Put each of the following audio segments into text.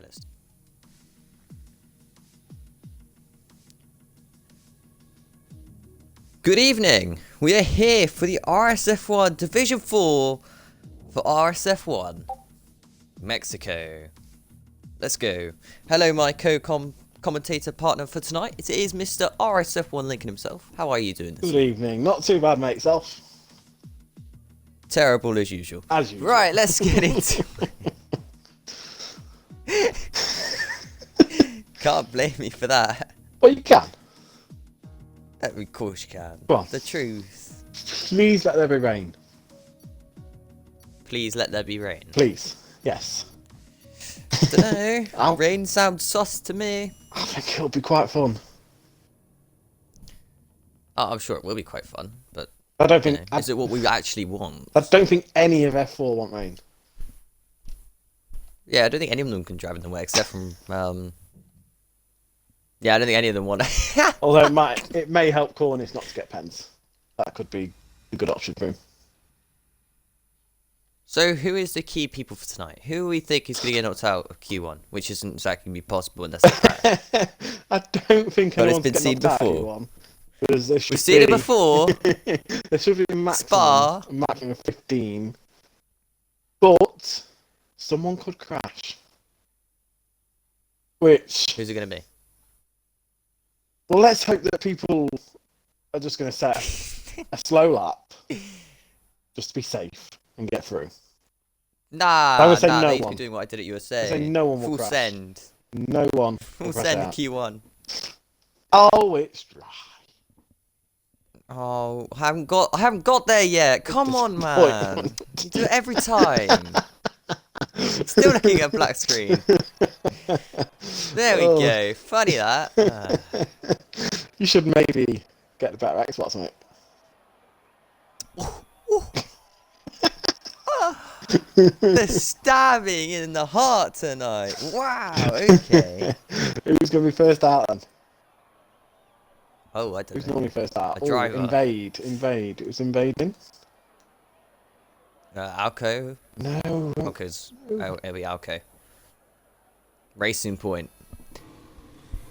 honest. Good evening. We are here for the RSF1 Division 4 for RSF1 Mexico. Let's go. Hello, my commentator partner for tonight. It is Mr. RSF1 Lincoln himself. How are you doing this Good evening. Not too bad, mate. Self? Terrible as usual. As usual. Right, let's get into it. Can't blame me for that. Well, you can. Of course you can. Go on. The truth. Please let there be rain. Please let there be rain. Please. Yes. Dunno. Rain sounds sus to me. I think it'll be quite fun. Oh, I'm sure it will be quite fun, but I don't think. is it what we actually want? I don't think any of F4 want rain. Yeah, I don't think any of them can drive in the way except from yeah, I don't think any of them want it. Although it may help Cornish not to get pens. That could be a good option for him. So, who is the key people for tonight? Who do we think is going to get knocked out of Q1? Which isn't exactly going to be possible unless it's I don't think but it's anyone's been seen before. We've seen it before. There should be a Spa. maximum of 15. But someone could crash. Which... Who's it going to be? Well, let's hope that people are just going to set a slow lap just to be safe and get through. Nah, would say nah, no they need to one. be doing what I did at I USA. say no one will Full crash. send. No one. Full will crash send out. Q1. Oh, it's dry. Oh, I haven't got there yet. Come on, man. You do it every time. Still looking at black screen. There we go. Funny that. You should maybe get the better Xbox, mate. The stabbing in the heart tonight. Wow. Okay. Who's going to be first out then? Oh, I don't Who's know. normally first out? A driver. Invade. It was invading. Alco. No. Alco's. Oh, it'll be Alco. Racing Point.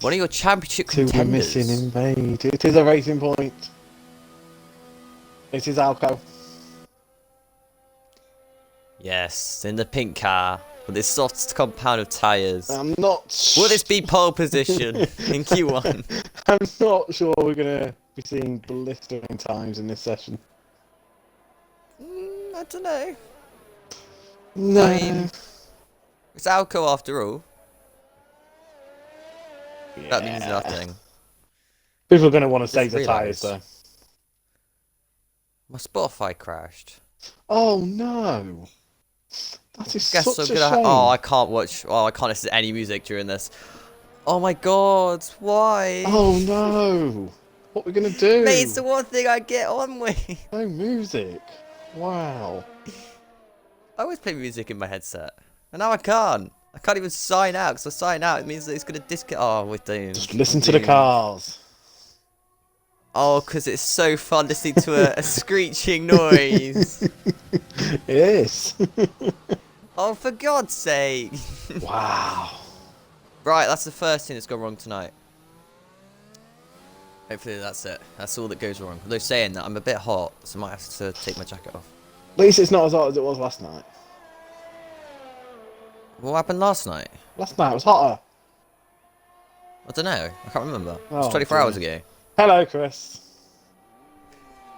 One of your championship Two contenders. are missing invade. It is a Racing Point. It is Alco. Yes, in the pink car with its soft compound of tyres. I'm not. Will this be pole position in Q1? I'm not sure we're gonna be seeing blistering times in this session. I don't know. No. I mean, it's Alco after all. Yeah. That means nothing. People are gonna want to save the realise. tyres though. My Spotify crashed. Oh no. That is Guess such I'm a gonna. shame. Oh, I can't watch. Oh, I can't listen to any music during this. Oh my god, why? Oh no. What are we gonna do? Mate, it's the one thing I get on with. No music. Wow. I always play music in my headset, and now I can't. I can't even sign out, because if I sign out, it means that it's gonna disconnect. Oh, we're doomed. Just listen to the cars. Oh, because it's so fun listening to a screeching noise. It is. Oh, for God's sake. Wow. Right, that's the first thing that's gone wrong tonight. Hopefully that's it. That's all that goes wrong. Although saying that, I'm a bit hot, so I might have to take my jacket off. At least it's not as hot as it was last night. What happened last night? Last night was hotter. I don't know. I can't remember. It was Oh, 24 dear. hours ago. Hello, Chris.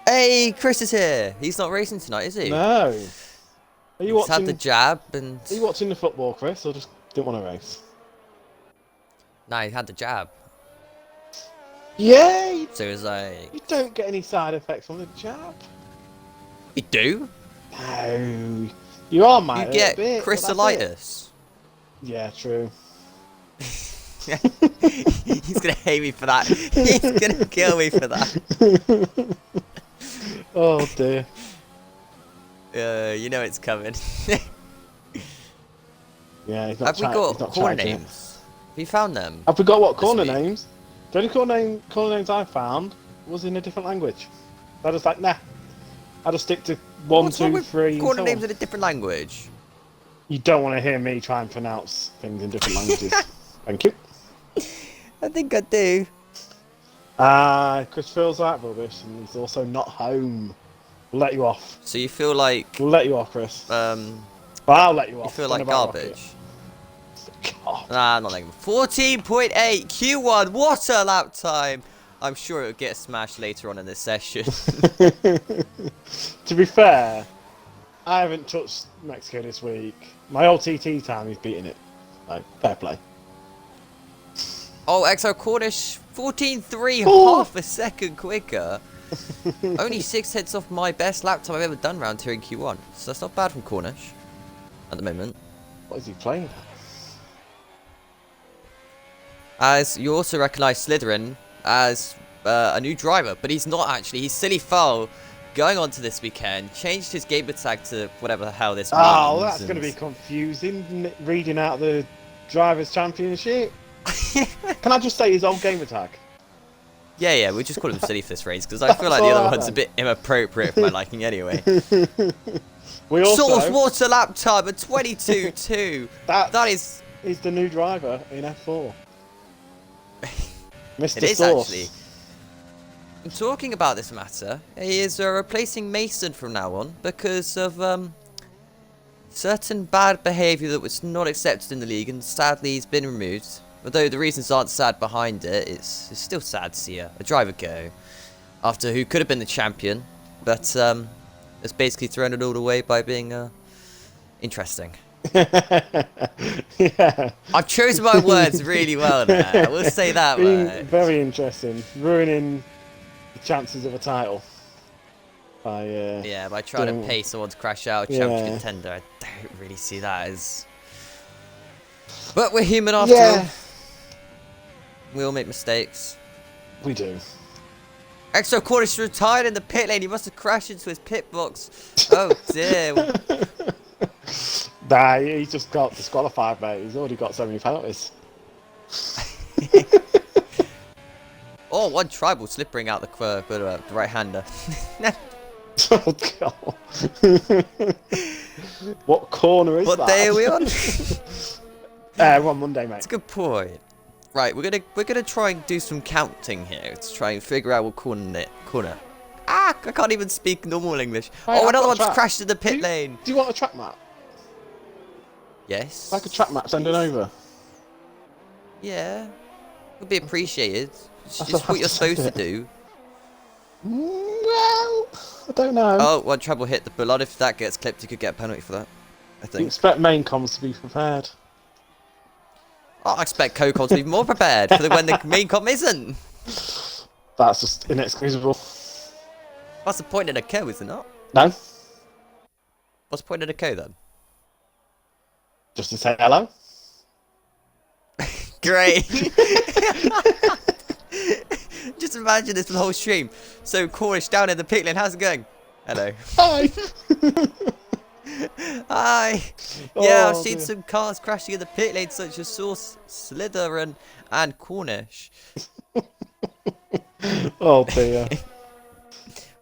Hey, Chris is here. He's not racing tonight, is he? No. Are you He's had the watching? jab and... Are you watching the football, Chris, or just didn't want to race? No, he had the jab. Yeah. You So he was like... don't get any side effects from the jab. You do? No. You are, mate. You get chrysolitis. Yeah, true. He's gonna hate me for that. He's gonna kill me for that. Oh dear. You know it's coming. Yeah, he's not Have we got corner names? Have you found them? Have we got what corner week? names? The only corner names I found was in a different language. I was like, nah. I'll just stick to 1, What's wrong 2, with 3. corner and so names on. in a different language? You don't want to hear me try and pronounce things in different languages. Thank you. I think I do. Chris feels like rubbish, and he's also not home. We'll let you off. So you feel like We'll let you off, Chris. well, I'll let you off. you feel Don't like about garbage. God. Nah, not like 14.8 Q1. What a lap time! I'm sure it'll get smashed later on in this session. To be fair, I haven't touched Mexico this week. My old TT time, he's beating it. So, fair play. Oh, XO Cornish 14.3, Oh. half a second quicker. Only 6 hits off my best lap time I've ever done round here in Q1. So that's not bad from Cornish at the moment. What is he playing at? As you also recognise Slytherin as a new driver, but he's not actually. He's Silly Fowl going on to this weekend, changed his gamer tag to whatever the hell this means. Oh, that's going to be confusing, reading out the Drivers' Championship. Can I just say his old gamer tag? Yeah, we'll just call him Silly for this race, because I feel like the other one's a bit inappropriate for my liking anyway. We also... Source water lap time at 22.2. That is... He's the new driver in F4. Mr. It is Source. actually. I'm talking about this matter. He is replacing Mason from now on because of certain bad behaviour that was not accepted in the league, and sadly he's been removed. Although the reasons aren't sad behind it, it's still sad to see a driver go after who could have been the champion, but has basically thrown it all away by being interesting. Yeah. I've chosen my words really well there. I will say that. Being very interesting, ruining the chances of a title. By trying to pay someone to crash out a championship contender. I don't really see that as. But we're human after all. We all make mistakes. We do. Exo Cornish retired in the pit lane. He must have crashed into his pit box. Oh dear. Nah, he just got disqualified, mate. He's already got so many penalties. Oh, one tribal slippering out the right-hander. Oh, God. What corner is that? What day are we on? We're on Monday, mate. That's a good point. Right, we're gonna try and do some counting here to try and figure out what corner. I can't even speak normal English. Hey, oh, another one's track. crashed in the pit lane. Do you want a track map? Yes. Like a track map sending over? Yeah. Would be appreciated. It's I'll just have what to you're send supposed to it. do. Well, I don't know. Oh, one trouble hit the blood. If that gets clipped, you could get a penalty for that. I You think. expect main comms to be prepared. Oh, I expect Cocon to be more prepared for when the main comp isn't. That's just inexcusable. What's the point of the co, is it not? No? What's the point of the co then? Just to say hello? Great. Just imagine this for the whole stream. So Cornish down in the pit lane, how's it going? Hello. Hi! Hi. Yeah, Oh, I've seen dear. some cars crashing in the pit lane, such as Source, Slytherin, and Cornish. Oh dear.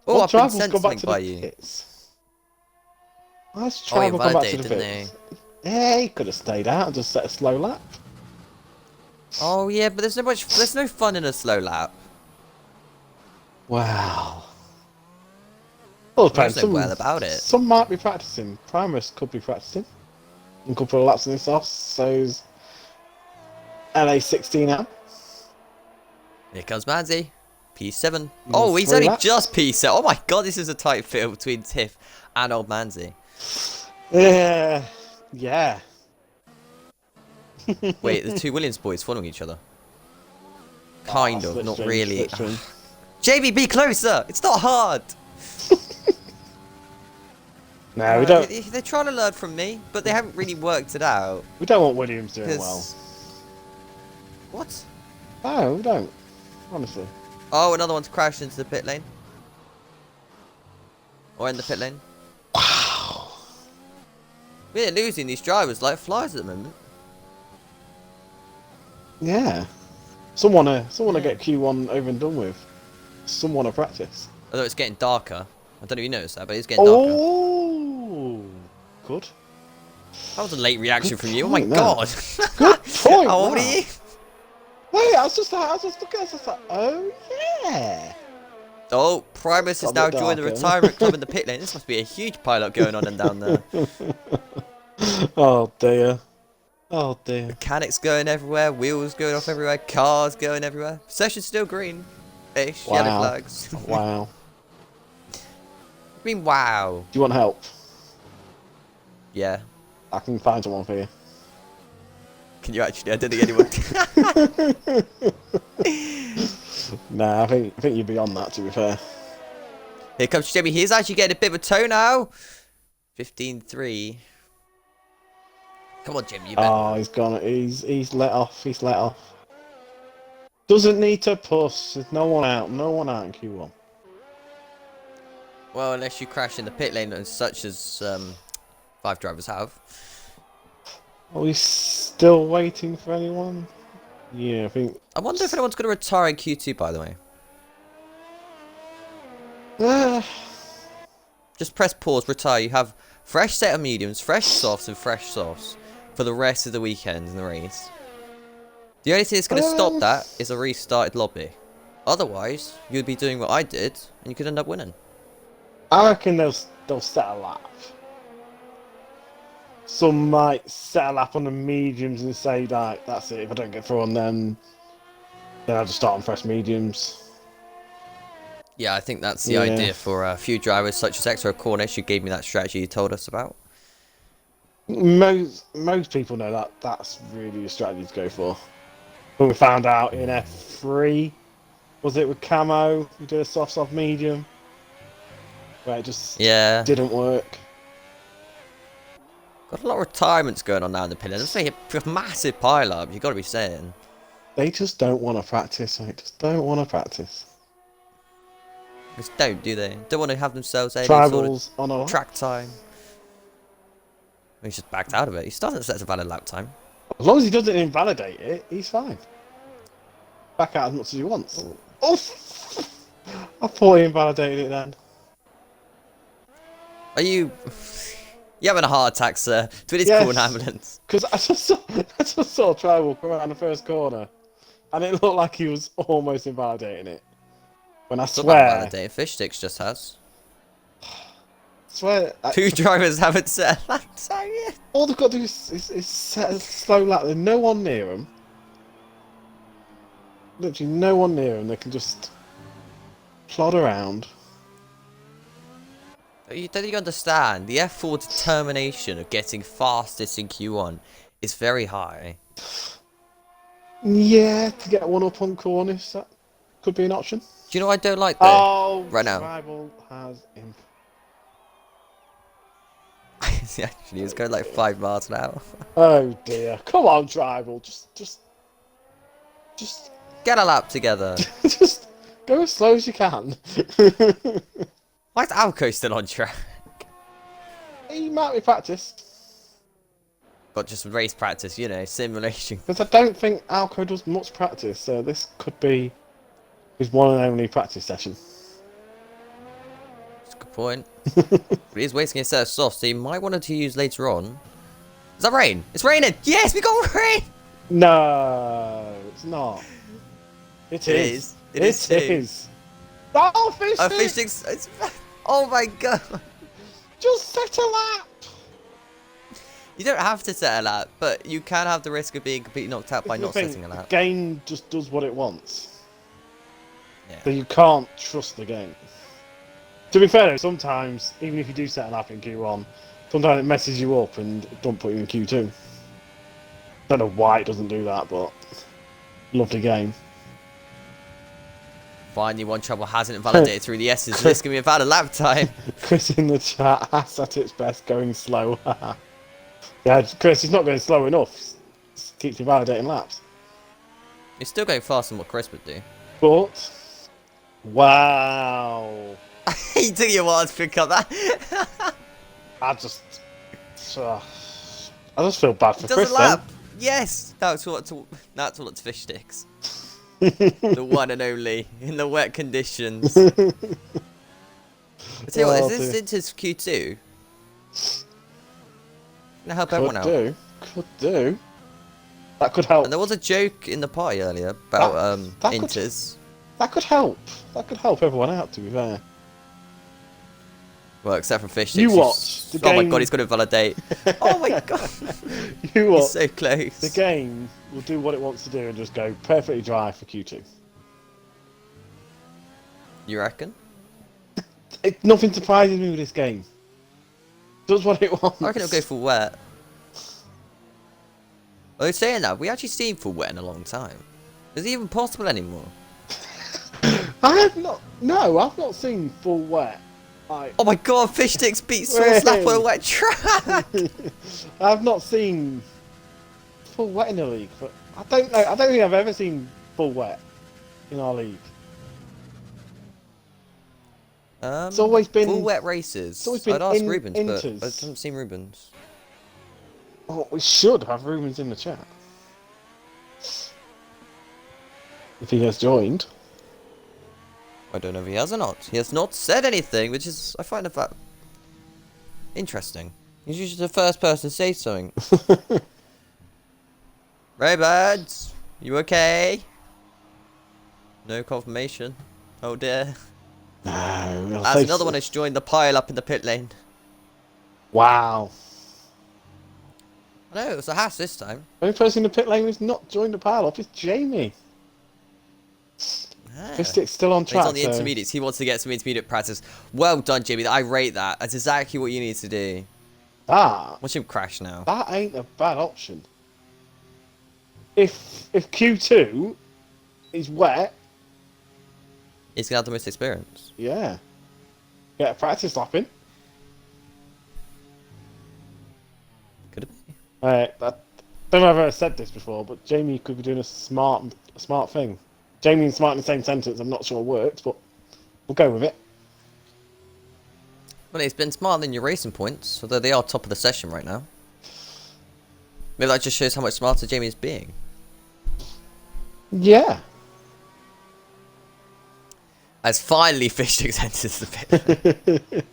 Oh, What I've been driver's sent gone back something to by the you. pits? Why's Oh, he Travel gone back to validated, the didn't pits? Yeah, he could have stayed out and just set a slow lap. Oh yeah, but there's no fun in a slow lap. Wow. Well, There's no well about it. Some might be practicing. Primus could be practicing. A couple of laps in this off, so's LA16 out. Here comes Manzi. P7. Oh, he's 3 only laps. just P7. Oh my god, this is a tight field between Tiff and old Manzi. Yeah. Yeah. Wait, the two Williams boys following each other. Kind of, not slipstream, really. slipstream. JB, be closer! It's not hard! No, we don't. They're trying to learn from me, but they haven't really worked it out. We don't want Williams doing well. 'Cause- What? No, we don't. Honestly. Oh, another one's crashed into the pit lane. Or in the pit lane. Wow. We're losing these drivers like flies at the moment. Yeah. Someone to get Q1 over and done with. Someone to practice. Although it's getting darker. I don't know if you noticed that, but it's getting darker. Oh, good. That was a late reaction from you. Oh my point, god. Good point. How old are you? Wait, I was just looking. I was just like, oh yeah. Oh, Primus has Got a now bit joined the darker. retirement club in the pit lane. This must be a huge pile-up going on and down there. Oh dear. Oh dear. Mechanics going everywhere, wheels going off everywhere, cars going everywhere. Session's still green-ish, yellow Wow. flags. Wow. I mean, wow. Do you want help? Yeah. I can find someone for you. Can you actually? I don't think anyone. Nah, I think you'd be on that. To be fair. Here comes Jimmy. He's actually getting a bit of a toe now. 15-3. Come on, Jim. You better. Oh, he's gone. He's let off. He's let off. Doesn't need to push. There's no one out. No one out in Q1. Well, unless you crash in the pit lane, and such as 5 drivers have. Are we still waiting for anyone? Yeah, I think. I wonder if anyone's going to retire in Q2. By the way, just press pause. Retire. You have fresh set of mediums, fresh softs, and fresh softs for the rest of the weekend in the race. The only thing that's going to stop that is a restarted lobby. Otherwise, you'd be doing what I did, and you could end up winning. I reckon they'll set a lap. Some might set a lap on the mediums and say, like, that's it. If I don't get through on them, then I'll just start on fresh mediums. Yeah, I think that's the idea for a few drivers such as X04 Cornish, who gave me that strategy you told us about. Most people know that that's really a strategy to go for. But we found out in F3, was it with Camo? We did a soft medium, where it just didn't work. Got a lot of retirements going on now in the pit lane. There's a massive pile up. You got to be saying. They just don't want to practice. They just don't want to practice. Just don't, do they? Don't want to have themselves any Tribals sort on a of track time. He's just backed out of it. He still hasn't set a valid lap time. As long as he doesn't invalidate it, he's fine. Back out as much as he wants. Oh! I thought he invalidated it then. Are you... You having a heart attack, sir? Do we need to call an ambulance? Because I just saw Tribal come around the first corner, and it looked like he was almost invalidating it. When I swear... Invalidating. Fish Sticks just has. Swear... 2 drivers haven't set a lap time yet. All they've got to do is set a slow lap. There's no one near them. Literally no one near them. They can just plod around. Don't you understand? The F4 determination of getting fastest in Q1 is very high. Yeah, to get one up on Cornish, that could be an option. Do you know what I don't like though? Oh, right now. Tribal has him. Actually, it's going like 5 miles an hour. Oh dear! Come on, Tribal. Just get a lap together. just go as slow as you can. Why is Alco still on track? He might be practice. Got just race practice, you know, simulation. Because I don't think Alco does much practice, so this could be his one and only practice session. That's a good point. But he's wasting a set of softs, so he might want to use later on. Is that rain? It's raining! Yes, we got rain! No, it's not. It is. It is. Oh, Fish Oh, Stick! Fish Sticks! Oh my god! Just set a lap! You don't have to set a lap, but you can have the risk of being completely knocked out by not setting a lap. The game just does what it wants. Yeah. So you can't trust the game. To be fair though, sometimes, even if you do set a lap in Q1, sometimes it messes you up and don't put you in Q2. Don't know why it doesn't do that, but lovely game. Finally, one trouble hasn't invalidated through the S's, so this is going to be about a lap time. Chris in the chat has at its best going slow. Yeah, Chris, he's not going slow enough. He keeps invalidating laps. He's still going faster than what Chris would do. But, wow. He took you a while to pick up that. I just feel bad for Does Chris a lap. Yes, that's what it's Fish Sticks. The one and only in the wet conditions. I tell you what, is this into Q2? Gonna help everyone out. Could do. That could help. And there was a joke in the party earlier about that inters. That could help. That could help everyone out, to be fair. Well, except for Fish. You watch the game. Oh my god, he's going to validate. Oh my god. You watch. He's so close. The game will do what it wants to do and just go perfectly dry for Q2. You reckon? Nothing surprises me with this game. It does what it wants. I reckon it'll go full wet. Although saying that, we actually seen full wet in a long time. Is it even possible anymore? I have not. No, I've not seen full wet. Oh my god, Fish Sticks beat Sword Slap on a wet track! I've not seen full wet in the league, but I don't know. I don't think I've ever seen full wet in our league. It's always been full wet races. It's always been I'd ask Rubens, but I inters. haven't seen Rubens. Oh, we should have Rubens in the chat if he has joined. I don't know if he has or not. He has not said anything, which is, I find that interesting. He's usually the first person to say something. Raybirds, you okay? No confirmation. Oh dear. No. As another one has joined the pile up in the pit lane. Wow. I know, it was a Haas this time. The only person in the pit lane who's not joined the pile up is Jamie. Fistix still on track. He's on the intermediates. He wants to get some intermediate practice. Well done, Jamie. I rate that. That's exactly what you need to do. Watch him crash now. That ain't a bad option. If Q2 is wet, he's gonna have the most experience. Yeah. Get a practice lap in. Could it be? I don't know if I've ever said this before, but Jamie could be doing a smart thing. Jamie and smart in the same sentence, I'm not sure it works, but we'll go with it. Well, he's been smarter than your racing points, although they are top of the session right now. Maybe that just shows how much smarter Jamie is being. Yeah. As finally Fish Sticks enters the pit.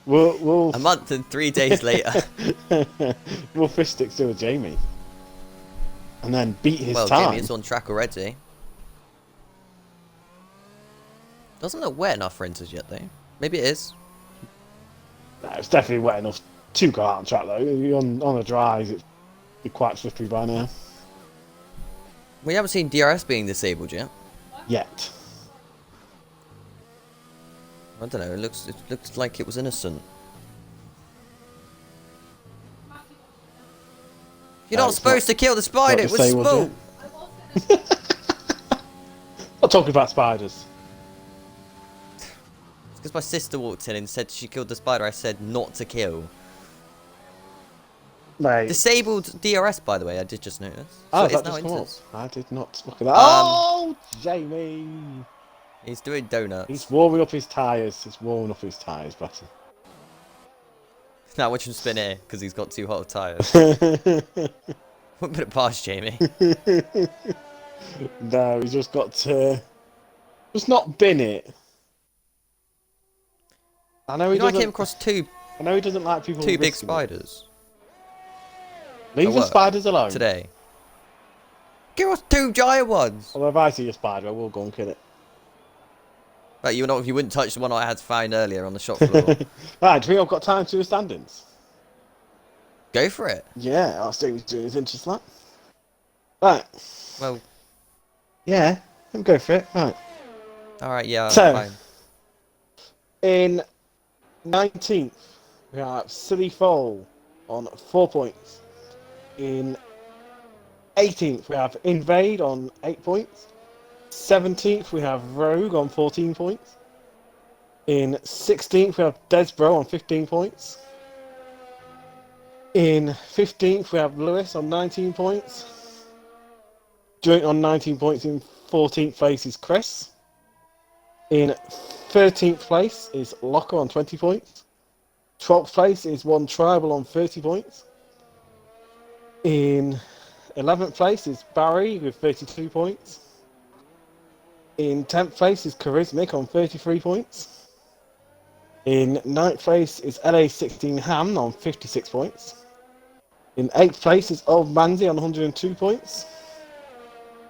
we'll a month and 3 days later. We'll Fish Sticks do a Jamie. And then beat his time. Well, Jamie is on track already. Doesn't look wet enough for inters yet, though. Maybe it is. No, it's definitely wet enough to go out on track, though. On the dries, it'd be quite slippery by now. We haven't seen DRS being disabled yet. Yet. I don't know. It looks like it was innocent. You're not supposed to kill the spider. It was Spool. Not talking about spiders. Because my sister walked in and said she killed the spider, I said not to kill. Mate. Disabled DRS, by the way, I did just notice. Oh, so that just come up. I did not look at that. Oh, Jamie! He's doing donuts. He's warming up his tyres. He's warming up his tyres, better. Now watch him spin here, because he's got too hot of tyres. Wouldn't put it past Jamie. No, he's just got to... Just not bin it. I know he doesn't... I came across two... I know he doesn't like people... Two big spiders. Leave the spiders alone. Today. Give us 2 giant ones! Although if I see a spider, I will go and kill it. But you wouldn't touch the one I had found earlier on the shop floor. Right, do you think I've got time to do the standings? Go for it. Yeah, I'll stay with doing his interest lap. Right. Well... Yeah, let me go for it. Right. Alright, yeah, so, fine. In 19th, we have Silly Foal on 4 points. In 18th, we have Invade on 8 points. 17th, we have Rogue on 14 points. In 16th, we have Desbro on 15 points. In 15th, we have Lewis on 19 points. Joint on 19 points in 14th place is Chris. In 13th place is Locker on 20 points. 12th place is One Tribal on 30 points. In 11th place is Barry with 32 points. In 10th place is Charismic on 33 points. In 9th place is LA16 Ham on 56 points. In 8th place is Old Manzi on 102 points.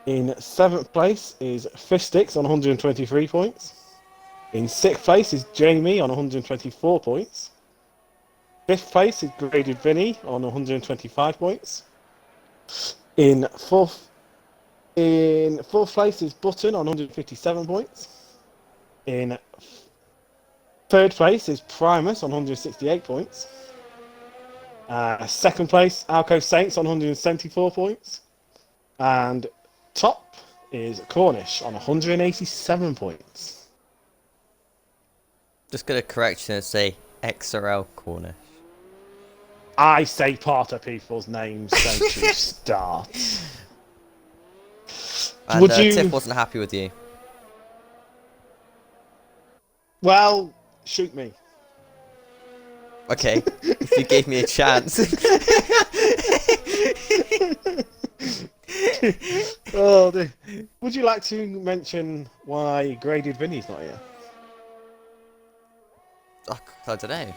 In 7th place is Fistix on 123 points. In 6th place is Jamie on 124 points. 5th place is Graded Vinny on 125 points. In fourth place is Button on 157 points. In 3rd place is Primus on 168 points. 2nd place, Alco Saints on 174 points. And top is Cornish on 187 points. Just gonna correction and say XRL Cornish. I say part of people's names, don't you start. And Would you... Tiff wasn't happy with you. Well, shoot me. Okay, if you gave me a chance. Oh, dear. Would you like to mention why Graded Vinny's not here? I don't know.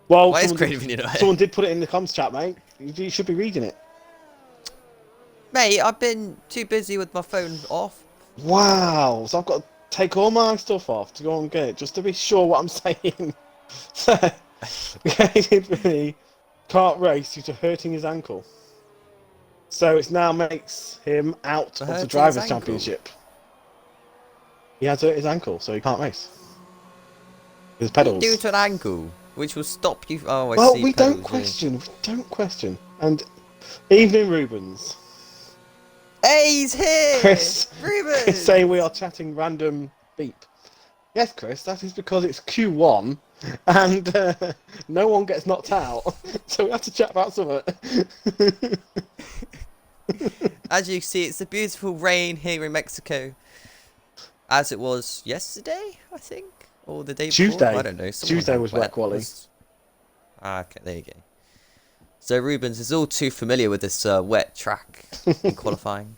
Well, Why is Graded Vinny not here? Someone did put it in the comms chat, mate. You should be reading it. Mate, I've been too busy with my phone off. Wow, so I've got to take all my stuff off to go and get it, just to be sure what I'm saying. Graded Vinny can't race due to hurting his ankle. So it now makes him out of the Drivers' Championship. He has hurt his ankle, so he can't race. His pedals. Due to an ankle, which will stop you. Oh, I well, see. we pedals, don't question. We don't question. And evening, Rubens. Hey, he's here. Chris Rubens. saying we are chatting random beep. Yes, Chris, that is because it's Q1 and no one gets knocked out, so we have to chat about something. As you see, it's a beautiful rain here in Mexico, as it was yesterday, I think, or the day Tuesday. before. I don't know. Tuesday was wet quality. Okay, there you go. So Rubens is all too familiar with this wet track in qualifying.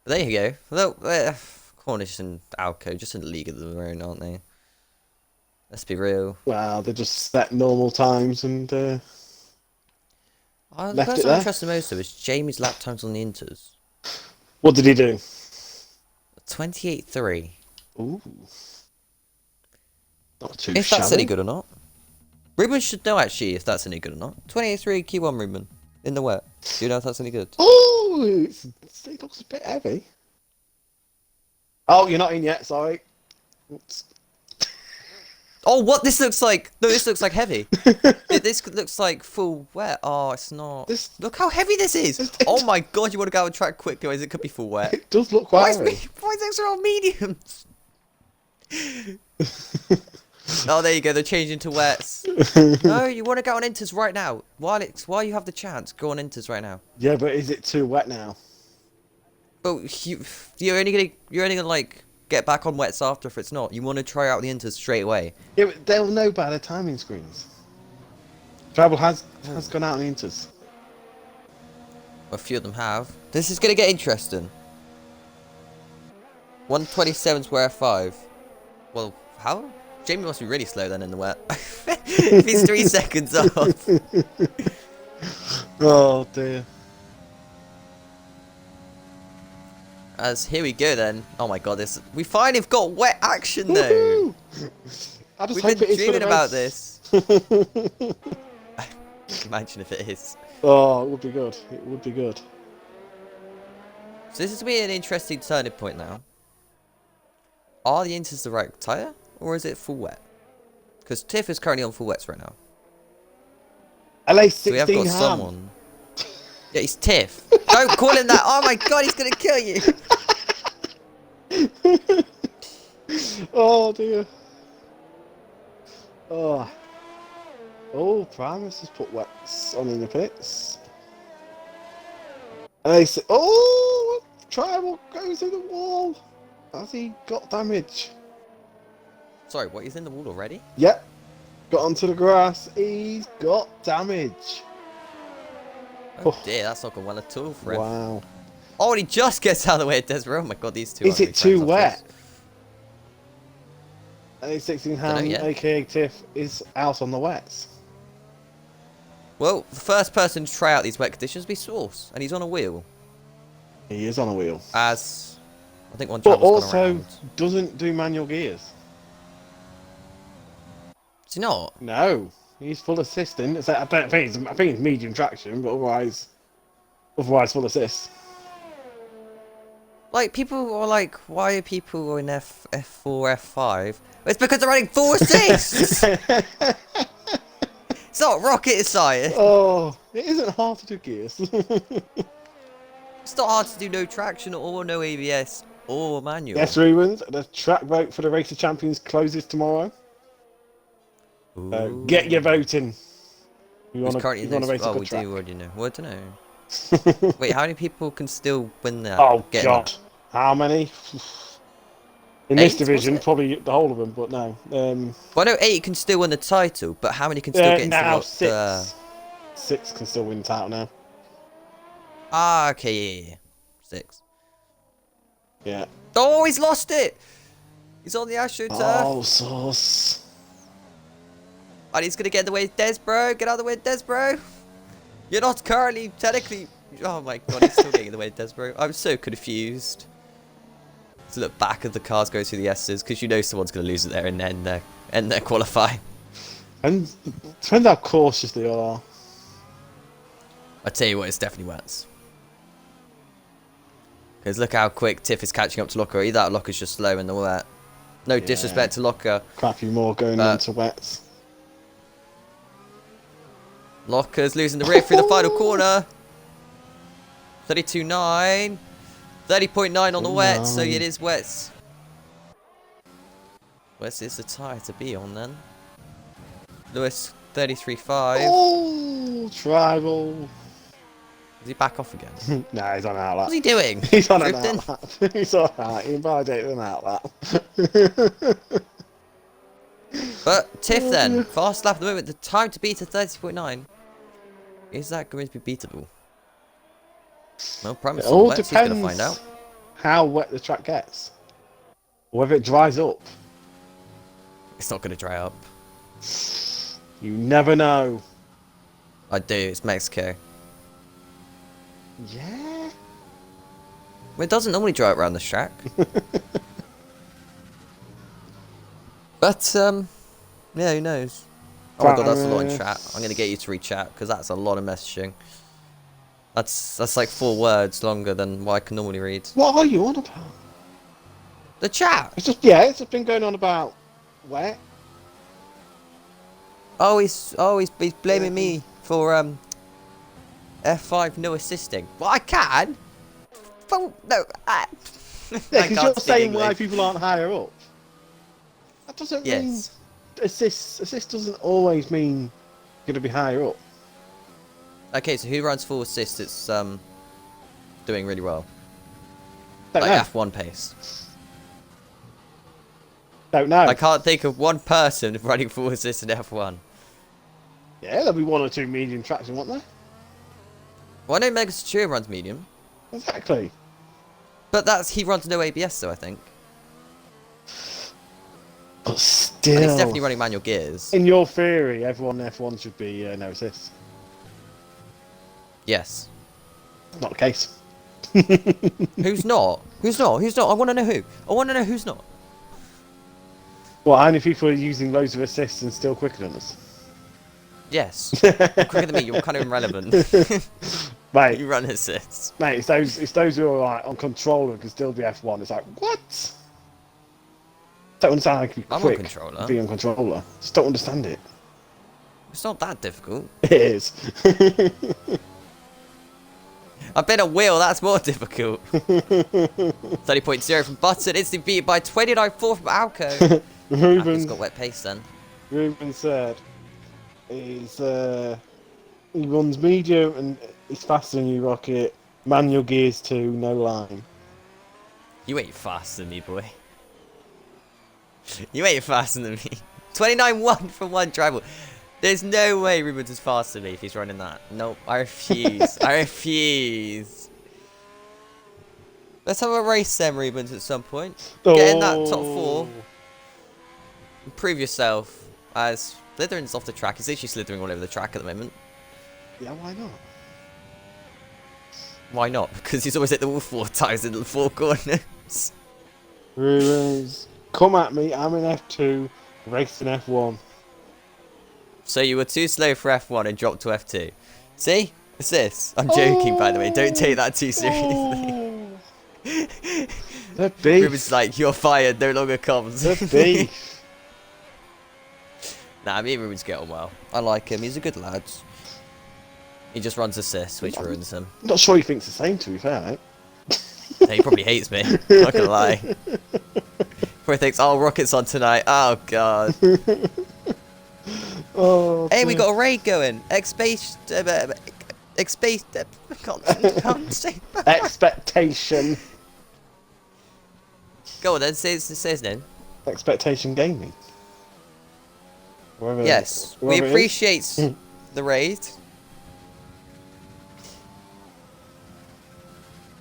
But there you go. Cornish and Alco, just in a league of their own, aren't they? Let's be real. Well, they just set normal times and The person I'm interested most of is Jamie's lap times on the Inters. What did he do? 28.3. Ooh. Not too If shabby. that's any good or not. Ruben should know actually if that's any good or not. 28.3 Q1 Ruben. In the wet. Do you know if that's any good? Oh, it looks a bit heavy. Oh, you're not in yet, sorry. Oops. Oh, what? This looks like... No, this looks like heavy. This looks like full wet. Oh, it's not. Look how heavy this is. Oh my god, you want to go on track quick, guys. It could be full wet. It does look quite heavy. Why is extra on mediums? Oh, there you go. They're changing to wets. No, you want to go on inters right now. While you have the chance, go on inters right now. Yeah, but is it too wet now? Oh, you're only gonna like get back on wets after if it's not. You want to try out the inters straight away. Yeah, but they'll know by the timing screens. Travel has gone out on the inters. A few of them have. This is gonna get interesting. 127 square 5. Well, how? Jamie must be really slow then in the wet. If he's 3 seconds off. Oh dear. As here we go then. Oh my god, we finally have got wet action though. I just We've hope been it is dreaming for the about race. this. Imagine if it is. Oh, it would be good. It would be good. So this is going to be an interesting turning point now. Are the inters the right tyre? Or is it full wet? Because Tiff is currently on full wets right now. LA16 So we have got ham. someone. Yeah, he's Tiff. Don't call him that. Oh my god, he's going to kill you. Oh dear. Oh. Oh, Primus has put wets on in the pits. And they say, oh, Tribal goes in the wall. Has he got damage? Sorry, what? He's in the wall already? Yep. Got onto the grass. He's got damage. Oh dear, that's not going well at all for him. Wow. Oh, and he just gets out of the way of Desiree. Oh my god, these two Is are it too friends wet? after LA16 Dunno ham, yet. aka Tiff, is out on the wets. Well, the first person to try out these wet conditions will be Source, and he's on a wheel. He is on a wheel. As I think one But travel's gone also around. doesn't do manual gears. Is he not? No, he's full assisting. I think it's medium traction, but otherwise full assist. Like, people are like, why are people in F4, F5? It's because they're running 4 assists! It's not rocket science! Oh, it isn't hard to do gears. It's not hard to do no traction or no ABS or manual. Yes, Rubens, the track vote for the Race of Champions closes tomorrow. Get your voting. You want to race a good track. We do already know. Well, I don't know. Wait, how many people can still win that? Oh, God. How many? In this division, was it? probably the whole of them, but no. Well, I know 8 can still win the title, but how many can still get into now the... 6 can still win the title now. Ah, okay, yeah. 6. Yeah. Oh, he's lost it! He's on the AstroTurf. Oh, Sauce. And he's gonna get in the way of Des, bro. Get out of the way of Des, bro. You're not currently, technically... Oh my god, he's still getting in the way of Des, bro. I'm so confused. To look back at the cars go through the S's, because you know someone's gonna lose it there and end their qualifying. And depends how cautious they are. I tell you what, it's definitely worse. Because look how quick Tiff is catching up to Locker. Either that Locker's just slow and all that. No disrespect to Locker. Quite a few more going on to wets. Locker's losing the rear through the final corner. 32.9. 30.9 on the wets, so it is wets. Wets is the tyre to be on then. Lewis 33.5. Oh, tribal. Is he back off again? Nah, he's on an outlet. What's he doing? He's on Drifting? an outlet. He's alright, he invalidated an outlet. But Tiff then, fast lap at the moment, the time to beat at 30.9. Is that going to be beatable? No promise. It all Wets, he's going to depends find out. how wet the track gets. Or whether it dries up. It's not going to dry up. You never know. I do, it's Mexico. Yeah? Well, it doesn't normally dry up around this track. But, yeah, who knows? Oh my god, that's a lot in chat. I'm going to get you to re-chat, because that's a lot of messaging. That's like 4 words longer than what I can normally read. What are you on about? The chat! It's just been going on about wet. Oh, he's blaming me for, F5 no assisting. Well, I can! Well, no, Yeah, because you're saying why people aren't higher up. That doesn't mean assist. Assist doesn't always mean you're going to be higher up. Okay, so who runs full assist that's doing really well? Don't Like know. F1 pace. Don't know. I can't think of one person running full assist in F1. Yeah, there'll be 1 or 2 medium traction, won't there? Well, I know Mega Satura runs medium, Exactly. but he runs no ABS though, I think. But And still, he's definitely running manual gears. in your theory, everyone F1 should be no assist. Yes. Not the case. Who's not? Who's not? Who's not? I want to know who. I want to know who's not. Well, how many people are using loads of assists and still quicker than us? Yes. You're quicker than me. You're kind of irrelevant. Mate, You run assists. mate, it's those who are like on controller can still be F1. It's like, what? Don't understand how you can be I'm quick on controller. be on controller. Just don't understand it. It's not that difficult. It is. I've been a wheel. That's more difficult. 30.0 from Button. Instantly beat by 29.4 from Alco. Alco's Ruben got wet pace then. said he runs medium and he's faster than you, Rocket. Manual gears too, no line. You ain't faster than me, boy. You ain't faster than me. 29.1 from one driver. There's no way Rubens is faster than me if he's running that. Nope, I refuse. I refuse. Let's have a race then, Rubens, at some point. Get in that top 4. Prove yourself. As Slytherin's off the track. He's literally slithering all over the track at the moment. Yeah, why not? Why not? Because he's always hit the wall 4 times in the 4 corners. Rubens, come at me. I'm in F2, racing F1. So you were too slow for F1 and dropped to F2. See? It's this. I'm joking, by the way. Don't take that too seriously. The beef. Ruben's like, you're fired. No longer comes. The beef. Nah, me and Ruben's get on well. I like him. He's a good lad. He just runs assists, which ruins him. I'm not sure he thinks the same, to be fair, mate. Yeah, he probably hates me. Not gonna lie. Probably thinks, oh, Rocket's on tonight. Oh, God. Oh, Hey, we got a raid going. Can't say that. Expectation. Go on then, say his name. Expectation Gaming. Yes, we appreciate the raid.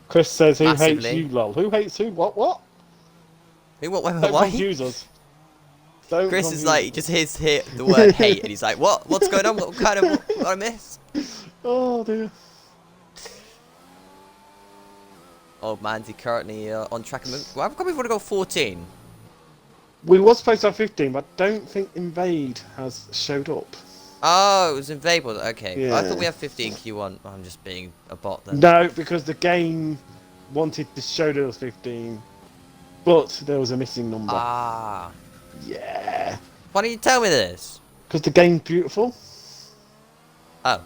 Chris says, who Massively. hates you, lol? Who hates who? What? Who, what, Don't why? confuse us. Don't Chris confuse is like, us. just hear the word hate, and he's like, what? What's going on? What kind of, what I miss? Oh, dear. Old man's currently on track. Well, I've probably want to go 14. We was supposed to have 15, but I don't think Invade has showed up. Oh, it was Invable. Okay. Yeah. I thought we had 15 Q1. Oh, I'm just being a bot then. No, because the game wanted to show there was 15, but there was a missing number. Ah. Yeah. Why don't you tell me this? Because the game's beautiful. Oh.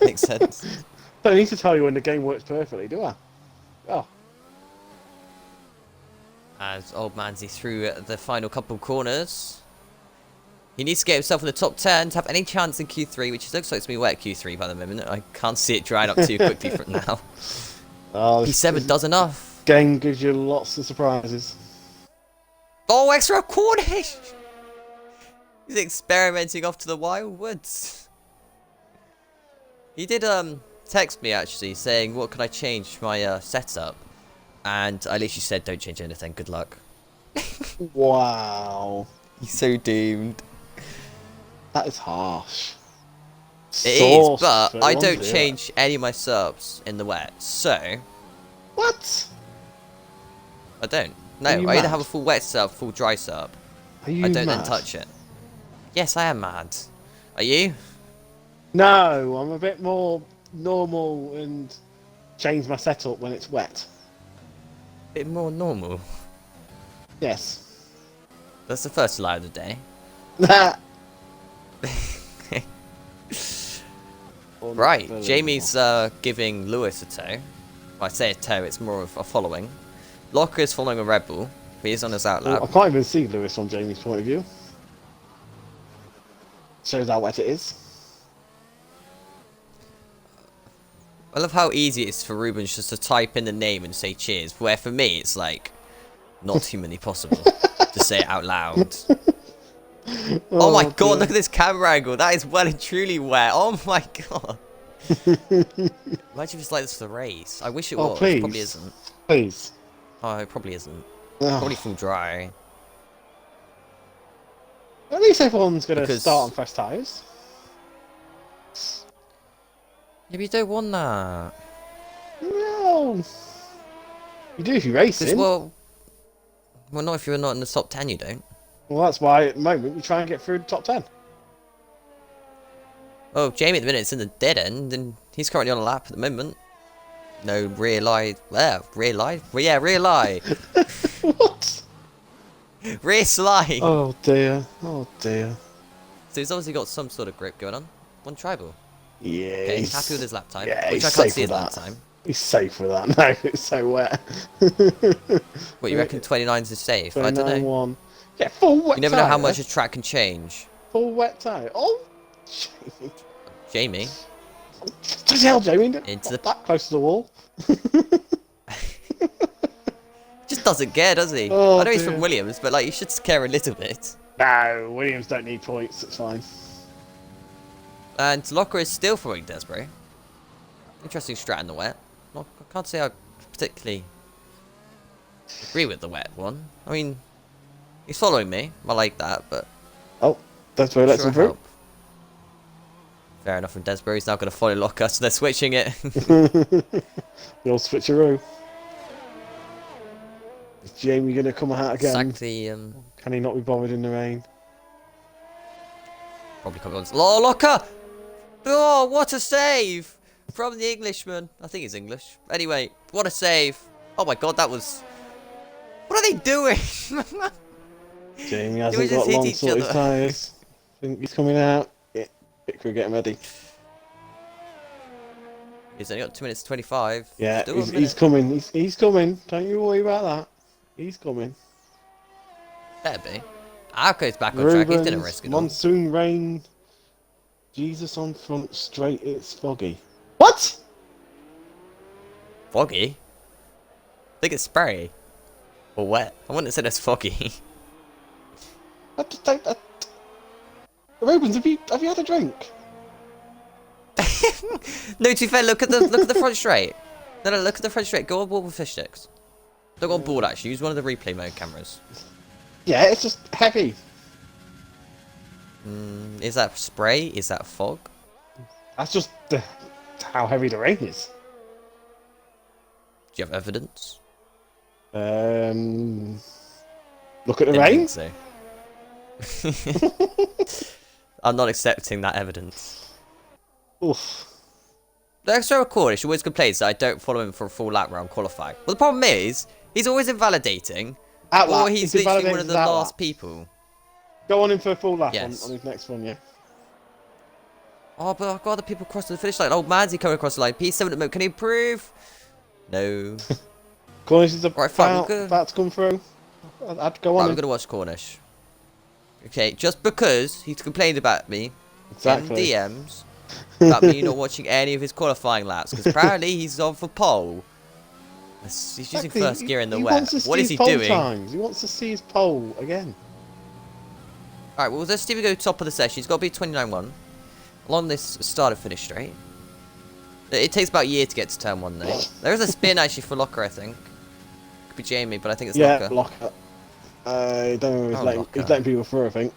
Makes sense. Don't need to tell you when the game works perfectly, do I? Oh. As old Manzi through the final couple corners. He needs to get himself in the top 10 to have any chance in Q3, which looks like it's going to be wet Q3 by the moment. I can't see it drying up too quickly from now. Oh, P7 does enough. Game gives you lots of surprises. Oh, extra Cornish! He's experimenting off to the wild woods. He did text me actually saying, what can I change my setup? And I literally said, don't change anything, good luck. Wow. He's so doomed. That is harsh. It is, but I don't change any of my subs in the wet, so... What? I don't. No, Are I you either mad? have a full wet sub, full dry sub. Are you I don't mad? then touch it. Yes, I am mad. Are you? No, I'm a bit more normal and change my setup when it's wet. Bit more normal. Yes. That's the first lie of the day. Right, Jamie's giving Lewis a toe. When I say a toe, it's more of a following. Locker is following a Red Bull, but he's on his outlap. I can't even see Lewis from Jamie's point of view. Shows how wet it is. I love how easy it is for Rubens just to type in the name and say cheers, where for me it's like, not humanly possible to say it out loud. Oh my god, dear. look at this camera angle, that is well and truly wet, oh my god. Imagine if it's like this for the race. I wish it was, please. probably isn't. Please. Oh, it probably isn't. Oh. Probably full dry. At least everyone's going to Because- start on fresh tyres. Yeah, but you don't want that. No. You do if you're Because, racing. well, not if you're not in the top 10, you don't. Well, that's why at the moment you try and get through the top 10. Oh, Jamie at the minute is in the dead end, and he's currently on a lap at the moment. No rear lie. Rear lie? Well, yeah, rear lie. What? Rear slide. Oh dear. Oh dear. So he's obviously got some sort of grip going on. One tribal. Yeah. Okay, he's happy with his lap time, yeah, which he's I can't safe see his with lap that. time. He's safe with that. No, it's so wet. What, you reckon 29's is safe? I don't know. 1. Yeah, full wet You never know how tyre. much a track can change. Full wet tyre. Oh, Jamie. Just hell, Jamie. Into Not the- that close to the wall. Just doesn't care, does he? Oh, I know he's dear. from Williams, but like, you should care a little bit. No, Williams don't need points. It's fine. And Locker is still following Desbro. Interesting strat in the wet. I can't say I particularly agree with the wet one. I mean, he's following me. I like that, but Oh, that's where let's sure improve. help. Fair enough from Desborough. He's now going to follow Locker, so they're switching it. The old switcheroo. Is Jamie going to come out again? Sack the... Can he not be bothered in the rain? Probably come on. Oh, Locker! Oh, what a save! From the Englishman. I think he's English. Anyway, what a save. Oh my god, that was... What are they doing? Jamie hasn't got long sorted tyres. I think he's coming out. Yeah, we'll get him ready. He's only got 2 minutes 25. Yeah, he's coming. He's coming. Don't you worry about that. He's coming. Better be. Alco's back on track. He didn't risk it all. Monsoon rain. Jesus on front straight. It's foggy. What? Foggy? I think it's spray. Or wet. I wouldn't have said it's foggy. Rubens, have you had a drink? No, to be fair, look at the front straight. No, look at the front straight. Go on board with fish sticks. Don't go on board actually. Use one of the replay mode cameras. Yeah, it's just heavy. Is that spray? Is that fog? That's just how heavy the rain is. Do you have evidence? Look at the rain. So. I'm not accepting that evidence. Oof. The extra Cornish always complains that I don't follow him for a full lap round qualifying. Well, the problem is, he's always invalidating, or he's literally one of the last people. Go on in for a full lap yes. on his next one, yeah. Oh, but I've got other people crossing the finish line. Oh, man's he coming across the line? P7 at the moment. Can he improve? No. Cornish is about to come through. I'd go on. Right, we're going to watch Cornish. Okay, just because he's complained about me in DMs, that means you're not watching any of his qualifying laps, because apparently he's on for pole. He's using first gear in the wet. What is he doing? Times. He wants to see his pole again. Alright, well, let's see if we go top of the session. He's got to be 29-1 along this start and finish straight. It takes about a year to get to turn 1, though. There is a spin, actually, for Locker, I think. Could be Jamie, but I think it's Locker. Yeah, Locker. I don't know, he's letting people through, I think.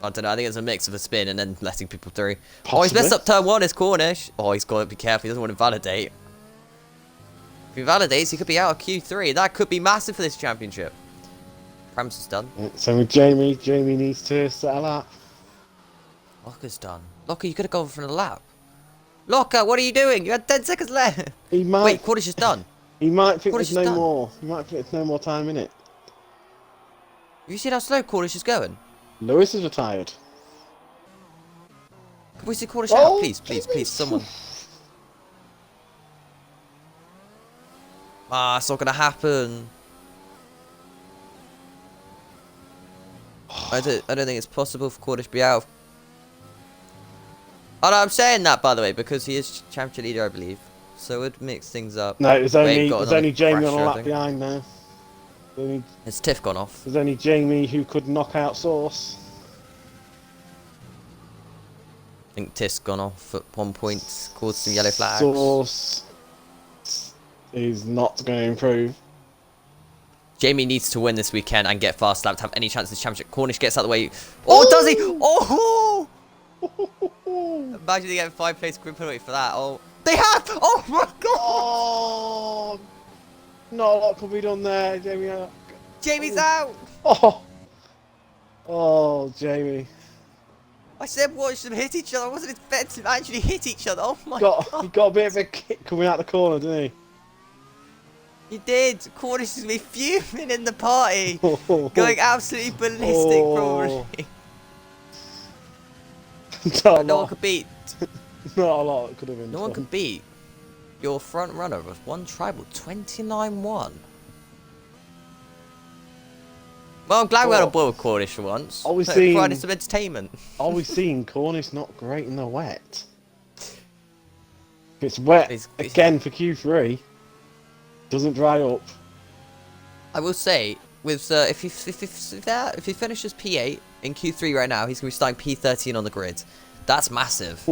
I don't know, I think it's a mix of a spin and then letting people through. Possibly. Oh, he's messed up turn 1, it's Cornish. Oh, he's got to be careful, he doesn't want to validate. If he validates, he could be out of Q3. That could be massive for this championship. Prams is done. So with Jamie needs to settle out. Locker's done. Locker, you could have gone for a lap. Locker, what are you doing? You had 10 seconds left. He might... Wait, Cornish is done. He might think Cornish there's no more. He might think there's no more time in it. Have you seen how slow Cornish is going? Lewis is retired. Can we see Cornish out? Please, please, please, someone. Ah, it's not going to happen. I don't think it's possible for Cornish to be out. Oh no, I'm saying that, by the way, because he is champion leader, I believe. So it mix things up. No, there's only Jamie on a lap behind now. Has Tiff gone off? There's only Jamie who could knock out Sauce. I think Tiff's gone off at 1 point, caused some yellow flags. Sauce is not going to improve. Jamie needs to win this weekend and get fast lap to have any chance of the championship. Cornish gets out of the way. Oh, does he? Oh! Imagine they get 5-place group penalty for that. Oh, they have! Oh my god! Oh! Not a lot could be done there, Jamie. Jamie's out! Oh! Oh, Jamie. I said watch them hit each other. I wasn't expecting them to actually hit each other. Oh my god. He got a bit of a kick coming out the corner, didn't he? He did. Cornish is me fuming in the party. Going absolutely ballistic, probably. No one could beat. Not a lot could have been. No one could beat your front runner with one tribal 29-1. Well, I'm glad we had a boy with Cornish for once. Provided some entertainment. Are we seeing Cornish not great in the wet? If it's wet again for Q3, doesn't dry up. I will say, with if he finishes P8 in Q3 right now, he's going to be starting P13 on the grid. That's massive.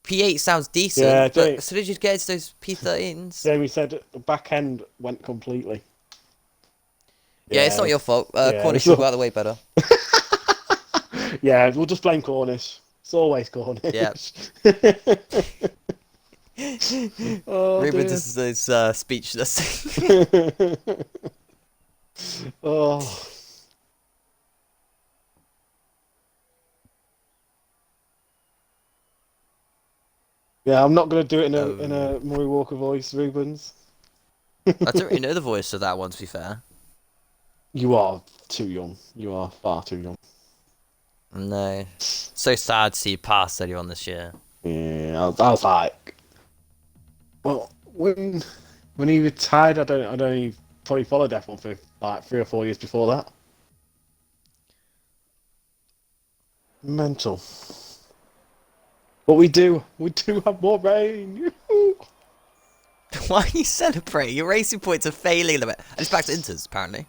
P8 sounds decent, but as soon as you get to those P13s... Jamie said the back end went completely. Yeah, it's not your fault. Cornish should go out of the way better. Yeah, we'll just blame Cornish. always Cornish. Yep. Oh, Ruben dear. is speechless. Oh. Yeah, I'm not gonna do it in a Murray Walker voice, Rubens. I don't really know the voice of that one, to be fair. You are too young. You are far too young. No. So sad to see you pass earlier on this year. Yeah, I was like, well, when he retired, I don't even probably followed F1 for like 3 or 4 years before that. Mental. But we do have more rain. Yoo-hoo. Why are you celebrating? Your racing points are failing a little bit. And it's back to Inters, apparently.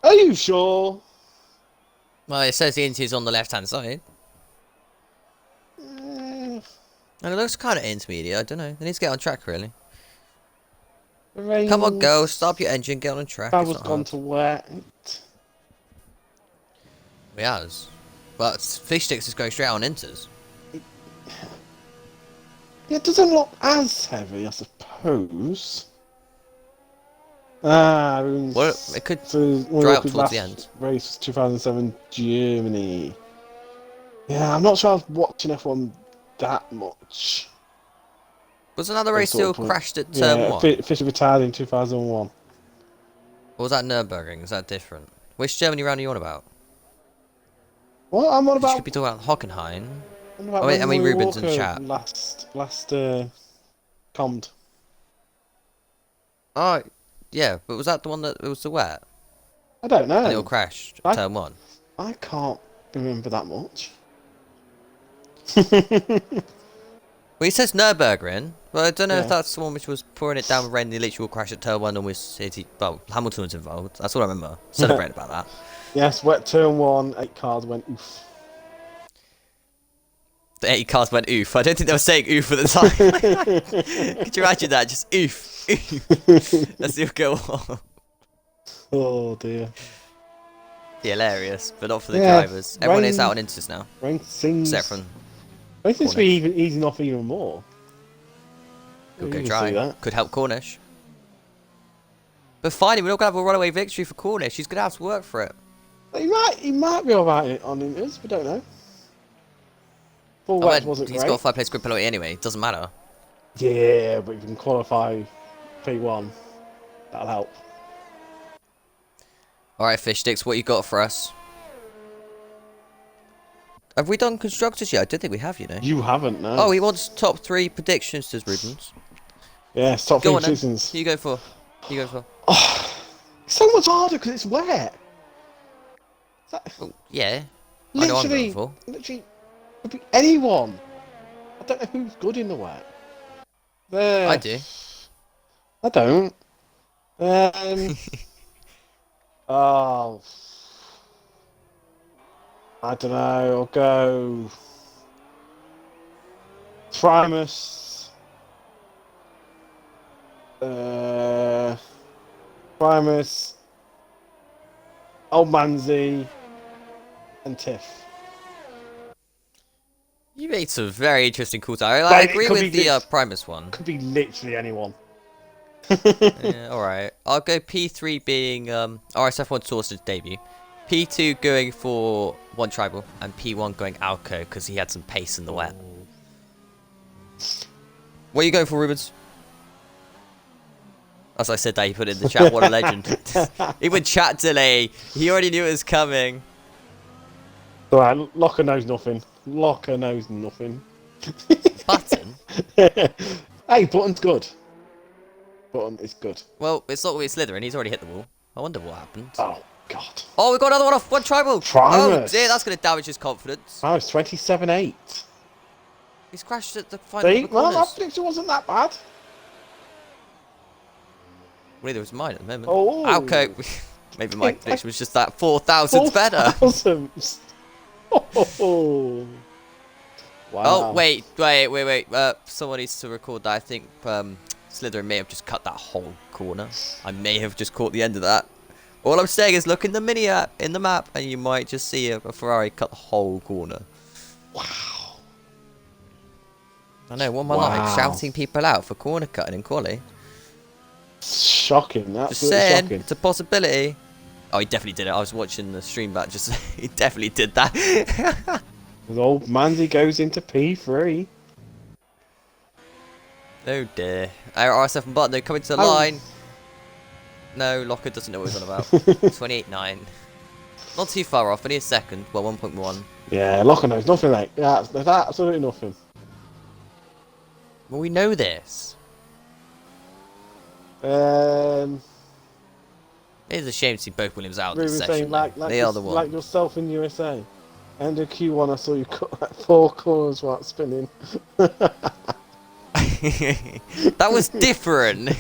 Are you sure? Well, it says the Inter's on the left-hand side. Eh, And it looks kind of intermediate. I don't know. They need to get on track, really. the rain. Come on, go. Stop your engine. Get on track. I It's was not gone hard. to wet. He has. But Fish Sticks is going straight on Inters. It doesn't look as heavy, I suppose. Ah, Well, it could so dry up Walker's towards the last end. race was 2007 Germany. Yeah, I'm not sure I was watching F1 that much. Was another race Sort still of point. crashed at turn Yeah, 1? Fisher retired in 2001. Or was that Nürburgring? Is that different? Which Germany round are you on about? What? I'm on You about. could be talking about Hockenheim. I'm about Oh, wait, when I mean Murray Rubens in Walker chat. last commed. Oh, yeah, but was that the one that it was the wet? I don't And it all know. crashed at turn 1? I can't remember that much. Well, he says Nürburgring. Well, I don't know if Yeah. that's the one which was pouring it down with rain. The literally will crash at turn 1 and was well, Hamilton was involved. That's what I remember. Celebrating about that. Yes, wet turn 1, 8 cars went oof. The 8 cars went oof. I don't think they were saying oof at the time. Could you imagine that? Just oof. Oof. That's the go on. Oh dear. Be hilarious, but not for the Yeah, drivers. Everyone is rain- out on Inters now, Rain seems. except from Rain seems to be even easing off even more. could You go can see dry. that. Could help Cornish. But finally, we're not gonna have a runaway victory for Cornish. He's gonna have to work for it. He might be alright on Inters, we don't know. Full Oh, wet and wasn't he's great. got a 5-place grid penalty anyway. It doesn't matter. Yeah, but if you can qualify P1, that'll help. All right, Fish Sticks, what you got for us? Have we done constructors yet? I don't think we have, you know. You haven't, no. Oh, he wants top 3 predictions, does Rubens? Yeah, stop Go three on then. seasons. Who you go for? Who you go for? Oh, it's so much harder because it's wet. Oh, yeah. I know I'm going for. Literally, could be anyone. I don't know who's good in the wet. There. I do. I don't. Oh. I don't know. I'll go. Primus. Primus. Old Manzi. And Tiff. You made some very interesting calls. I Like, it agree could with be the Primus one. Could be literally anyone. Yeah, alright. I'll go P3 being RSF1 Source's debut. P2 going for one tribal. And P1 going Alco because he had some pace in the wet. What are you going for, Rubens? As I said that, he put it in the chat. What a legend. Even chat delay. He already knew it was coming. Alright, Locker knows nothing. Locker knows nothing. Button? Hey, Button's good. Button is good. Well, it's not with Slytherin. He's already hit the wall. I wonder what happened. Oh, God. Oh, we got another one off. One tribal. Primus. Oh, dear. That's going to damage his confidence. Oh, it's 27-8. He's crashed at the final See? of the Well, that corners. prediction wasn't that bad. Well, neither was mine at the moment. Oh. Alco. Maybe my prediction was just that 4,000's better. 4,000. Oh. Wow. Oh, wait. Someone needs to record that. I think Slytherin may have just cut that whole corner. I may have just caught the end of that. All I'm saying is look in the mini app, in the map, and you might just see a Ferrari cut the whole corner. Wow. I know, what am I like? Shouting people out for corner cutting in quali? Shocking, Just absolutely saying, shocking. it's a possibility. Oh, he definitely did it. I was watching the stream back, just he definitely did that. The old Mandy goes into P3. Oh dear. Our RSF1 button, they're coming to the line. No, Locker doesn't know what he's on about. 28.9. Not too far off, only a second. Well, 1.1. Yeah, Locker knows nothing, mate. Yeah, there's absolutely nothing. Well, we know this. Um, It is a shame to see both Williams out Ruben this saying, session. They are the one. like yourself in USA. End of Q1, I saw you cut like 4 corners while spinning. That was different.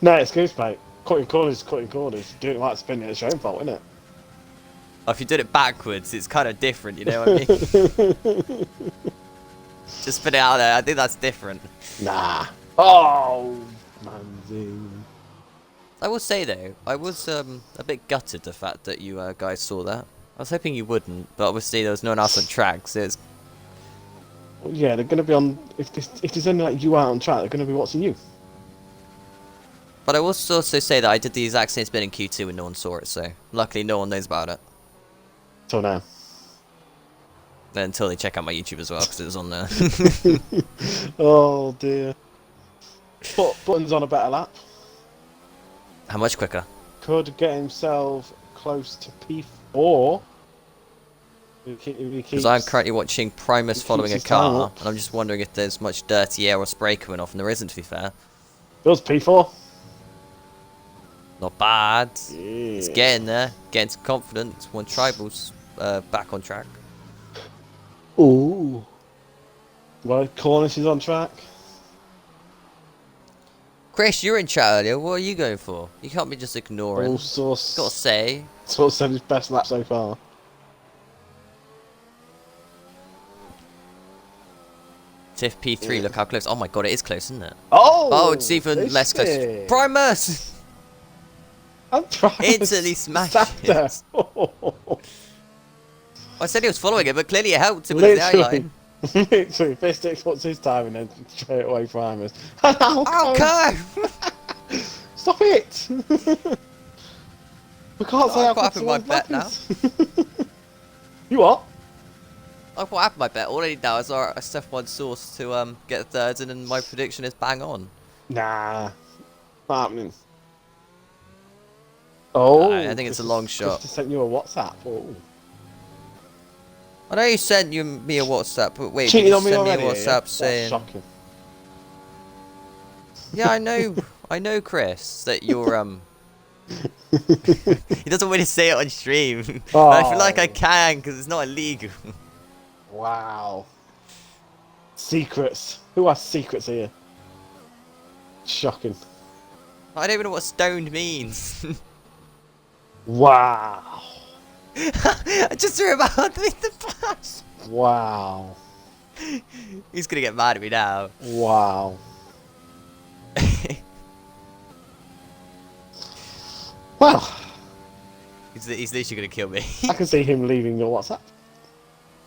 No, excuse mate. Cutting corners, cutting corners. Doing it like spinning, it's your own fault, isn't it? If you did it backwards, it's kind of different, you know what I mean? Just put it out there. I think that's different. Nah. Oh, Mandy. I will say though, I was a bit gutted the fact that you guys saw that. I was hoping you wouldn't, but obviously there was no one else on track, so it's... Well, yeah, they're going to be on... If there's only like you out on track, they're going to be watching you. But I will also say that I did the exact same spin in Q2 and no one saw it, so luckily no one knows about it. Till now. Until they check out my YouTube as well, because it was on there. Oh dear. Button's on a better lap. How much quicker? Could get himself close to P4. Because I'm currently watching Primus following a car, and I'm just wondering if there's much dirty air or spray coming off, and there isn't, to be fair. Does P4? Not bad. Yeah. It's getting there, getting some confidence. One Tribal's back on track. Ooh. Well, Cornish is on track. Chris, you were in chat earlier. What are you going for? You can't be just ignoring. All Source. Got to say. Source said his best lap so far. Tiff P3, look how close. Oh my god, it is close, isn't it? Oh! It's even less close. Primus! I'm trying. Instantly smashed it. I said he was following it, but clearly it helped him with the eye line. Literally, Fistix, what's his time, and then straight away Primus. Okay! Stop it! We can't say I'm quite happy with my bet now. You what? I'm quite happy with my bet. All I need now is our RSF1 source to get thirds, and then my prediction is bang on. Nah. Not happening. Oh, I think it's a long shot. Just sent you a WhatsApp. Oh. I know you sent me a WhatsApp, but wait, Cheated did you on me send me a already, WhatsApp That's saying... shocking. Yeah, I know, Chris, that you're, He doesn't want me to say it on stream. Oh. But I feel like I can, because it's not illegal. Wow. Secrets. Who has secrets here? Shocking. I don't even know what stoned means. Wow. I just threw him out underneath the bus. Wow. He's gonna get mad at me now. Wow. Well, He's literally gonna kill me. I can see him leaving your WhatsApp.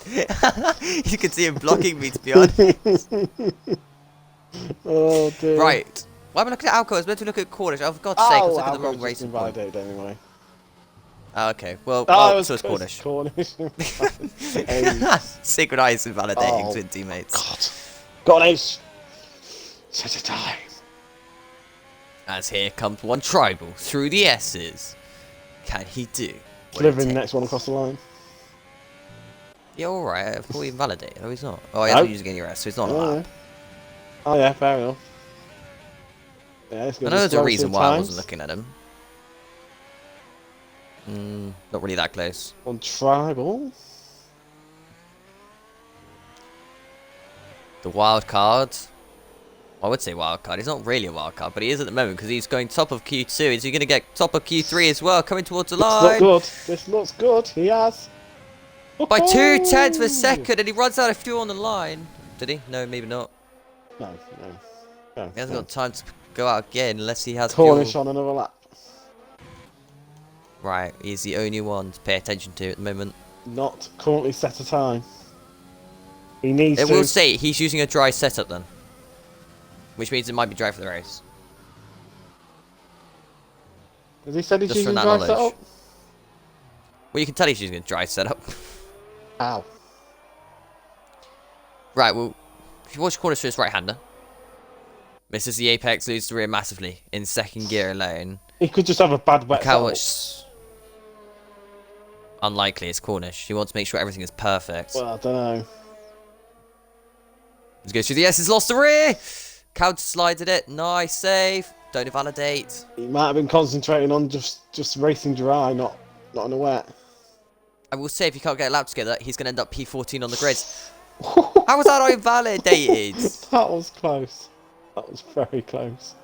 You can see him blocking me, to be honest. Oh dear. Right. Why am I looking at Alco? I was meant to look at Cornish. I forgot to say, because I looked at the wrong racing point. Anyway. Oh, okay. Well, so it's Cornish. Cornish. Synchronized and validating twin teammates. God. Got an ace. Set a time. As here comes one Tribal through the S's. Can he do? Delivering the next one across the line. Yeah, alright. I thought he invalidated. Oh, he's not. Oh, he hasn't used any rest, so he's not on a lap. Oh, yeah, fair enough. Yeah, I know there's a reason why I wasn't looking at him. Not really that close. On Tribal. The wild card. I would say wild card. He's not really a wild card, but he is at the moment because he's going top of Q2. Is he going to get top of Q3 as well? Coming towards the line. This looks good. This looks good. He has. By 0.2 of a second, and he runs out of fuel on the line. Did he? No, maybe not. No. He hasn't got time to go out again unless he has Cornish fuel. on another lap. Right, he's the only one to pay attention to at the moment. Not currently set a time. He needs It to. will say he's using a dry setup then. Which means it might be dry for the race. Has he said he's Just for using that dry knowledge. setup? Well, you can tell he's using a dry setup. Ow. Right, well, if you watch corners for his right-hander, misses the apex, loses the rear massively in second gear alone. He could just have a bad wet Look how setup. much... Unlikely, it's Cornish. He wants to make sure everything is perfect. Well, I don't know. Let's go through the S's, lost the rear! Counter slided it, nice save. Don't invalidate. He might have been concentrating on just racing dry, not in the wet. I will say, if you can't get a lap together, he's going to end up P14 on the grid. How was that not invalidated? That was close. That was very close.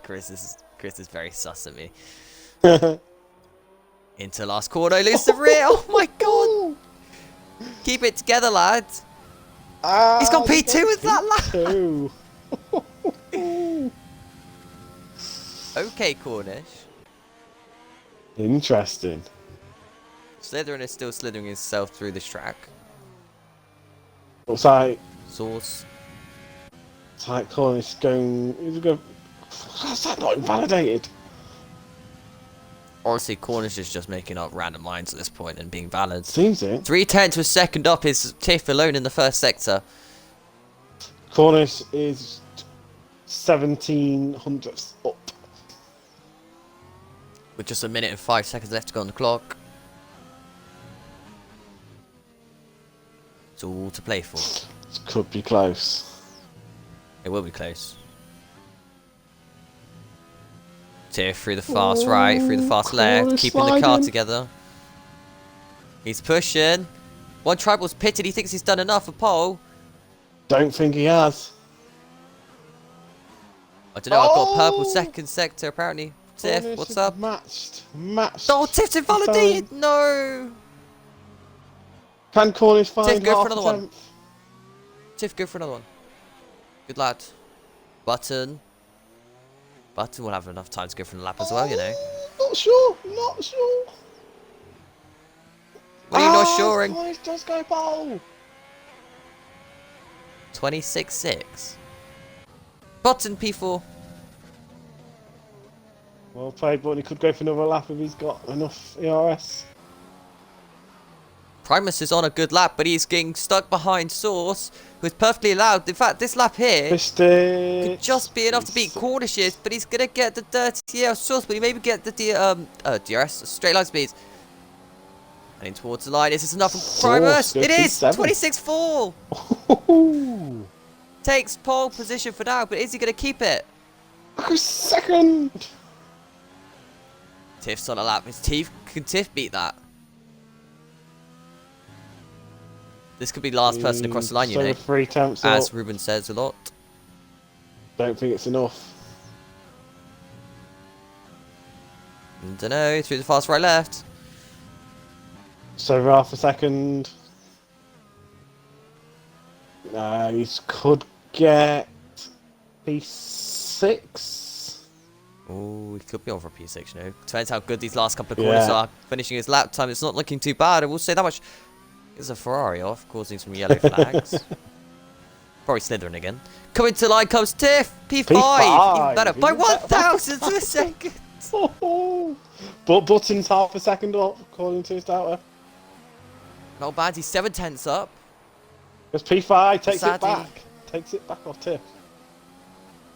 Chris is very sus at me. Into last corner, lose the rear. Oh my god! Keep it together, lads. He's got P2 with that lap. Okay, Cornish. Interesting. Slytherin is still slithering himself through this track. Looks like Source. Cornish going. He's going. How's that not invalidated? Honestly, Cornish is just making up random lines at this point and being valid. Seems it. 3/10 was second up is Tiff alone in the first sector. Cornish is 17 hundredths up. With just a minute and 5 seconds left to go on the clock. It's all to play for. This could be close. It will be close. Tiff through the fast right, through the fast left, Cornish keeping the car sliding. together. He's pushing. One tribal's pitted, he thinks he's done enough for pole. Don't think he has. I don't know, I've got a purple second sector apparently. Tiff, Cornish what's is up? Matched. Oh, Tiff's invalidated! No! Can Cornish find Tiff, go for half another a one. tenth? Tiff, go for another one. Good lad. Button. Button will have enough time to go for the lap as well, you know. Not sure. Not sure. What are you not shoring? Cornish does go pole. 26-6. Button P4. Well played, but he could go for another lap if he's got enough ERS. Primus is on a good lap, but he's getting stuck behind Source, who's perfectly allowed. In fact, this lap here could just be enough to beat Cornish's, but he's going to get the dirty Source, but he maybe get the DRS, straight line speeds. Heading towards the line. Is this enough for Primus? It is! 26-4! Takes pole position for now, but is he going to keep it? Like a second! Tiff's on a lap. Can Tiff beat that? This could be the last person across the line, you know. 3 tenths As up. Ruben says a lot. Don't think it's enough. Don't know. Through the fast right left. So half a second. He could get P6. Oh, he could be on for a P6, you know. Depends how good these last couple of corners are. Finishing his lap time, it's not looking too bad. I will say that much. Is a Ferrari off, causing some yellow flags. Probably Slytherin again. Coming to line comes Tiff. P5. Even better. By 1,000 to a second. But Button's half a second up, according to his data. Not bad. He's 7 tenths up. Because P5 takes Sadly. it back. Takes it back off Tiff.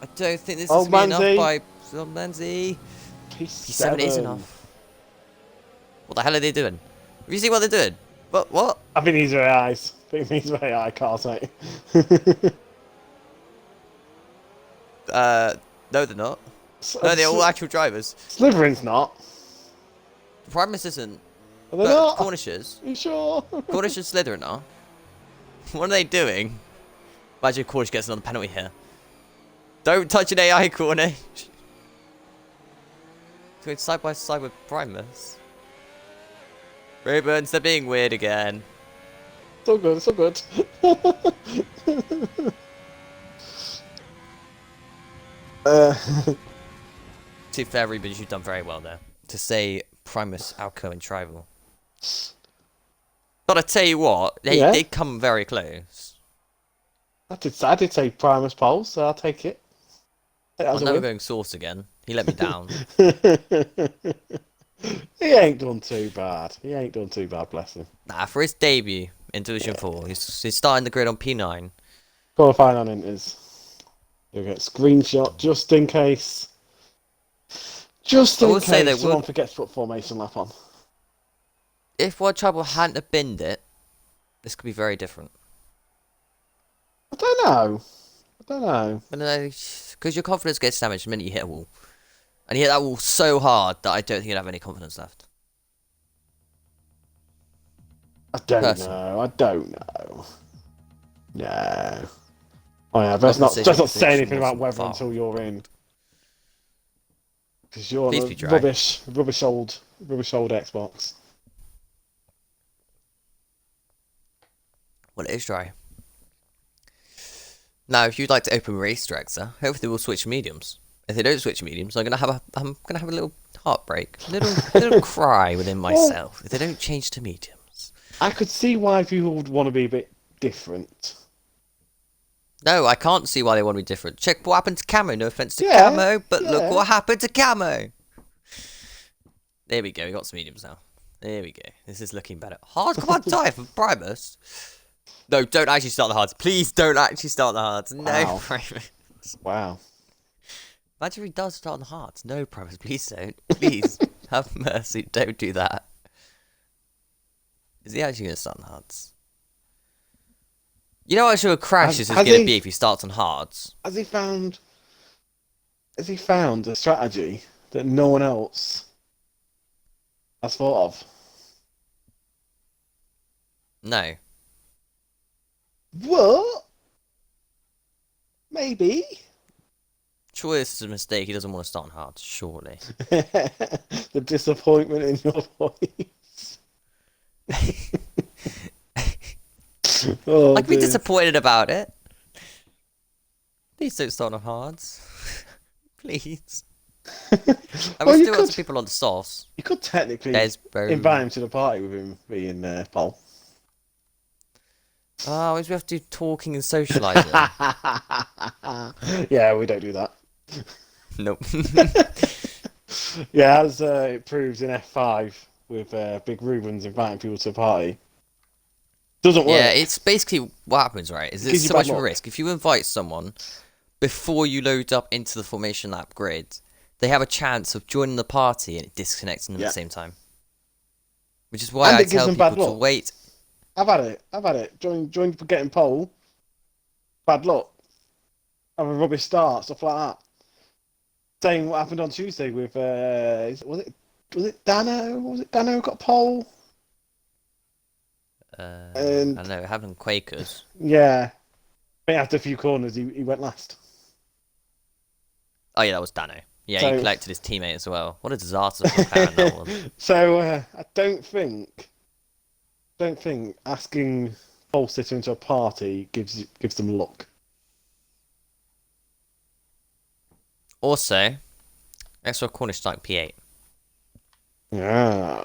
I don't think this Old is going to be Manzi. enough by Old Manzi. P7 is enough. What the hell are they doing? Have you seen what they're doing? What? I think these are AIs. I think these are AI cars, mate. No, they're not. No, they're all actual drivers. Slytherin's not. The Primus isn't. Are they But not? Cornish is. You sure? Cornish and Slytherin are. What are they doing? Imagine Cornish gets another penalty here. Don't touch an AI, Cornish. Going side by side with Primus. Rubens, they're being weird again. It's all good, it's all good. To be fair, Rubens, you've done very well there. To say Primus, Alco, and Tribal. But I tell you what, they come very close. I did say Primus pole, so I'll take it. I'm never going Source again. He let me down. He ain't done too bad. He ain't done too bad, bless him. Nah, for his debut in Division 4, he's starting the grid on P9. Qualifying on Inters. You'll get screenshot just in case. Just in case someone forgets to put formation lap on. If World Trouble hadn't have binned it, this could be very different. I don't know. Because your confidence gets damaged the minute you hit a wall. And he hit that wall so hard that I don't think he'd have any confidence left. I don't know. No. Oh yeah, let's not say anything about weather until you're in. Because you're rubbish old Xbox. Well, it is dry. Now, if you'd like to open race director, hopefully we'll switch mediums. If they don't switch mediums, I'm gonna have a little heartbreak, a little cry within myself if they don't change to mediums. I could see why people would want to be a bit different. No, I can't see why they want to be different. Check what happened to Camo. No offense to Camo, but look what happened to Camo. There we go. We got some mediums now. There we go. This is looking better. Hard, come on, die for Primus. No, don't actually start the hards. Please don't actually start the hards. No, Primus. Wow. Imagine if he does start on the hards. No, Primus, please don't. Please, have mercy. Don't do that. Is he actually going to start on the hards? You know how sure Crashes is going to be if he starts on hards? Has he found a strategy that no one else has thought of? No. What? Maybe. Surely this is a mistake. He doesn't want to start on hards, surely. The disappointment in your voice. I can be disappointed about it. Please don't start on hards. Please. I will still got some people on the sauce. You could technically invite him to the party with him being Paul. Oh, we have to do talking and socialising. Yeah, we don't do that. Nope. Yeah, as it proves in F5 with Big Rubens inviting people to a party. Doesn't work. Yeah, it's basically what happens, right? Is it's so much of a risk. If you invite someone before you load up into the formation lap grid, they have a chance of joining the party and disconnecting them at the same time. Which is why I tell people to wait. I've had it. Join for getting pole. Bad luck. Have a rubbish start, stuff like that. Saying what happened on Tuesday with was it Dano? Was it Dano who got pole? And I don't know, it happened Quakers. Yeah. I think after a few corners he went last. Oh yeah, that was Dano. Yeah, he collected his teammate as well. What a disaster for that one. So I don't think asking pole sitter into a party gives them luck. Also, S04 Cornish like P8. Yeah,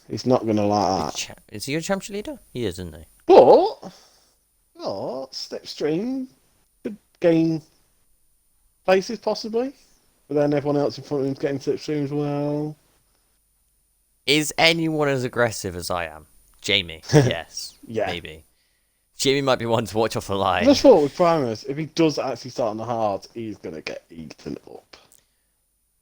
he's not gonna like that. Is he a championship leader? He is, isn't he? But Slipstream could gain places possibly, but then everyone else in front of him's getting Slipstream as well. Is anyone as aggressive as I am? Jamie, yes, yeah, maybe. Jamie might be one to watch off the line. I just thought with Primus, if he does actually start on the hard, he's gonna get eaten up.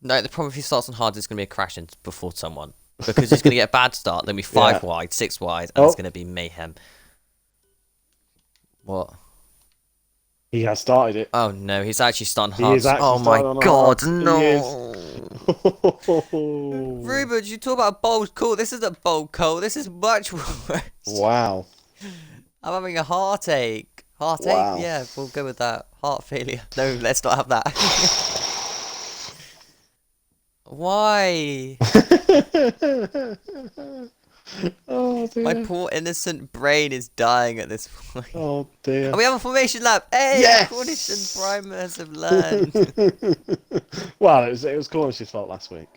No, the problem if he starts on hard is going to be a crash before someone. Because he's going to get a bad start, then be 5 wide, 6 wide, and it's going to be mayhem. What? He has started it. Oh no, he's actually starting hard. Oh my god, no! Rubens, you talk about bold cool. This isn't bold cool. This is much worse. Wow. I'm having a heartache. Heartache? Wow. Yeah, we'll go with that. Heart failure. No, let's not have that. Why? Oh dear. My poor innocent brain is dying at this point. Oh dear. And we have a formation lap. Hey, yes! Cornish and Primus have learned. Well, it was Cornish's fault last week.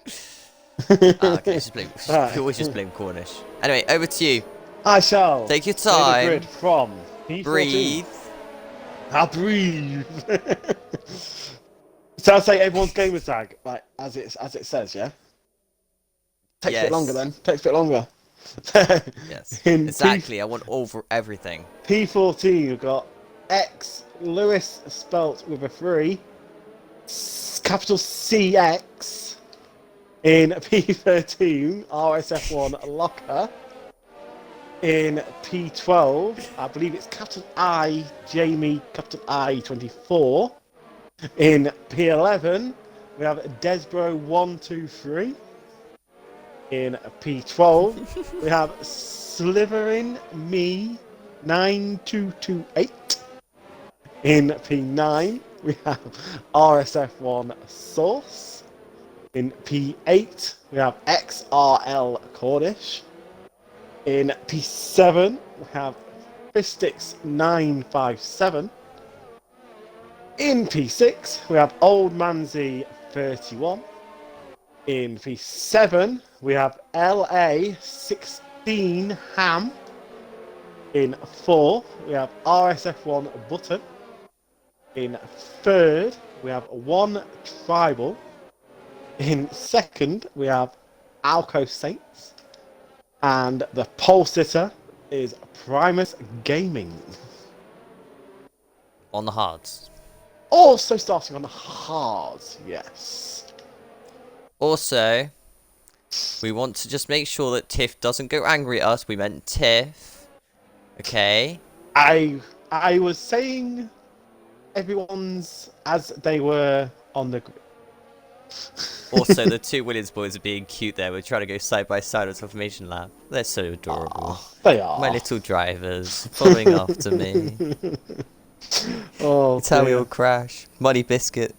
Okay, we always just blame Cornish. Anyway, over to you. I shall Take your clear the time. grid from P14. Breathe. I'll breathe. So I'll say everyone's gamer tag, like as it says, yeah. Takes a bit longer Yes. then. Takes a bit longer. Yes. In Exactly. I want over everything. P14, you've got X Lewis spelt with a 3, capital CX. In P13, RSF1 Locker. In P12, I believe it's capital I, Jamie, capital I 24. In P11, we have Desbro123. In P12, we have Slivering Me 9228. In P9, we have RSF1 Source. In P8, we have XRL Cornish. In P7, we have Fistix 957. In P6, we have Old Manzi 31. In P7, we have LA 16 Ham. In 4, we have RSF1 Button. In 3rd, we have 1 Tribal. In 2nd, we have Alco Saints. And the pole sitter is Primus Gaming. On the hards. Also starting on the hards, yes. Also, we want to just make sure that Tiff doesn't go angry at us. We meant Tiff. Okay? I was saying everyone's as they were on the grid. Also, the two Williams boys are being cute there. We're trying to go side by side at Information Lab. They're so adorable. They are. My little drivers following after me. Oh, It's how we dear. all crash. Money Biscuit.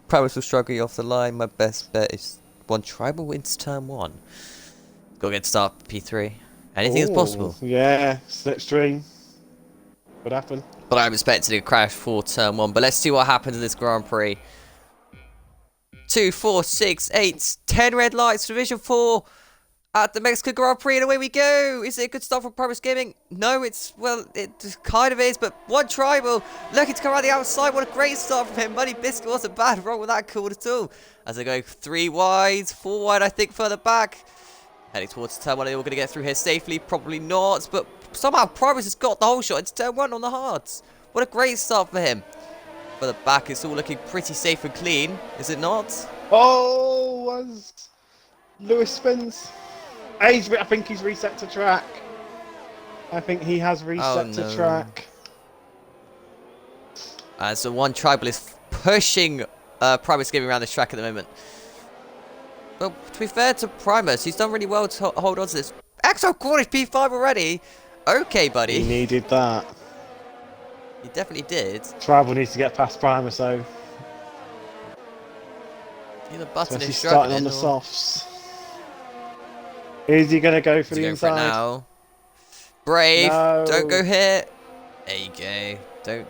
Primus will struggle off the line. My best bet is 1 Tribal wins turn 1. Gotta get start P3. Anything is possible. Yeah, slipstream. Could happen. But I'm expecting a crash for turn 1. But let's see what happens in this Grand Prix. 2, 4, 6, 8, 10 red lights for Division 4 at the Mexican Grand Prix, and away we go. Is it a good start for Primus Gaming? No, well, it kind of is, but 1 Tribal looking to come around the outside. What a great start from him. Money Biscuit wasn't bad, wrong with that call at all. As they go 3 wide, 4 wide, I think, further back. Heading towards turn 1, are they all going to get through here safely? Probably not, but somehow Primus has got the whole shot into turn 1 on the hards. What a great start for him. For the back, it's all looking pretty safe and clean, is it not? Oh, as Lewis spins. I think he's reset to track. I think he has reset to track. So 1 Tribal is pushing Primus Gaming around this track at the moment. But to be fair to Primus, he's done really well to hold on to this. XO Cornish P5 already. Okay, buddy. He needed that. He definitely did. Tribal needs to get past Primus, though. Either button So is he's starting on the struggling. softs. Is he going to go for the He's going for it inside? now. Brave. No. Don't go here. There you go. Don't.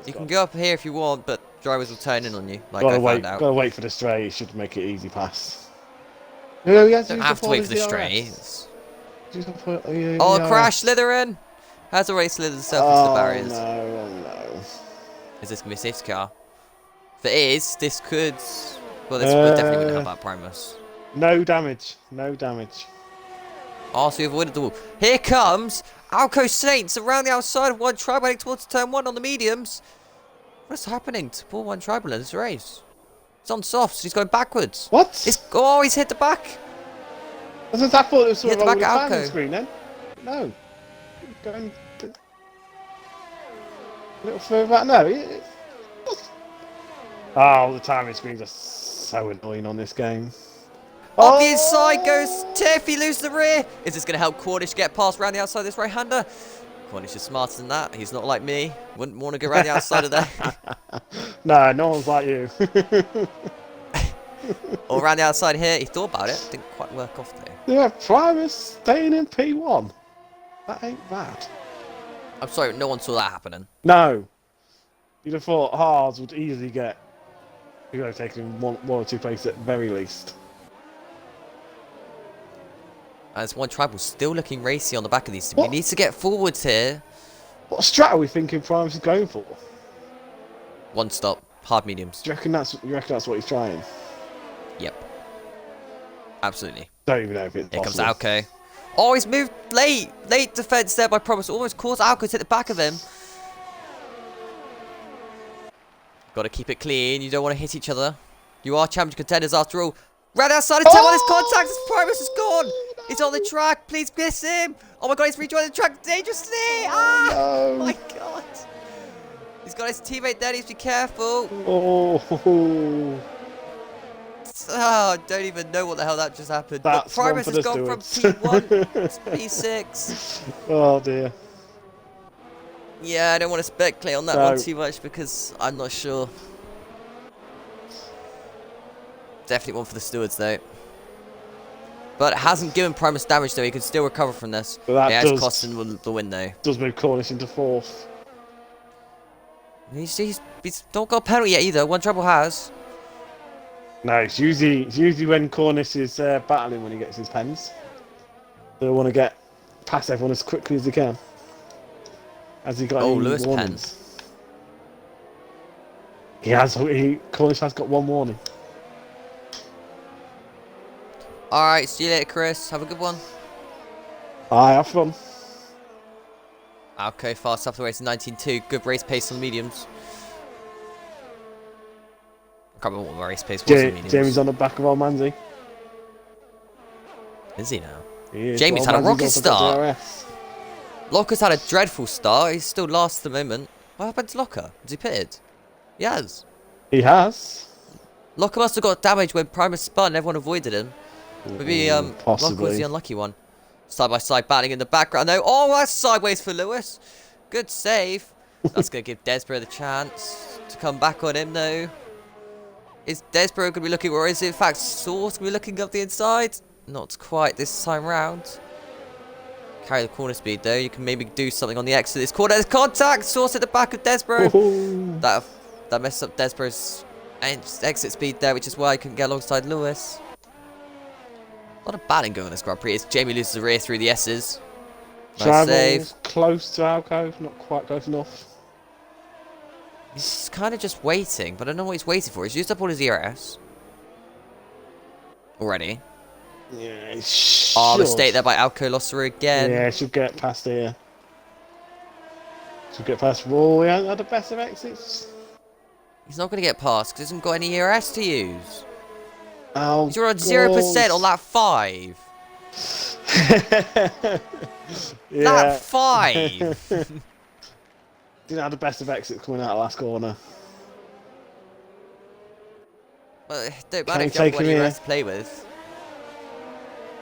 You can go up here if you want, but drivers will turn in on you, like I found out. Gotta wait for the straight. It should make it easy pass. No, he has Don't to have to wait for the straight. straight. Oh, crash, Slytherin! Has already slithered himself into the barriers. No. Is this going to be a safety car? If it is, this could... Well, this would definitely wouldn't help out Primus. No damage. No damage. Oh, so we avoided the wall. Here comes Alco Saints around the outside of 1 Tribal heading towards turn 1 on the mediums. What's happening to poor 1 Tribal in this race? He's on softs. He's going backwards. What? He's hit the back. I thought it was sort Hit of the over the back timing Alco. screen then. No. Going a little further back. No. Oh, the timing screens are so annoying on this game. On the inside goes Tiff. He loses the rear. Is this going to help Cornish get past around the outside of this right-hander? Cornish is smarter than that. He's not like me. Wouldn't want to go around the outside of that. No one's like you. Or around the outside here. He thought about it. Didn't quite work off though. Yeah, Primus staying in P1. That ain't bad. I'm sorry, no one saw that happening. No. You'd have thought Hards would easily get... You would have taken one or two places at very least. As one tribal still looking racy on the back of these. What? We need to get forwards here. What strat are we thinking Primus is going for? One stop, hard mediums. Do you reckon that's what he's trying? Yep. Absolutely. Don't even know if it's Here comes possible. Alco. Oh, he's moved late. Late defense there by Promise. Almost caused Alco to hit the back of him. Got to keep it clean. You don't want to hit each other. You are champion contenders after all. Right outside of 10 on his contact. Primus is gone. No. He's on the track. Please miss him. Oh my god, he's rejoining the track dangerously. Oh, no. My god. He's got his teammate there. He needs to be careful. Oh. Oh, I don't even know what the hell that just happened. That's but Primus one has for gone the from stewards. P1 to P6. Oh dear. Yeah, I don't want to speculate on that No. one too much because I'm not sure. Definitely one for the stewards though. But it hasn't given Primus damage though. He can still recover from this. But that yeah, does, it's costing the win though. Does move Cornish into 4th. He's don't got a penalty yet either. One trouble has. No, it's usually when Cornish is battling when he gets his pens. They want to get past everyone as quickly as they can. Has he got any Lewis warnings? Cornish has got one warning. Alright, see you later, Chris. Have a good one. Aye, have fun. Alco fast up the race in 19.2. Good race pace on the mediums. I can't remember what the race pace was on the mediums. Jamie's on the back of old Manzi. Is he now? He is. Jamie's had a Old rocket Manzi's also got start. DRS. Locker's had a dreadful start. He's still last at the moment. What happened to Locker? Has he pitted? He has. He has. Locker must have got damage when Primus spun and everyone avoided him. Maybe Locker was Possibly. the unlucky one. Side by side battling in the background though. Oh, that's sideways for Lewis. Good save. That's going to give Desborough the chance to come back on him though. Is Desborough going to be looking, or is it in fact Source going to be looking up the inside? Not quite this time round. Carry the corner speed though. You can maybe do something on the exit of this corner. There's contact. Source at the back of Desborough. Oh. That messed up Desborough's exit speed there, which is why he couldn't get alongside Lewis. A lot of batting going on this Grand Prix. As Jamie loses the rear through the S's. Nice save. Close to Alco, not quite close enough. He's kind of just waiting, but I don't know what he's waiting for. He's used up all his ERS. Already. Yeah, Oh, mistake there by Alco. Lost through again. Yeah, she'll get past here. She'll get past. Oh, he hasn't had the best of exits. He's not going to get past because he hasn't got any ERS to use. Oh, He's on 0% on that 5. Yeah. That 5. Didn't have the best of exits coming out of last corner. Well, it don't Can matter he if you haven't take got him any here? ERS to play with.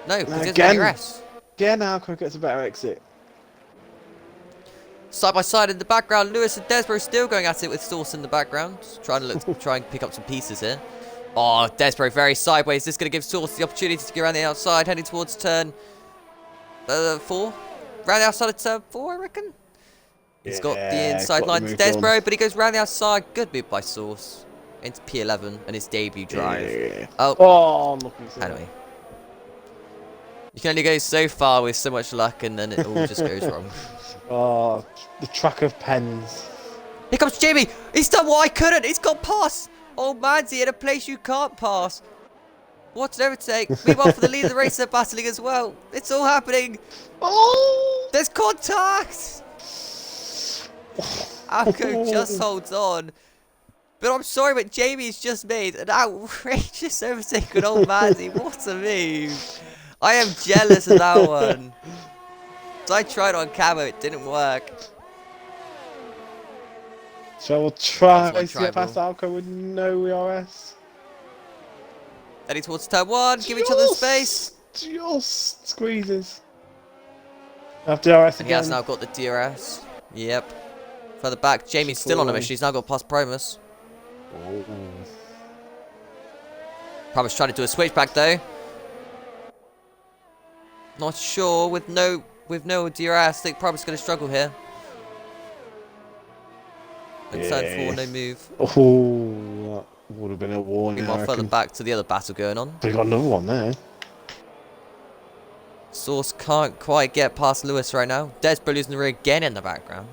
No, because he doesn't Again. have ERS. Yeah, now Alco gets a better exit. Side by side in the background, Lewis and Desborough still going at it with Source in the background. Trying to try and pick up some pieces here. Oh, Desborough very sideways. This is going to give Source the opportunity to get around the outside, heading towards turn 4. Round the outside of turn 4, I reckon. He's got the inside line to Desborough, but he goes round the outside. Good move by Source into P11 and his debut drive. Yeah. Oh, Oh, I'm looking for anyway. You can only go so far with so much luck, and then it all just goes wrong. Oh, the track of pens. Here comes Jamie. He's done what I couldn't. He's got past. Oh, Manzi in a place you can't pass. What an overtake. Meanwhile, for the lead of the race, they're battling as well. It's all happening. Oh! There's contact. Alco just holds on. But I'm sorry, but Jamie's just made an outrageous overtake on old Manzi. What a move. I am jealous of that one. So I tried on camo, it didn't work. So we'll try That's to get past Alco with no ERS. Heading towards turn 1, give each other space. Just squeezes. Have DRS And he has again. now got the DRS. Yep. Further back, Jamie's still on a mission. He's now got past Primus. Oh. Primus trying to do a switchback though. Not sure with no DRS. I think Primus is going to struggle here. And turn 4, no move. Oh, that would have been a warning. Meanwhile, further back to the other battle going on. They got another one there. Source can't quite get past Lewis right now. Desbro losing the rear again in the background.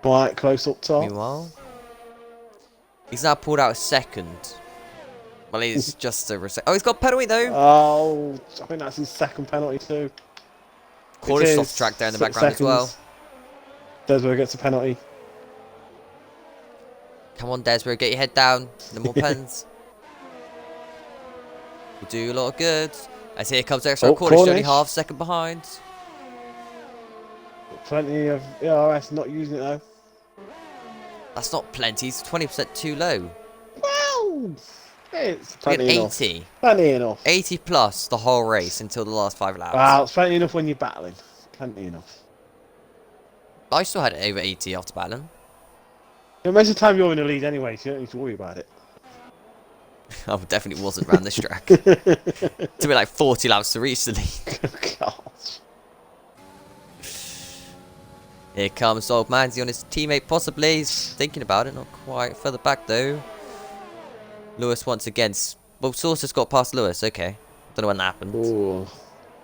Quite close up top. Meanwhile, he's now pulled out a second. Well, he's just a reset. Oh, he's got a penalty though. Oh, I think that's his second penalty too. Cornish off track there in the background as well. Desbro gets a penalty. Come on, Desbro, get your head down. No more pens. Will do a lot of good. As here comes extra Cornish, only half second behind. Plenty of ERS not using it though. That's not plenty. He's 20% too low. Well, it's plenty enough. 80. Plenty enough. 80 plus the whole race until the last 5 laps. Wow, it's plenty enough when you're battling. Plenty enough. I still had it over 80 after battling. Most of the time you're in the lead anyway, so you don't need to worry about it. I definitely wasn't around this track. It took me like 40 laps to reach the lead. Gosh. Here comes old Manzi on his teammate, possibly. He's thinking about it, not quite. Further back though. Lewis once again. Well, Source has got past Lewis. Okay. Don't know when that happened. Ooh.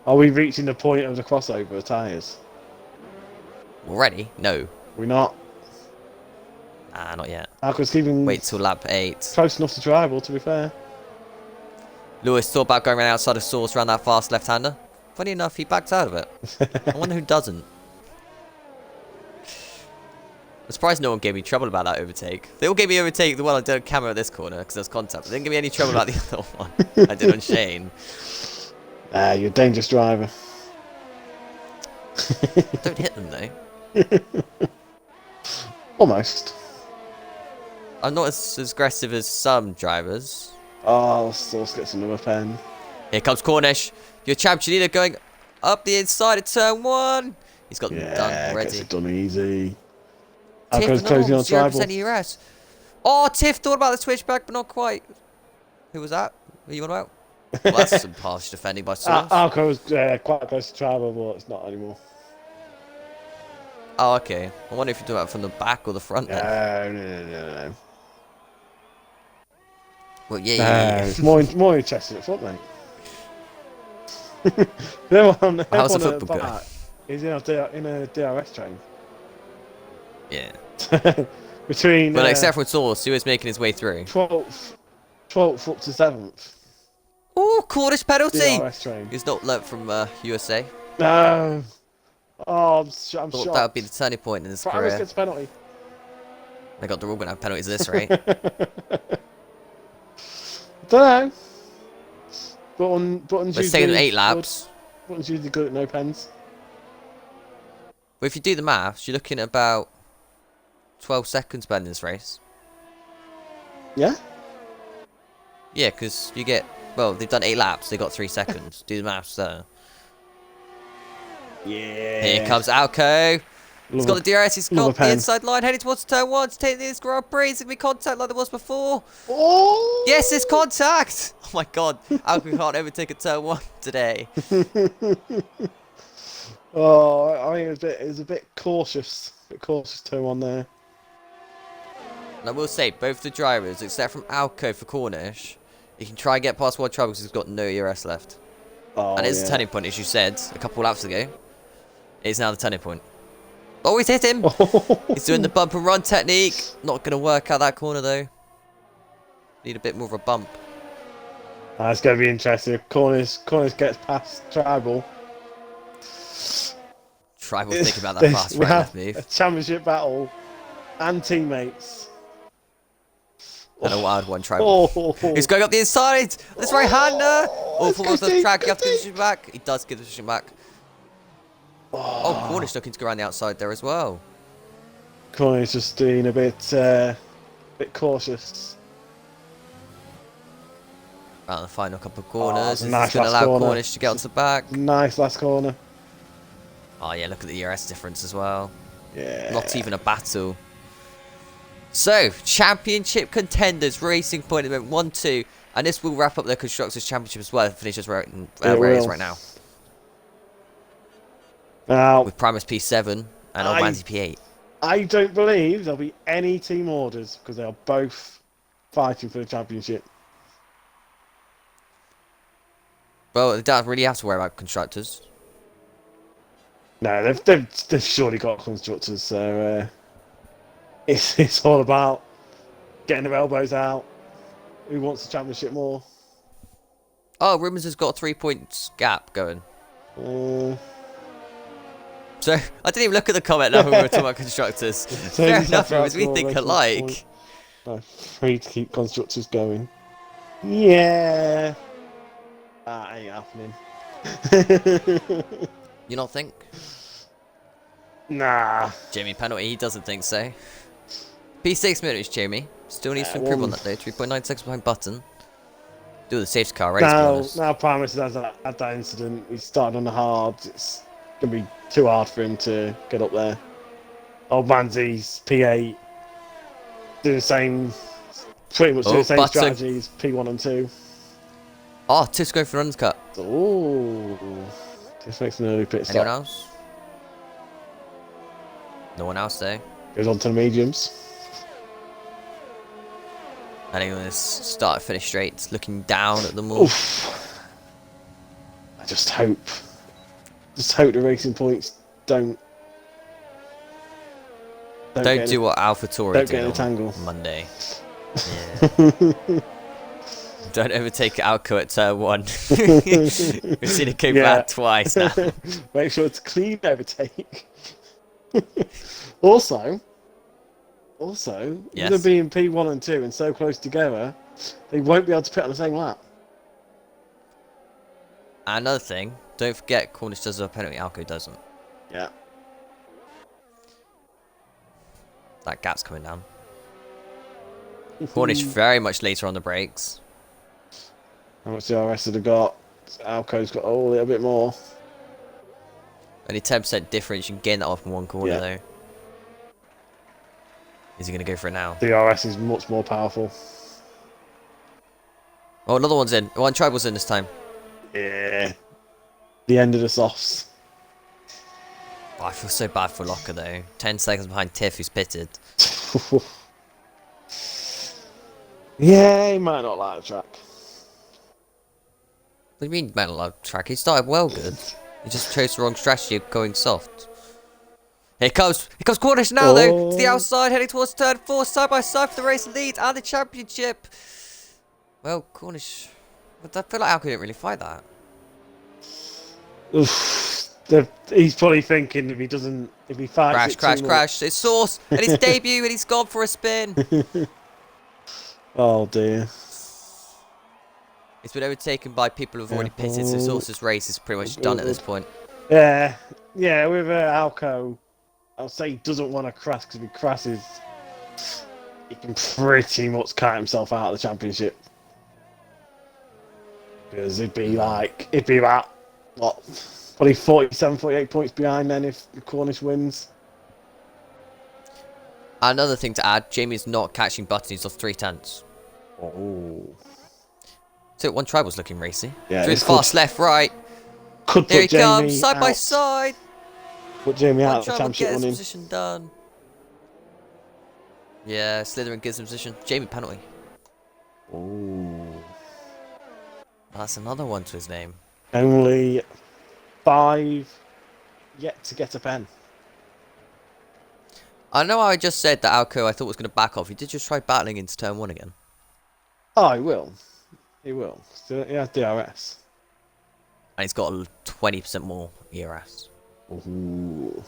Are we reaching the point of the crossover of tyres? Already? No. We're not. Ah, not yet. Alco's keeping Wait till lap 8. close enough to drival, to be fair. Lewis thought about going around outside of Source around that fast left-hander. Funny enough, he backed out of it. I wonder who doesn't. I'm surprised no one gave me trouble about that overtake. They all gave me overtake the one I did on camera at this corner because there was contact. But they didn't give me any trouble about the other one I did on Shane. You're a dangerous driver. Don't hit them though. Almost. I'm not as aggressive as some drivers. Oh, Source gets another pen. Here comes Cornish. Your champion leader going up the inside of turn 1. He's got them done already. Gets it done easy. Tiff, Alco's closing on tribal. 0% ERS. Oh, Tiff thought about the switchback, but not quite. Who was that? Who are you on about? Well, that's some harsh defending by Source. Alco's quite close to tribal, but it's not anymore. Oh, okay. I wonder if you're doing that from the back or the front then. No. Well, yeah. It's more interesting at front, mate. How's the football going? He's in a DRS train. Yeah. Between. Well, except for Source, who is making his way through. 12th up to 7th. Oh, Cornish penalty! DRS train. He's not learnt from USA. No. Oh, I'm Thought shocked. that would be the turning point in his career. Gets a penalty. They got they're all going to have penalties at this rate. Don't know. Button's Let's take them 8 laps. Button's usually good at no pens. Well, if you do the maths, you're looking at about 12 seconds behind this race. Yeah? Yeah, because you get... Well, they've done 8 laps. They got 3 seconds. Do the maths there. Yeah. Here comes Alco. He's got the DRS. He's got the inside line heading towards turn 1 to take this Grand Prix. It's going to be contact like there was before. Oh! Yes, it's contact. Oh my god. Alco can't overtake a turn 1 today. Oh, I mean, it was a bit cautious. Turn 1 there. And I will say, both the drivers, except from Alco for Cornish, he can try and get past World Trouble because he's got no ERS left. Oh, and it's a turning point, as you said a couple laps ago. It's now the turning point. Oh, he's hit him! He's doing the bump and run technique. Not going to work out that corner, though. Need a bit more of a bump. That's going to be interesting. If Cornish gets past Tribal. Tribal thinking about that fast right left move. A championship battle and teammates. I know what I'd want Tribal. He's going up the inside. This right-hander. Oh, for the track, you have to give the position back. He does give the position back. Oh, Cornish looking to go around the outside there as well. Cornish just being a bit cautious. Around the final couple of corners. This nice is going to allow corner. Cornish to get onto the back. Nice last corner. Oh yeah, look at the ERS difference as well. Yeah. Not even a battle. So, championship contenders, Racing Point at the moment 1-2, and this will wrap up the Constructors' Championship as well. It finishes where it is right now. Now, with Primus P7 and Oldmanzi P8. I don't believe there'll be any team orders because they are both fighting for the championship. Well, they don't really have to worry about constructors. No, they've surely got constructors, so it's all about getting their elbows out. Who wants the championship more? Oh, Rimmers has got a 3 points gap going. So, I didn't even look at the comment now when we were talking about constructors. Fair enough, Rimmers, we think alike. I'm free to keep constructors going. Yeah. That ain't happening. You not think? Nah. Jamie penalty, he doesn't think so. P6 minutes, Jamie. Still needs to improve on that though. 3.9 seconds behind Button. Do the safety car race. Now Primus has had that incident. He started on the hard. It's going to be too hard for him to get up there. Old Manzi's P8. Do the same, pretty much do the same strategies, P1 and 2. Oh, Tiff's going for runs cut. Oh, Tiff makes an early pit stop. Anyone else? No one else there. Goes on to the mediums. Anyone that's start finish straight, looking down at them all. Oof. I just hope the racing points don't do what AlphaTauri did on Monday. Yeah. Don't overtake Alco at turn 1. We've seen it go bad twice now. Make sure it's a clean overtake. Also, yes. them being P1 and 2 and so close together, they won't be able to pit on the same lap. Another thing, don't forget Cornish does a penalty, Alco doesn't. Yeah. That gap's coming down. Cornish very much later on the brakes. How much the RS have got? Alco's got a little bit more. Only 10% difference, you can gain that off in one corner though. Is he going to go for it now? The RS is much more powerful. Oh, another one's in. One tribal's in this time. Yeah. The end of the softs. Oh, I feel so bad for Locker though. 10 seconds behind Tiff, who's pitted. Yeah, he might not like the track. What do you mean, might not like the track? He started well good. He just chose the wrong strategy of going soft. Here comes Cornish now though. To the outside, heading towards turn 4, side by side for the race lead and the championship. Well, Cornish, but I feel like Alco didn't really fight that. Oof. He's probably thinking if he fights Crash. It's Source and his debut and he's gone for a spin. Oh dear. It's been overtaken by people who've already pitted, so Source's race is pretty much done at this point. Yeah, with Alco, I'll say he doesn't want to crash because if he crashes, he can pretty much cut himself out of the championship. Because it'd be about, what, probably 47, 48 points behind then if Cornish wins. Another thing to add, Jamie's not catching Button, he's off 3/10. Oh. So one tribal's looking racy. Yeah, through fast left, right. Here he comes, side by side. Put Jamie out of the One tribal championship gets running. position done. Yeah, Slytherin gives him position. Jamie penalty. Oh. That's another one to his name. Only 5 yet to get a pen. I know I just said that Alco I thought was going to back off. He did just try battling into turn 1 again. Oh, he will. He will. So he has DRS. And he's got a 20% more ERS. Ooh.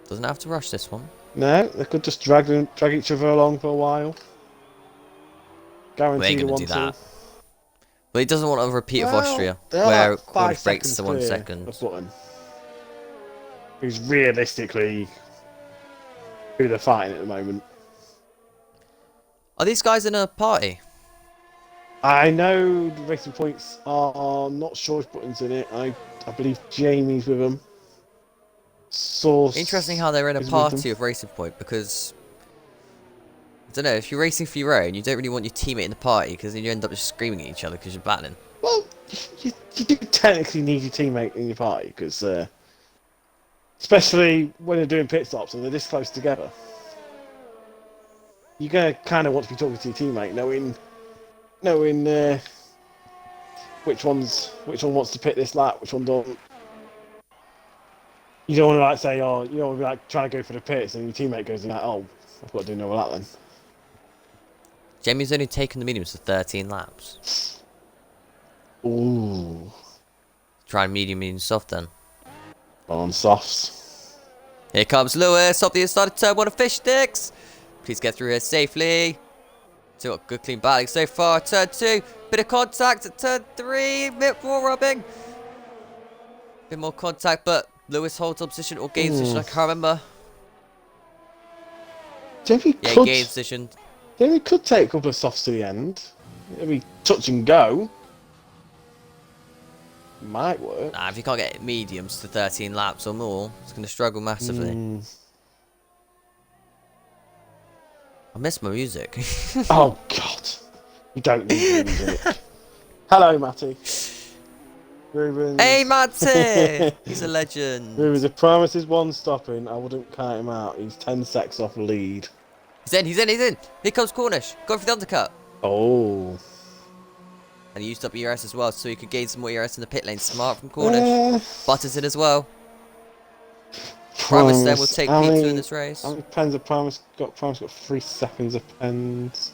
Doesn't have to rush this one. No, they could just drag each other along for a while. Guaranteed We ain't going to do that. But he doesn't want a repeat of Austria, where Cornish breaks to 1 second. Who's realistically who they're fighting at the moment. Are these guys in a party? I know the Racing Points are not sure if Button's in it. I believe Jamie's with them. Source. Interesting how they're in a party of Racing Point, because I don't know, if you're racing for your own, you don't really want your teammate in the party because then you end up just screaming at each other because you're battling. Well, you do technically need your teammate in your party because, especially when they're doing pit stops and they're this close together, you're gonna kind of want to be talking to your teammate, knowing which one wants to pit this lap, which one don't. You don't want to like say, oh, you don't want to be like trying to go for the pits, and your teammate goes like, oh, I've got to do another lap then. Jamie's only taken the mediums for 13 laps. Ooh. Try medium, soft then. On softs. Here comes Lewis off the inside of turn 1 of fish sticks. Please get through here safely. Still got good clean battling so far. Turn 2, bit of contact at turn 3, bit more rubbing. Bit more contact, but Lewis holds on position or gains position, I can't remember. Jamie gains position. Jamie could take a couple of softs to the end. Maybe touch and go. Might work. Nah, if you can't get mediums to 13 laps or more, it's going to struggle massively. I miss my music. Oh, God. You don't need music. Hello, Matty. Rubens. Hey, Matty! He's a legend. Rubens, if Primus is one stopping, I wouldn't count him out. He's 10 secs off lead. He's in. Here comes Cornish. Go for the undercut. Oh. And he used up ERS as well, so he could gain some more ERS in the pit lane. Smart from Cornish. Butters in as well. Primus then will take P2 in this race. How many pens have Primus got? Primus got 3 seconds of pens.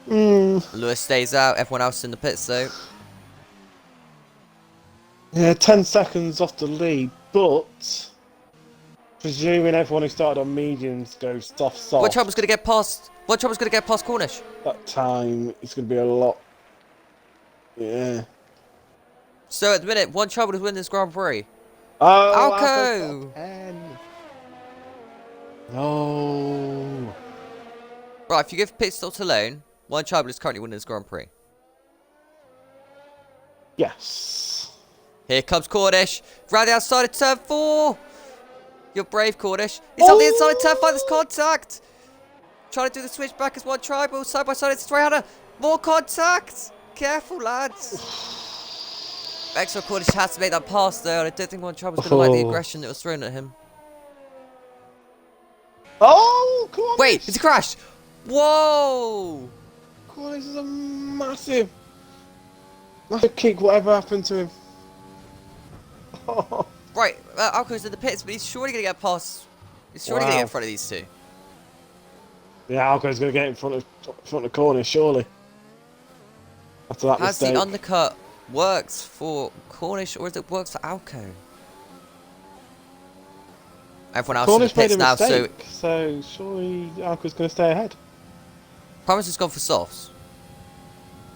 Lewis stays out. Everyone else in the pits though. Yeah, 10 seconds off the lead, but presuming everyone who started on mediums goes soft. One Trouble's going to get past. Cornish. That time it's going to be a lot. Yeah. So at the minute, One Trouble is winning this Grand Prix. Oh, Alco! No. Right, if you give pit stops alone, One Trouble is currently winning this Grand Prix. Yes. Here comes Cornish. Round the outside of turn 4. You're brave, Cornish. He's on the inside of turn 5. There's contact. Trying to do the switch back as One Tribal. Side by side, it's Triana. More contact. Careful, lads. Extra Cornish has to make that pass, though. And I don't think One Tribal's going to like the aggression that was thrown at him. Oh, Cornish. Wait, it's a crash. Whoa. Cornish is a massive kick, whatever happened to him. Right, Alco's in the pits, but he's surely going to get past. He's surely going to get in front of these two. Yeah, Alco's going to get in front of Cornish, surely. After that Has mistake. the undercut works for Cornish, or is it works for Alco? Everyone else Cornish in the pits made a now, mistake, so surely Alco's going to stay ahead. Primus has gone for softs.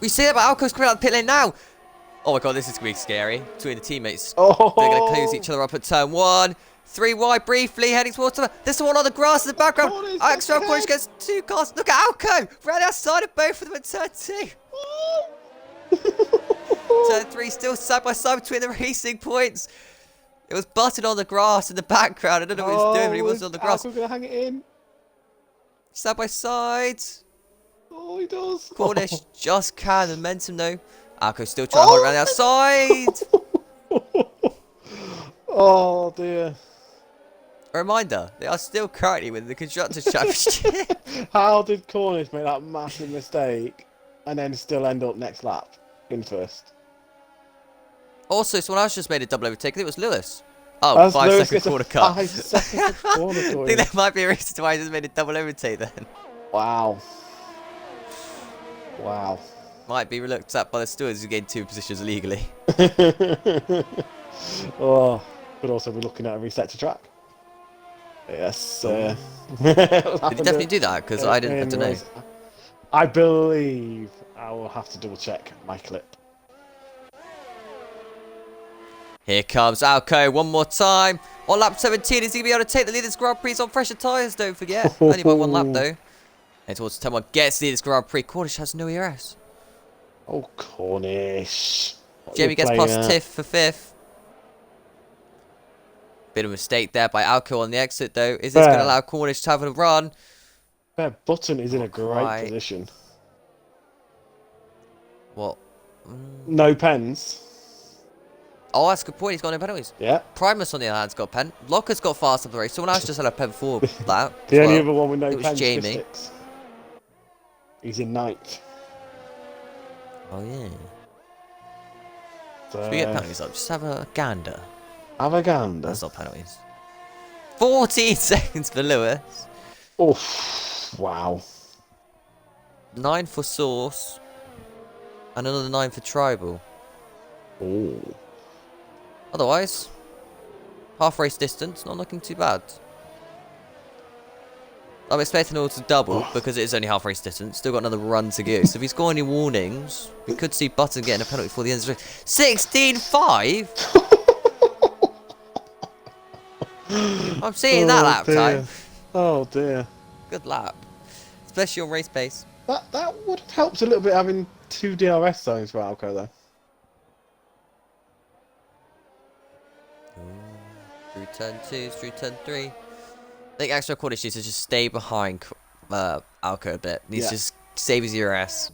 We see that, but Alco's coming out of the pit lane now. Oh my god, this is going to be scary. Between the teammates. Oh. They're going to close each other up at turn 1. 3 wide briefly, heading towards the... There's someone on the grass in the background. Extra Cornish gets 2 cars. Look at Alco! Right outside of both of them at turn 2. Turn 3 still side by side between the racing points. It was butted on the grass in the background. I don't know what he was doing, but he was on the grass. Alco's going to hang it in. Side by side. Oh, he does. Cornish just can. Momentum though. Alco's still trying to hold it around the outside. Oh dear. A reminder, they are still currently winning the Constructors' Championship. How did Cornish make that massive mistake and then still end up next lap in first? Also, someone else just made a double overtake. I think it was Lewis. Oh, 5 second corner cut. 5 second corner cut. I think there might be a reason why he just made a double overtake then. Wow. Wow. Might be looked at by the stewards who gained 2 positions illegally. Oh, could also be looking at a reset to track. Yes. Did he definitely do that? Because I don't know. I believe I will have to double check my clip. Here comes Alco one more time. On lap 17, is he going to be able to take the lead in this Grand Prix on fresher tyres? Don't forget. Only by 1 lap though. And towards turn 1, gets the lead in this Grand Prix. Cornish has no ERS. Oh, Cornish. Jamie gets past Tiff for 5th. Bit of a mistake there by Alco on the exit though. Is this going to allow Cornish to have a run? Button is in a great position. What? No pens. Oh, that's a good point. He's got no penalties. Yeah. Primus on the other hand's got a pen. Locker's got fast up the race. Someone else just had a pen before that. The only other one with no it was pens Jamie. He's in 9th. Oh yeah. Should we get penalties up? Just have a gander. Have a gander. That's not penalties. 14 seconds for Lewis. Oof. Wow. 9 for Sauce. And another 9 for Tribal. Oh. Otherwise, half race distance, not looking too bad. I'm expecting all to double because it is only half race distance. Still got another run to go. So if he's got any warnings, we could see Button getting a penalty before the end of the race. 16.5? I'm seeing that lap time. Oh dear. Good lap. Especially on race pace. That would have helped a little bit having 2 DRS zones for Alco though. Through turn 2, through turn 3. I think extra Cornish needs to just stay behind Alco a bit. Needs to just save his ERS.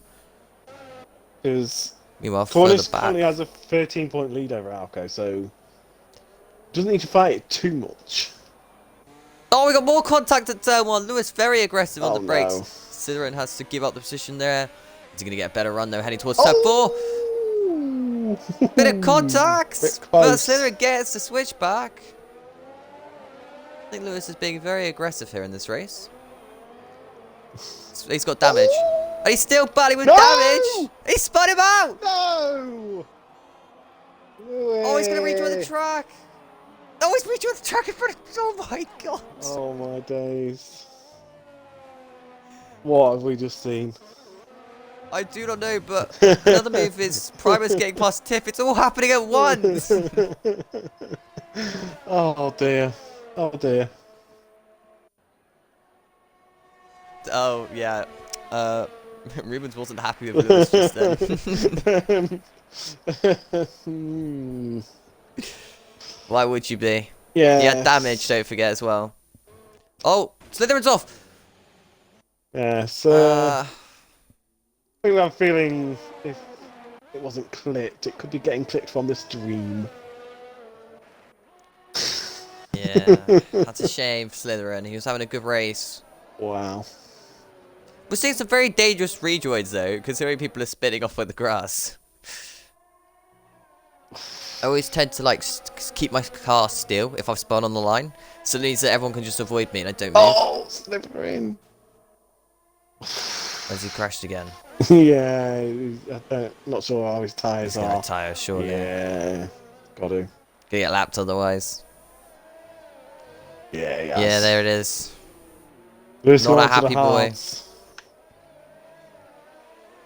Because meanwhile, Cornish further back. currently has a 13-point lead over Alco, so doesn't need to fight it too much. Oh, we got more contact at turn 1. Lewis very aggressive on the brakes. No. Citroen has to give up the position there. Is he going to get a better run though, heading towards turn 4? Bit of contact, but Slytherin gets the switch back. I think Lewis is being very aggressive here in this race. He's got damage. And he's still battling with damage. He spun him out. No! Oh, he's going to rejoin the track. Oh, he's rejoined the track in front of... Oh my god. Oh my days. What have we just seen? I do not know, but another move is Primus getting past Tiff. It's all happening at once. Oh dear. Oh dear. Oh, yeah. Rubens wasn't happy with Lewis just then. Why would you be? Yeah. He had damage, don't forget as well. Oh, Slytherin's off. Yeah, so I think I'm feeling if it wasn't clipped, it could be getting clipped from the stream. Yeah, that's a shame for Slytherin. He was having a good race. Wow. We're seeing some very dangerous rejoins though, considering people are spinning off with the grass. I always tend to like keep my car still if I've spun on the line, so it means that everyone can just avoid me and I don't move. Oh, Slytherin! As he crashed again. Yeah, not sure how his tyres He's are. gonna tire, surely. Yeah, got to. Gonna get lapped otherwise. Yeah, Yeah, there it is. Lewis Not a going to the happy boy. hards.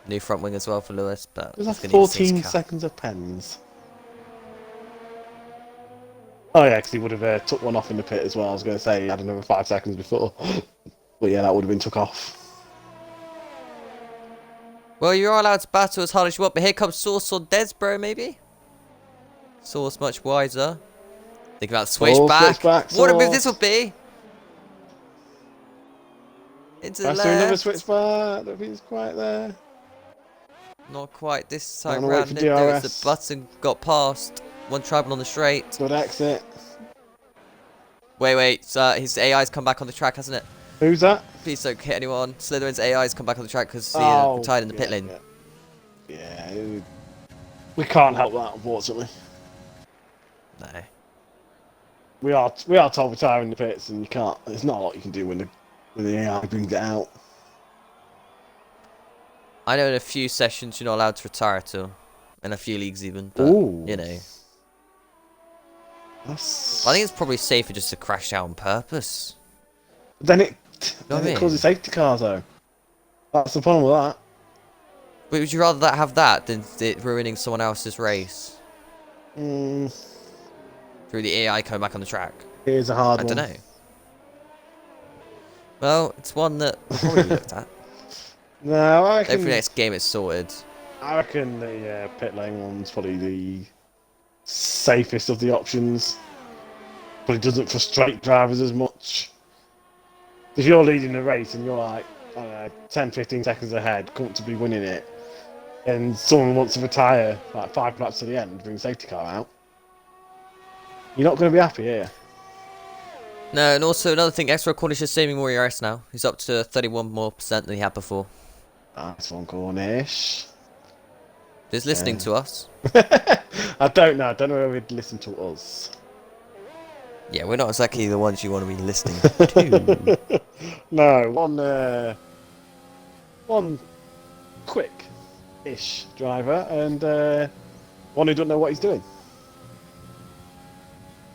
New front wing as well for Lewis, but There's he's like gonna use his 14 car. seconds of pens. Oh yeah, because he would have took one off in the pit as well. I was going to say he had another 5 seconds before. But yeah, that would have been took off. Well, you're allowed to battle as hard as you want, but here comes Source or Desbro, maybe? Source much wiser. Think about switch back. What a move this would be! Into the Let's do another left. switch back. I don't think it's quite there. Not quite this time Wanna wait round. for Didn't notice DRS. the button got past. One tribal on the straight. Good exit. Wait. His AI's come back on the track, hasn't it? Who's that? Please don't hit anyone. Slytherin's AI's come back on the track because he Oh, retired in the yeah, pit lane. Yeah, we can't help that, unfortunately. No. We are told retire in the pits, and you can't. There's not a lot you can do when the AI brings it out. I know in a few sessions you're not allowed to retire at all. In a few leagues even, but Ooh. you know. That's... I think it's probably safer just to crash out on purpose. Then it Know what I mean? causes safety cars though. That's the problem with that. But would you rather have that than it ruining someone else's race? Mm, Through the AI coming back on the track? it is a hard I one. don't know. Well, it's one that we'll probably looked at. No, I reckon. Hopefully next game it's sorted. I reckon the pit lane one's probably the safest of the options. But it doesn't frustrate drivers as much. If you're leading the race and you're like, I don't know, 10, 15 seconds ahead, comfortably winning it, and someone wants to retire like 5 laps to the end, bring the safety car out, you're not going to be happy here. No, and also another thing, Extra Cornish is saving more ERS now. He's up to 31% more than he had before. Nice one, Cornish. Who's listening to us? I don't know. I don't know whether he'd listen to us. Yeah, we're not exactly the ones you want to be listening to. No, one quick-ish driver and one who doesn't know what he's doing.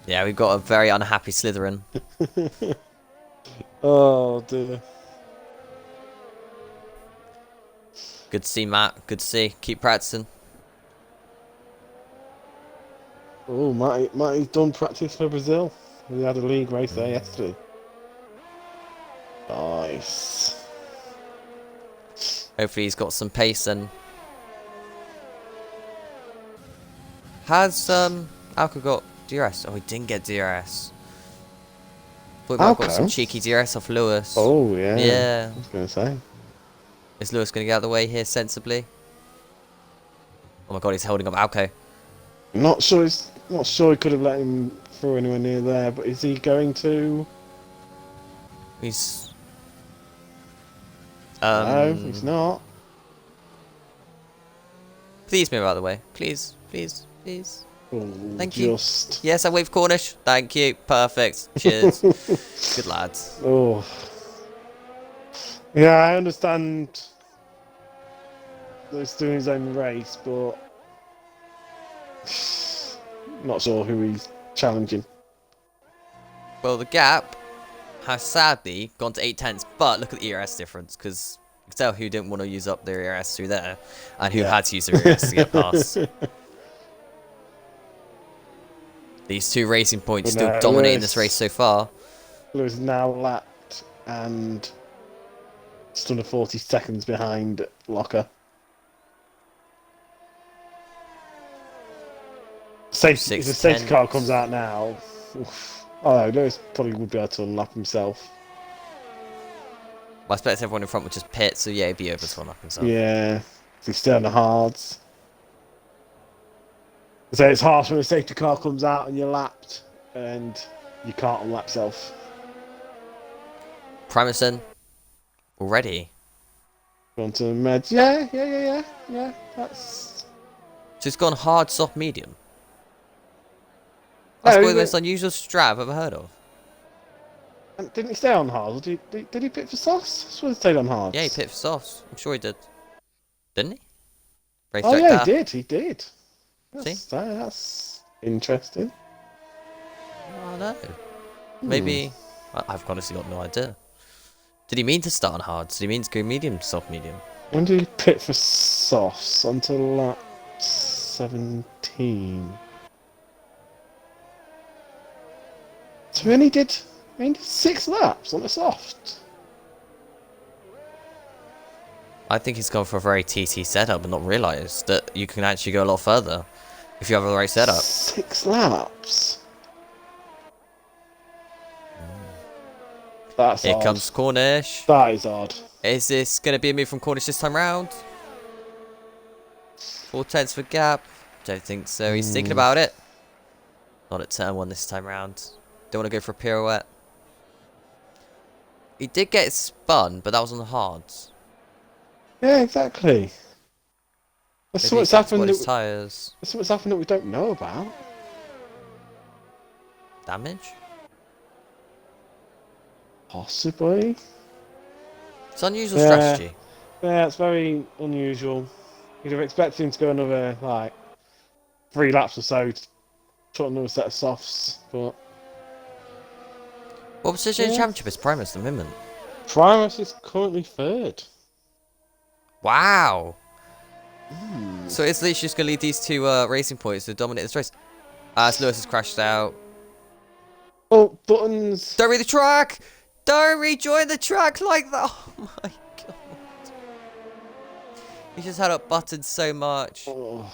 Yeah, we've got a very unhappy Slytherin. Oh dear. Good to see, Matt. Good to see. Keep practicing. Oh, Matty's done practice for Brazil. We had a league race there yesterday. Nice. Hopefully he's got some pace and... Has Alka got DRS? Oh, he didn't get DRS. Thought he might have got some cheeky DRS off Lewis. Oh, yeah. Yeah. I was going to say. Is Lewis going to get out of the way here sensibly? Oh my god, he's holding up Alco. Not sure he could have let him through anywhere near there, but is he going to? He's... No, he's not. Please move out of the way. Please, please, please. Oh, Thank you. just... Yes, I wave Cornish. Thank you. Perfect. Cheers. Good lads. Oh. Yeah, I understand that he's doing his own race, but not sure who he's challenging. Well, the gap has sadly gone to 8/10, but look at the ERS difference, because you can tell who didn't want to use up their ERS through there, and who had to use their ERS to get past. These two racing points still dominating this race so far. Lewis is now lapped and just under 40 seconds behind Locker. If the safety car comes out now, oof. Oh no, Lewis probably would be able to unlap himself. I expect everyone in front would just pit, so yeah, he'd be able to unlap himself. Yeah, he's still on the hards. So it's harsh when a safety car comes out and you're lapped and you can't unlap yourself. Primerson already. Gone to meds. Yeah. That's. So it's gone hard, soft, medium. That's probably the most unusual strat I've ever heard of. And didn't he stay on hard? Or did he pit for softs? I swear he stayed on hard. Yeah, he pit for softs. I'm sure he did. Didn't he? Oh yeah, he did. See? That's interesting. Oh no. Maybe... I've honestly got no idea. Did he mean to start on hard? Did he mean to go medium, soft, medium? When did he pit for softs? Until lap 17. So he only did 6 laps on the soft. I think he's gone for a very TT setup and not realised that you can actually go a lot further if you have the right setup. 6 laps? That's Here odd. comes Cornish. That is odd. Is this going to be a move from Cornish this time round? 4/10 for gap. Don't think so. He's thinking about it. Not at turn 1 this time round. Don't want to go for a pirouette. He did get spun, but that was on the hards. Yeah, exactly. That's what's happened. His tyres. That's what's happened that we don't know about. Damage? Possibly. It's unusual strategy. Yeah, it's very unusual. You'd have expected him to go another, like, 3 laps or so to put another set of softs, but... What position in the championship is Primus at the moment? Primus is currently 3rd. Wow! So it's literally just going to lead these two racing points to dominate this race. As Lewis has crashed out. Oh, buttons! Don't read the track! Don't rejoin the track like that! Oh my god. He just had up buttons so much. Oh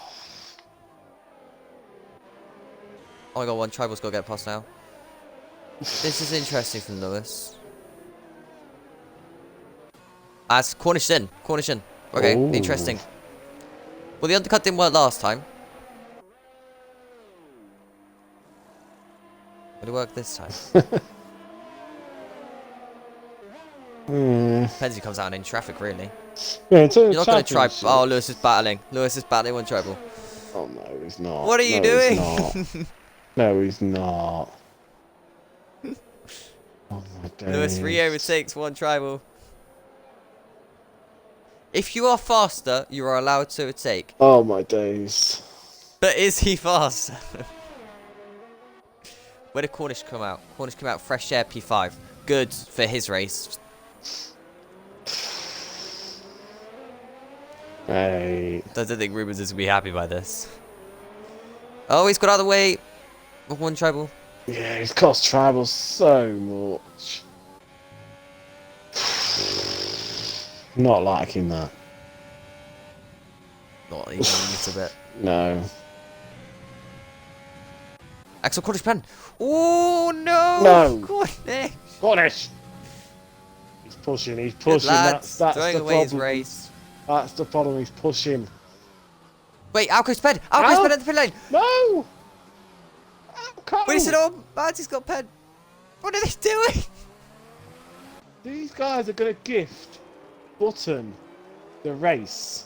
my god, one tribal's got to get past now. This is interesting from Lewis. As Cornish in. Cornish in. Okay, interesting. Well, the undercut didn't work last time. Will it work this time? Depends if he comes out in traffic, really. Yeah, in terms You're of not going to try. championship- Oh, Lewis is battling. Lewis is battling one tribal. Oh no, he's not. What are you No, doing? he's not. No, he's not. Oh my Lewis days. re-overtakes one tribal. If you are faster, you are allowed to overtake. Oh my days. But is he faster? Where did Cornish come out? Cornish came out fresh air P5. Good for his race. Hey. I don't think Rubens is going to be happy by this. Oh, he's got out of the way of one tribal. Yeah, he's cost tribal so much. Not liking that. Not even a little bit. No. Axel Cornish pen. Oh no! No. Cornish. Cornish! He's pushing, he's Good pushing. lads, That's throwing the away his problem. race. That's the problem, he's pushing. Wait, Alco's pen. Alco's pen at the pin lane. No! Wait, he said, oh, Marty's got pen. What are they doing? These guys are going to gift Button the race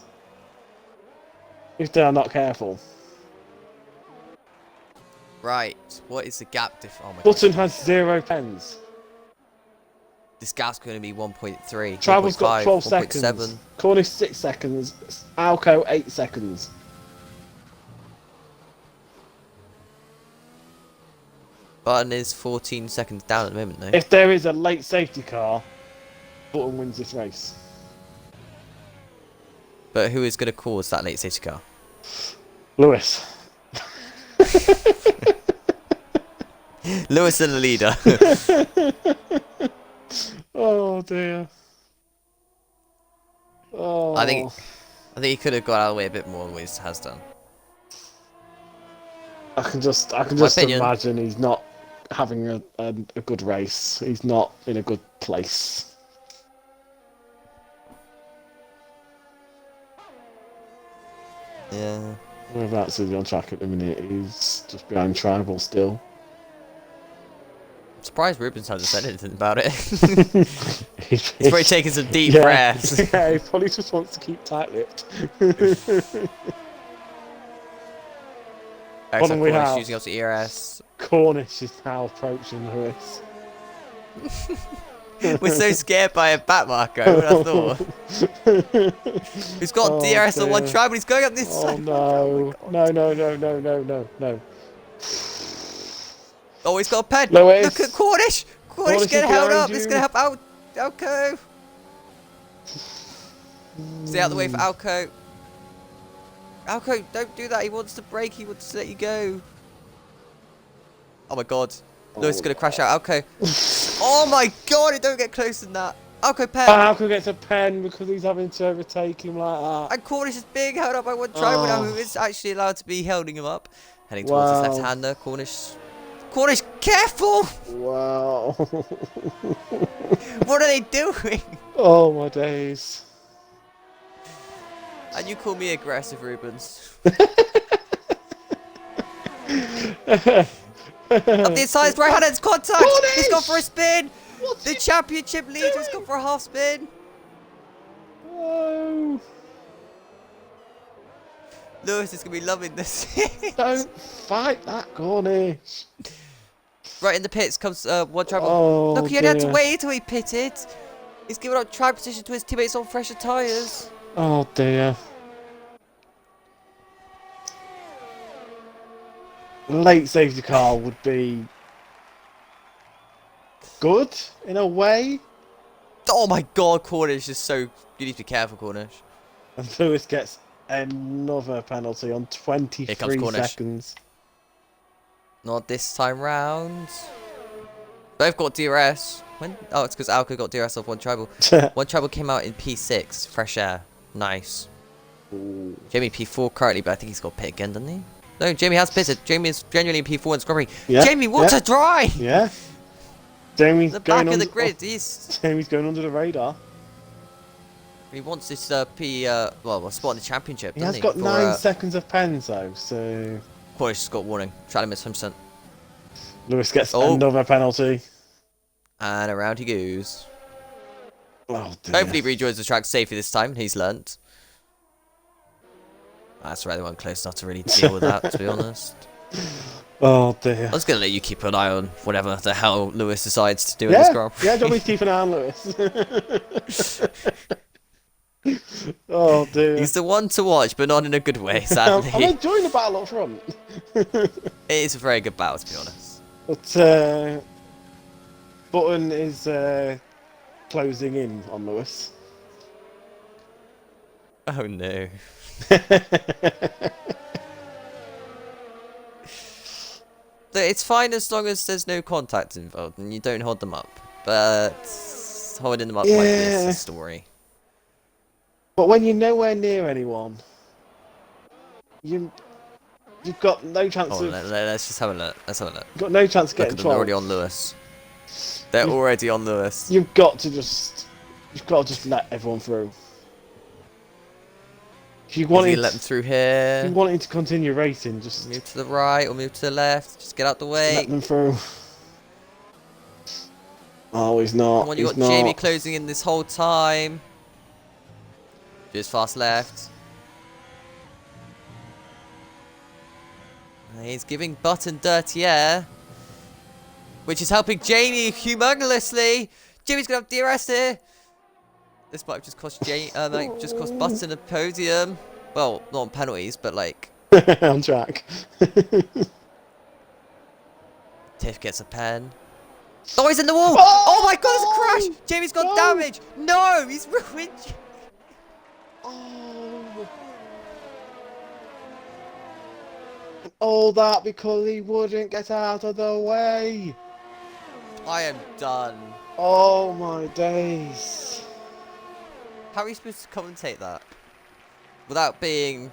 if they are not careful. Right, what is the gap? Oh my Button God. has 0 pens. This gap's going to be 1.3. Travel's got 12 1.7. seconds. Cornish 6 seconds. Alco 8 seconds. Button is 14 seconds down at the moment, though. If there is a late safety car, Button wins this race. But who is going to cause that late safety car? Lewis. Lewis is the leader. Oh dear. Oh. I think he could have got out of the way a bit more than what he has done. I can just opinion. imagine he's not having a good race. He's not in a good place. Yeah. Whereabouts is he on track at the minute? He's just behind Tribal still. I'm surprised Rubens hasn't said anything about it. He's He's probably taking some deep yeah, breaths. Yeah, he probably just wants to keep tight-lipped. Excellent. we Cornish have? using up the ERS. Cornish is now approaching Lewis. We're so scared by a bat marker. Who would have thought? He's got Oh, DRS on one dear. try, but he's going up this Oh side. no. No, no, no, no, no, no, no. Oh, he's got a pen. Lewis. Look at Cornish. Cornish Cornish getting is held behind up. It's you. going to help Alco. Stay out of the way for Alco. Alco, don't do that. He wants to brake. He wants to let you go. Oh my God. Lewis is going to crash out Alco. Oh my God, don't get closer than that. Alco pen. Alco gets a pen because he's having to overtake him like that. And Cornish is being held up by one driver now, who is actually allowed to be holding him up. Heading towards his Wow. left-hander. Cornish, careful! Wow. What are they doing? Oh my days. And you call me aggressive, Rubens. Up the inside, right hand, it's contact! Cornish! He's gone for a spin! What's The he championship leader's doing? gone for a half spin! No. Lewis is going to be loving this. Don't fight that Cornish. Right in the pits comes one driver. Oh, Look, he only had to dear. wait until he pitted. He's given up track position to his teammates on fresher tyres. Oh dear. Late safety car would be good in a way. Oh my God, Cornish is so... You need to be careful, Cornish. And Lewis gets another penalty on Here comes 23 Cornish. seconds. Not this time round. Both got DRS. When? Oh, it's because Alco got DRS off one tribal. One tribal came out in P6, fresh air. Nice. Ooh. Jamie P4 currently, but I think he's got pit again, doesn't he? No, Jamie has pitted. Jamie is genuinely in P4 and scrubbing. Yeah, Jamie, what yeah. a dry! Yeah. Jamie's The going back of the under- grid. He's, Jamie's going under the radar. he wants this well, a spot in the championship, He doesn't has got For, 9 seconds of pens though, so Cornish has got warning. Try to miss 100%. Lewis gets Oh. another penalty. And around he goes. Oh dear. Hopefully he rejoins the track safely this time. He's learnt. That's right, they weren't close enough to really deal with that, to be honest. Oh dear. I was going to let you keep an eye on whatever the hell Lewis decides to do in this Grand Prix. Yeah, don't be keep an eye on Lewis. Oh dear. He's the one to watch, but not in a good way, sadly. I'm enjoying the battle up front. It is a very good battle, to be honest. But Button is closing in on Lewis. Oh no. It's fine as long as there's no contact involved and you don't hold them up. But holding them up like this is a story. But when you're nowhere near anyone, you've got no chance of. Let's just have a look. Let's have a look. You've got no chance of Look getting at them, they're already on Lewis. They're already on Lewis. You've got to just let everyone through. If you want to let them through here. If you wanting to continue racing, just move to the right or move to the left. Just get out the way. Let them through. Oh, he's not. Come on, you got Jamie closing in this whole time. Just fast left. He's giving Button dirty air, which is helping Jamie humongously. Jamie's gonna have DRS here. This might have just cost just cost Button a podium. Well, not on penalties, but like on track. Tiff gets a pen. Oh, he's in the wall! Oh my God, there's a crash! Jamie's got damage. No, he's ruined. All that because he wouldn't get out of the way. I am done. Oh my days. How are you supposed to commentate that? Without being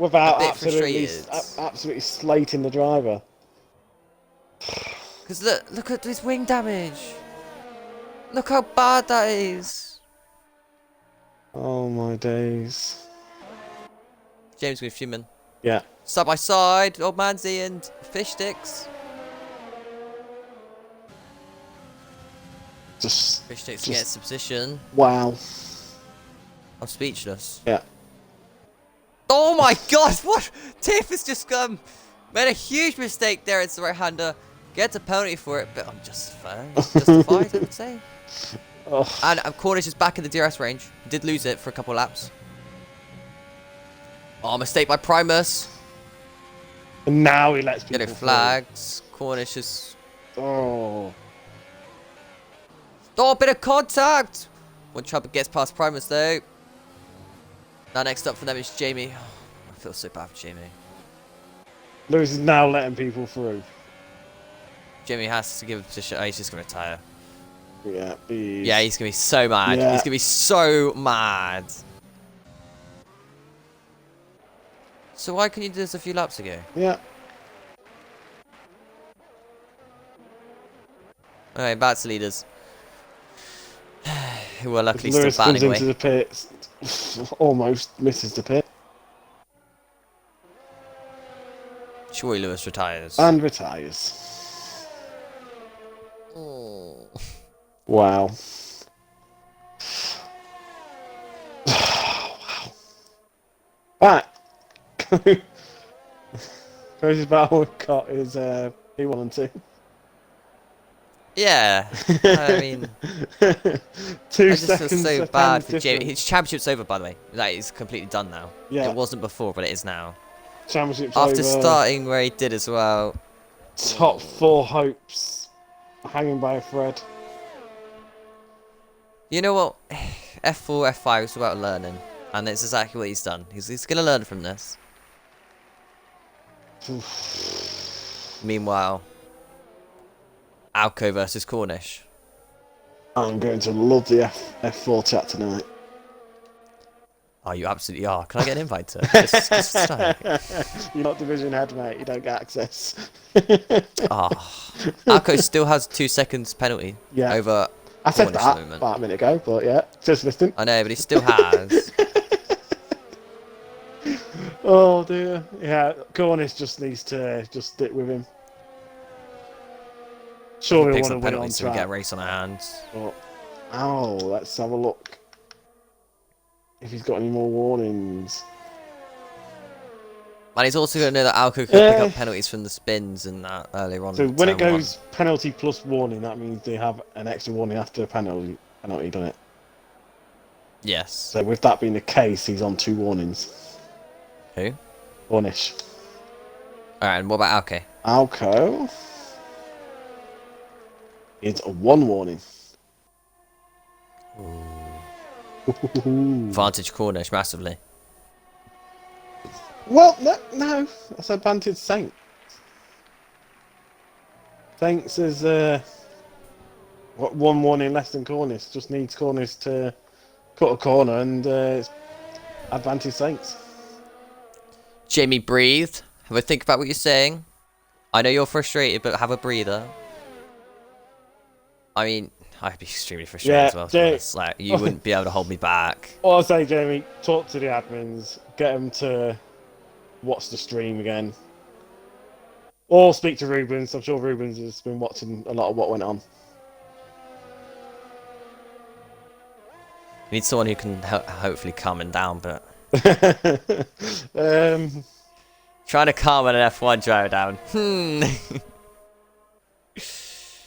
absolutely slating the driver. Because look at this wing damage. Look how bad that is. Oh my days. James with Fumin. Yeah. Side by side, old Manzi and Fish Sticks. Fish Sticks gets the position. Wow. I'm speechless. Yeah. Oh my God! What? Tiff has just made a huge mistake there. It's the right-hander. Gets a penalty for it, but I'm justified, I would say. Oh. And Cornish is back in the DRS range. He did lose it for a couple of laps. Oh, mistake by Primus. And now he lets people get it flags. Cornish is. Oh, a bit of contact. One Chubba gets past Primus though. Now next up for them is Jamie. Oh, I feel so bad for Jamie. Lewis is now letting people through. Jamie has to give a position. Oh, he's just going to retire. Yeah, please. Yeah, he's going to be so mad. Yeah. He's going to be so mad. So why couldn't you do this a few laps ago? Yeah. Alright, back to leaders. Who were luckily Lewis still battling away. Into the pits. Almost misses the pit. Surely Lewis retires. And retires. Oh. Wow. Wow. Right. Closest battle we've got is P1 and 2. Yeah. I mean, 2 I just feel seconds. so bad for Jamie. His championship's over, by the way. Like, it's completely done now. Yeah. It wasn't before, but it is now. Championship's After over. starting where he did as well. Top 4 hopes hanging by a thread. You know what? F4, F5 is about learning. And it's exactly what he's done. He's going to learn from this. Meanwhile, Alco versus Cornish. I'm going to love the F4 chat tonight. Oh, you absolutely are. Can I get an invite to it? Just stay. You're not division head, mate. You don't get access. Alco still has 2 seconds penalty over I said Cornish that at the moment. about a minute ago, but yeah, just listening. I know, but he still has. Oh dear. Yeah, Cornish just needs to just stick with him. Sure, we want to win on so we get a race on our hands. But Oh, let's have a look. If he's got any more warnings. And he's also going to know that Alco could pick up penalties from the spins and that earlier on. So in when it turn goes penalty plus warning, that means they have an extra warning after penalty, doesn't it? Yes. So with that being the case, he's on 2 warnings. Who? Warnish. Alright, and what about Alco? Alco is a 1 warning. Advantage Cornish massively. Well, no, that's advantage Saints. Saints is 1 warning less than Cornish. Just needs Cornish to cut a corner, and it's advantage Saints. Jamie, breathe. Have a think about what you're saying. I know you're frustrated, but have a breather. I mean, I'd be extremely frustrated as well. To be honest. Like, you wouldn't be able to hold me back. All I'll say, Jamie, talk to the admins, get them to watch the stream again. Or speak to Rubens. I'm sure Rubens has been watching a lot of what went on. You need someone who can hopefully calm him down, but... Trying to calm an F1 driver down.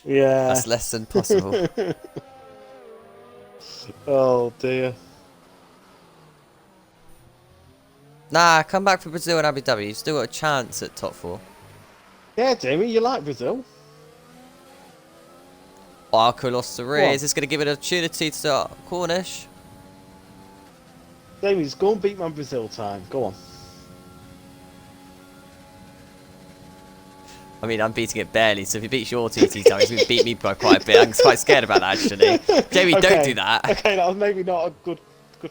Yeah. That's less than possible. Oh, dear. Nah, come back for Brazil and Abu Dhabi. You've still got a chance at top 4. Yeah, Jamie, you like Brazil. Arco lost the race. It's going to give it an opportunity to start Cornish. Jamie, just go and beat my Brazil time. Go on. I mean, I'm beating it barely, so if he beats your TT time, he's going to beat me by quite a bit. I'm quite scared about that, actually. Jamie, don't do that. Okay, that was maybe not a good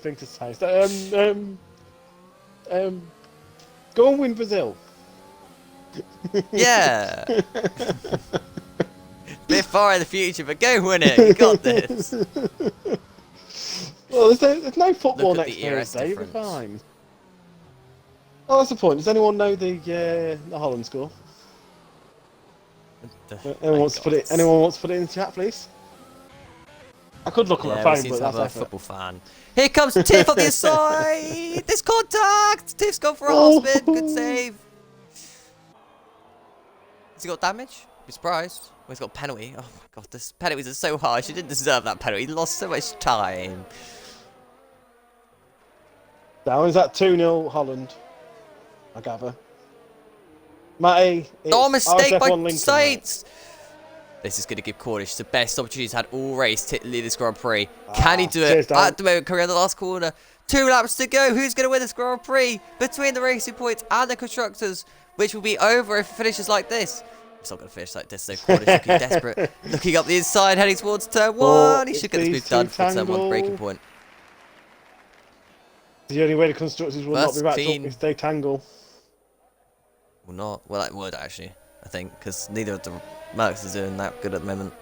thing to say. So, go and win Brazil. Yeah. Bit far in the future, but go win it. You got this. Well, there's no football Look at next the ERS Thursday. You'll be difference. fine. Oh, that's the point. Does anyone know the Holland score? Anyone wants to put it? Anyone wants to put it in the chat, please? I could look on my phone, but that's a football fan. Here comes Tiff on the inside. This contact. Tiff's gone for a half spin. Good save. Has he got damage? Be surprised. Oh, he's got a penalty. Oh my god, this penalties are so harsh. He didn't deserve that penalty. He lost so much time. Now is that 2-0 Holland? I gather. Matty, Oh, mistake RSF1 by Lincoln, Saints. This is going to give Cornish the best opportunity he's had all race to lead this Grand Prix. Can he do it? At the moment, coming in the last corner. 2 laps to go. Who's going to win this Grand Prix? Between the Racing Points and the Constructors, which will be over if it finishes like this. It's not going to finish like this, so Cornish looking desperate. Looking up the inside, heading towards turn 1. He should get this move done for turn 1 breaking point. The only way the Constructors will not be backed up if they tangle. Well, not. Well, that would actually, I think, because neither of the Mercs is doing that good at the moment.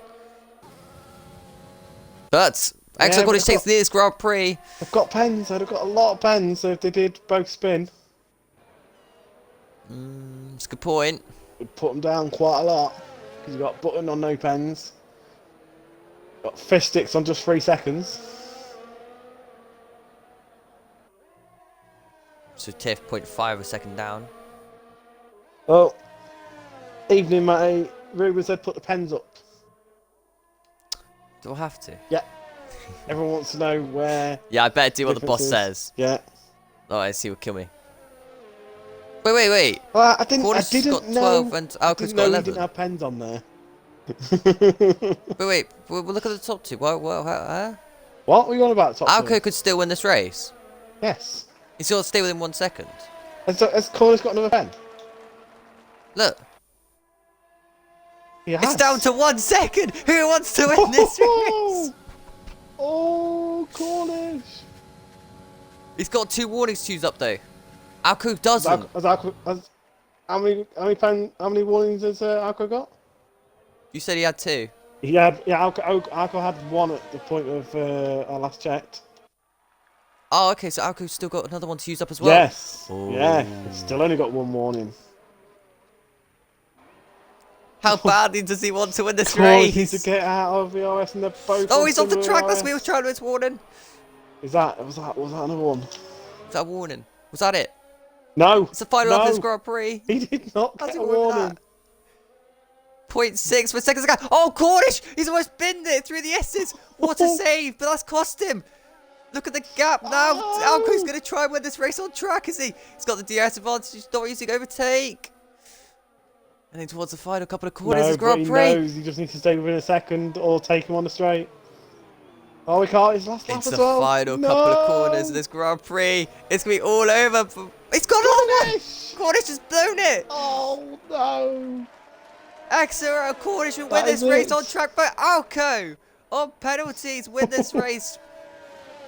But Exo Cornish takes this Grand Prix. They've got pens. They've got a lot of pens. So if they did both spin, It's a good point. would put them down quite a lot. Because you've got button on no pens. Got fish sticks on just 3 seconds. So Tiff 0.5 a second down. Oh, evening, Matty. Ruben said put the pens up. Do I have to? Yeah. Everyone wants to know where. Yeah, I better do what the boss says. Yeah. Otherwise, he will kill me. Wait. Well, I didn't got know. 12 and I Alco's didn't got know 11. we didn't have pens on there. Wait. We'll look at the top 2. What? What were you on about? Top Alco 2? could still win this race. Yes. He's got to stay within 1 second. Has Cornish got another pen? Look. He has. It's down to 1 second. Who wants to win this race? Oh, Cornish. He's got 2 warnings to use up though. Alco doesn't. How many warnings has Alco got? You said he had 2. Alco had 1 at the point of I last checked. Oh, okay, so Alco's still got another one to use up as well. Yes. Ooh. Yeah. He's still only got 1 warning. How badly does he want to win this Causing race? to get out of the RS and they're both. Oh, he's off the similar track. That's me. RS. Trying to warning. Was that another one? Was that a warning? Was that it? No. It's the final lap of this No. Grand Prix. He did not How's get he a warning warning. that? 0.6 per second ago. Oh, Cornish! He's almost binned it through the S's. What a save, but that's cost him. Look at the gap now. Oh. Alco's going to try and win this race on track, is he? He's got the DRS advantage. He's not using overtake. And then towards the final couple of corners, No, is but Grand he Prix. knows he just needs to stay within a second or take him on the straight. Oh, we can't. His last lap It's as the well. final No. couple of corners of this Grand Prix. It's going to be all over. It's got another one. Cornish has blown it. Oh no. Axel Cornish will win That this is race it. on track, but Alco on penalties win this race.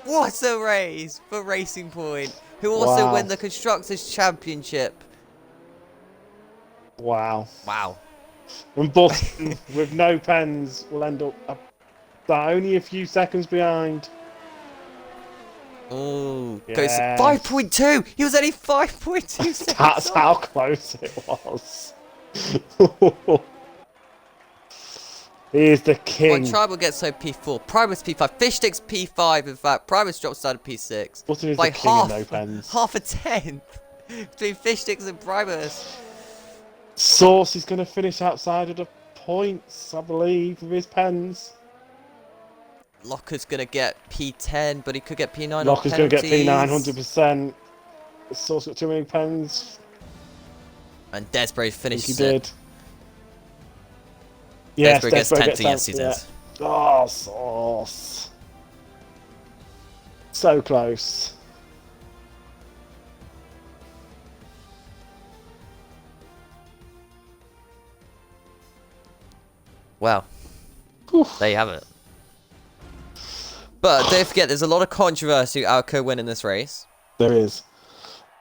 What a race for Racing Point, who also Wow. win the Constructors' Championship. Wow. Wow. And Boston, with no pens, will end up only a few seconds behind. Oh, goes Yes. 5.2. He was only 5.2 seconds. That's off. how close it was. He is the Well, king. Tribal gets so P4. Primus P5. Fish sticks P5. In fact, Primus drops down to P6. Button is By the king half, of no pens. half a tenth between Fish sticks and Primus. Sauce is going to finish outside of the points, I believe, with his pens. Locker's going to get P10, but he could get P9 Locker's on going to get penalties. P9 100%. Sauce got too many pens. And Desbray I think finishes he it. did. Yes, Desbray gets 10th. tenth, Yes, he did. yeah. Oh, Sauce. So close. Well, Oof. there you have it. But don't forget, there's a lot of controversy with Alco winning this race. There is.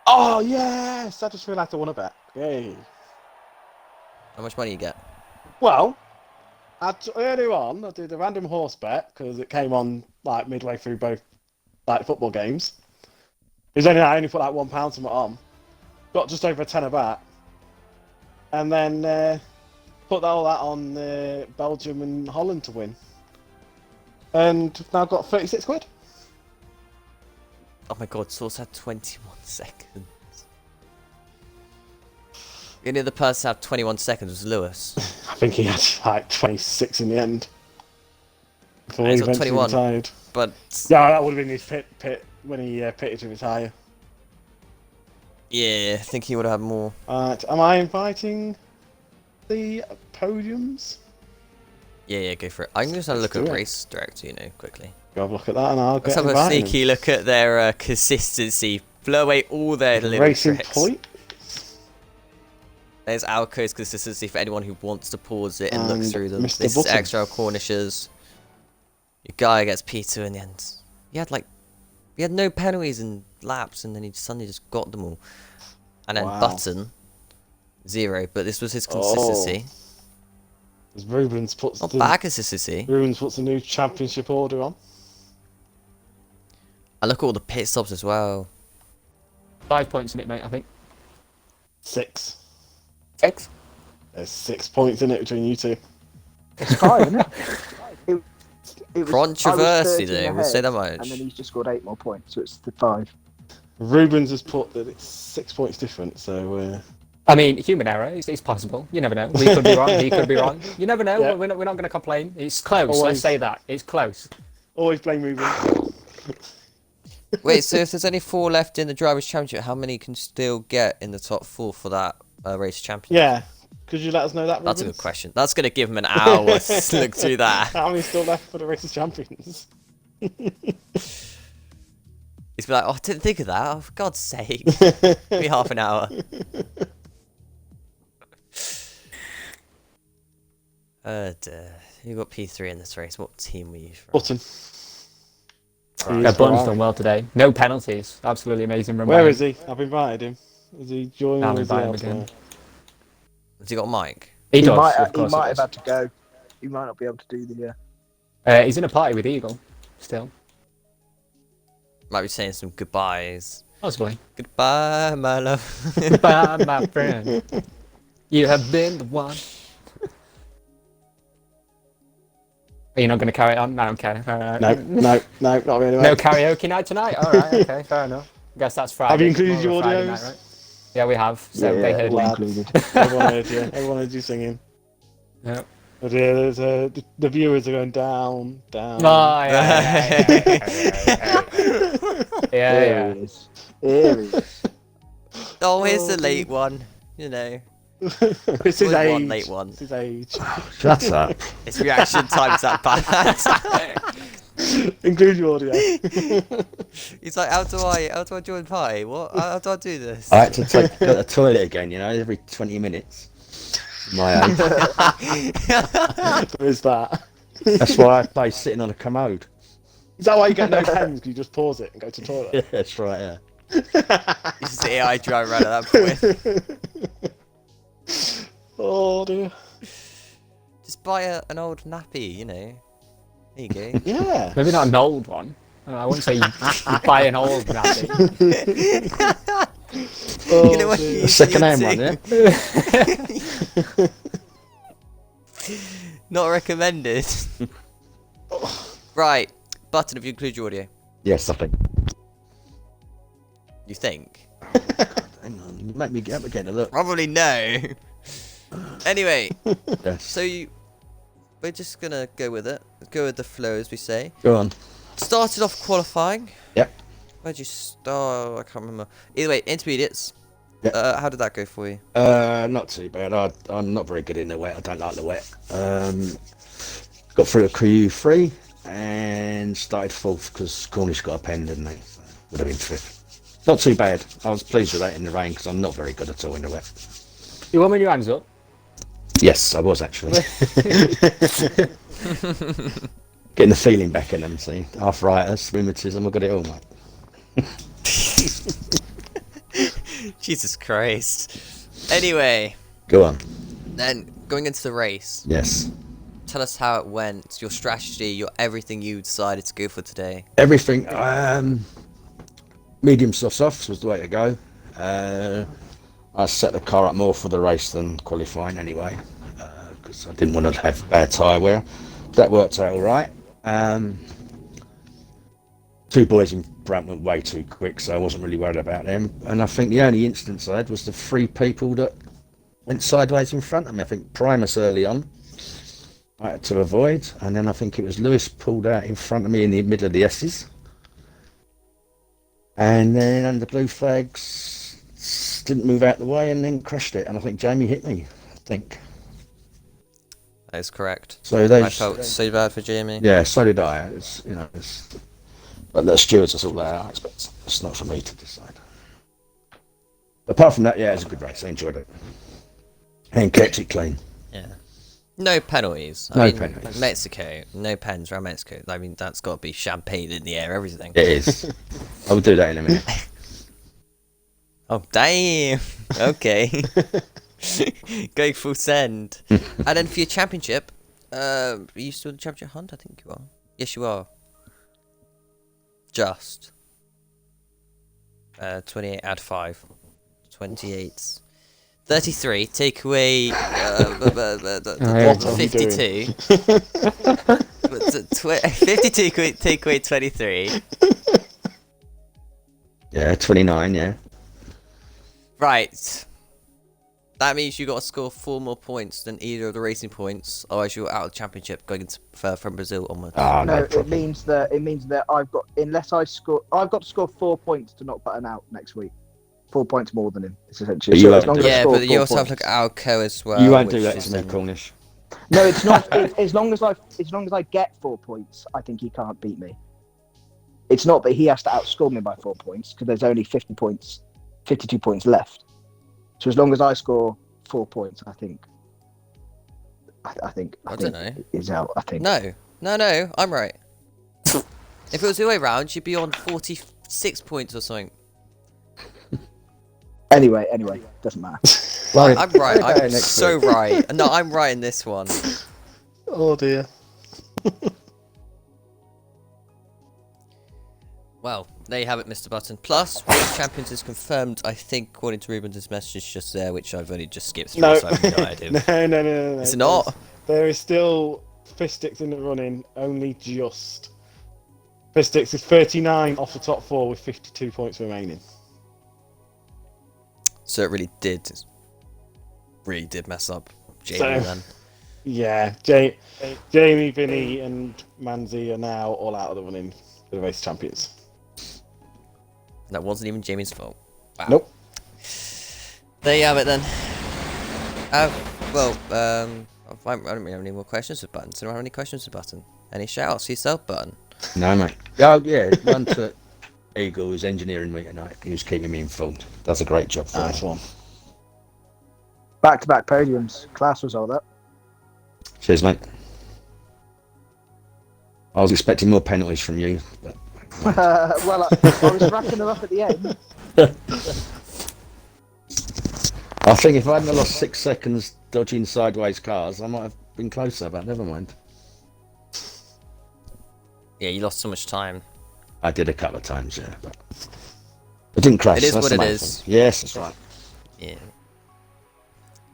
Oh, yes! I just realised I won a bet. Yay. How much money you get? Well, earlier on, I did a random horse bet because it came on like midway through both like football games. It was only I only put like £1 something on. Got just over a tenner back. And then put all that on Belgium and Holland to win. And now got 36 quid. Oh my god, Source had 21 seconds. The only other person to have 21 seconds was Lewis. I think he had like 26 in the end. Before He's he got eventually 21. retired. But Yeah, that would have been his pit when he pitted to retire. yeah, I think he would have had more. Alright, am I inviting the podiums? Yeah, go for it. I'm just have a look Let's at do it. Race Director, you know, quickly. Go have a look at that and I'll Let's get have a inviting sneaky look at their consistency. Blow away all their them. little Racing tricks. Point. There's Alco's consistency for anyone who wants to pause it and look And through them. Mr. This is Button. extra Cornishes. Your guy gets P2 in the end. He had no penalties and laps, and then he suddenly just got them all. And then Wow. Button, 0, but this was his consistency. As Rubens puts Not bad consistency. Rubens puts a new championship order on. And look at all the pit stops as well. 5 points in it, mate, I think. 6. 6? There's 6 points in it between you two. It's fine, isn't it? It was, Controversy, I was 13 though, we'll say that ahead, much. And then he's just scored 8 more points, so it's the 5. Rubens has put that it's 6 points different, so I mean, human error, it's possible. You never know. We could be wrong, he could be wrong. You never know. Yeah. We're not going to complain. It's close, Always. let's say that. It's close. always blame Rubens. Wait, so if there's only 4 left in the Drivers' Championship, how many can still get in the top 4 for that race championship? Yeah. Could you let us know that, Rubens? That's a good question. That's going to give him an hour to look through that. How many still left for the Race of Champions? He's be like, oh, I didn't think of that. Oh, for God's sake. Give me half an hour. Dear. You got P3 in this race. What team were you from? Button. Right. Yeah, Button's done well today. No penalties. Absolutely amazing run. Where is he? I've invited him. Is he joining I'll or is he invite him elsewhere? again. Has he got a mic? He does, might, of he course might he have does. had to go. He might not be able to do the. He's in a party with Eagle, still. Might be saying some goodbyes. Possibly. Goodbye, my love. Goodbye, my friend. You have been the one. Are you not going to carry on? No, okay. No, not really. No karaoke night tonight? Alright, okay, fair enough. Guess that's Friday. Have you included Tomorrow, your Friday audios? night, right? Yeah, we have. So they Yeah, heard all me. included. Everyone heard you. Everyone heard you singing. Yeah. Oh dear, there's the viewers are going down, down. Oh, yeah. Yeah, Here yeah. he is. Here he is. Oh, here's the late one. You know, It's his Always age. one late one. It's his age. Shut up. It's reaction times that bad. Include your audio. He's like, how do I join party? What? How do I do this? I had to go to the toilet again, you know, every 20 minutes. My age. Is that? That's why I play sitting on a commode. Is that why you get no pens? Because you just pause it and go to the toilet? Yeah, that's right, yeah. It's just the AI drive around at that point. Oh dear. Just buy an old nappy, you know. There you go. Yeah. Maybe not an old one. I wouldn't say you buy an old nappy. Oh, You know what dear. you A use second-hand YouTube? one, yeah? Not recommended. Right. Button if you include your audio. Yes, I think. You think? Hang on, you make me get up again. Look. Probably no. Anyway, Yes. we're just gonna go with it. Go with the flow, as we say. Go on. Started off qualifying. Yep. Where'd you start? I can't remember. Either way, intermediates. Yep. How did that go for you? Not too bad. I'm not very good in the wet. I don't like the wet. Got through a Q3 and started fourth because Cornish got a pen, didn't they? So would have been fifth. Not too bad. I was pleased with that in the rain because I'm not very good at all in the wet. You warming your hands up? Yes, I was actually. Getting the feeling back in them, see. Arthritis, rheumatism, I've got it all, mate. Jesus Christ. Anyway, Go on. then going into the race, Yes. tell us how it went, your strategy, your everything you decided to go for today. Everything, medium softs was the way to go. I set the car up more for the race than qualifying anyway, because I didn't want to have bad tyre wear. That worked out all right. Two boys in front went way too quick, so I wasn't really worried about them. And I think the only instance I had was the three people that went sideways in front of me. I think Primus early on I had to avoid, and then I think it was Lewis pulled out in front of me in the middle of the S's. And then under blue flags, didn't move out the way and then crashed it. And I think Jamie hit me, I think. That is correct. So I those, felt so bad for Jamie. yeah, so did I. It's, you know, but the stewards will sort that out. But it's not for me to decide. Apart from that, yeah, it was a good race. I enjoyed it and kept it clean. Yeah. No penalties. No I mean, penalties. Mexico, no pens around Mexico. I mean, that's got to be champagne in the air, everything. It is. I will do that in a minute. Oh, damn. Okay. Going full send. And then for your championship, are you still in the championship hunt? I think you are. Yes, you are. Just. 28, add 5. 28. 33, take away What are you 52. 52, take away 23. Yeah, 29, yeah. Right. That means you got to score 4 more points than either of the racing points, otherwise you're out of the championship going into, from Brazil onwards. Ah, no No, it problem. means that I've got I've got to score 4 points to not button out next week. 4 points more than him. It's essentially. But you as won't long as do I Yeah, score but 4 you also have to points. look at Alco as well. You won't do which that is to me, then- Cornish. No, it's not. As long as I get 4 points, I think he can't beat me. It's not that he has to outscore me by 4 points because there's only 52 points left. So as long as I score 4 points, I think. I think don't know. is out. I think. No, I'm right. If it was the other way round, you'd be on 46 points or something. Anyway, doesn't matter. Well, I'm right. okay, I'm next so week. right. No, I'm right in this one. Oh dear. Well, there you have it, Mr. Button. Plus, World Champions is confirmed, I think, according to Ruben's message just there, which I've only just skipped through, No. so I have no idea. No. It's not? There is still Fistics in the running, only just. Fistics is 39 off the top 4 with 52 points remaining. So it really did mess up Jamie So- then. Yeah, Jamie, Vinny, and Manzi are now all out of the running for the race champions. That wasn't even Jamie's fault. Wow. Nope. There you have it then. I don't really have any more questions for Button. So I don't have any questions for Button. Any shout-outs for yourself, Button? No, mate. Oh, yeah. One to Eagle, who's engineering me tonight. He was keeping me informed. Does a great job for Nice me. one. Back-to-back podiums. Class was all that. Cheers, mate. I was expecting more penalties from you. But... Well, I was racking them up at the end. I think if I hadn't lost 6 seconds dodging sideways cars, I might have been closer, but never mind. Yeah, you lost so much time. I did a couple of times, yeah. But I didn't crash. It is that's what the it main is. thing. Yes, that's right. Yeah.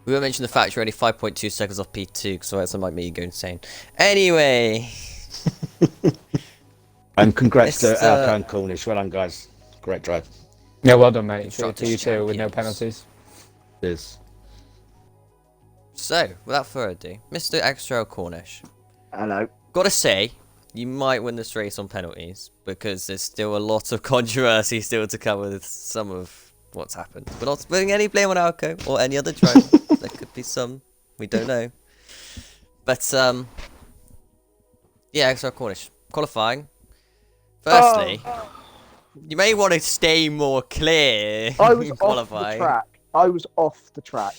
We won't mention the fact you're only 5.2 seconds off P2, because otherwise that might make you go insane. Anyway. And congrats to Mr. Alco and Cornish. Well done, guys. Great drive. Yeah, well done, mate. Constructors To you too, with no champions. penalties. Cheers. So, without further ado, Mr. Extra Cornish. Hello. Gotta say, you might win this race on penalties, because there's still a lot of controversy still to come with some of what's happened. We're not putting any blame on Alco or any other driver. There could be some. We don't know. But, yeah, Extra Cornish. Qualifying. Firstly, you may want to stay more clear I was in off the qualifying. track. I was off the track.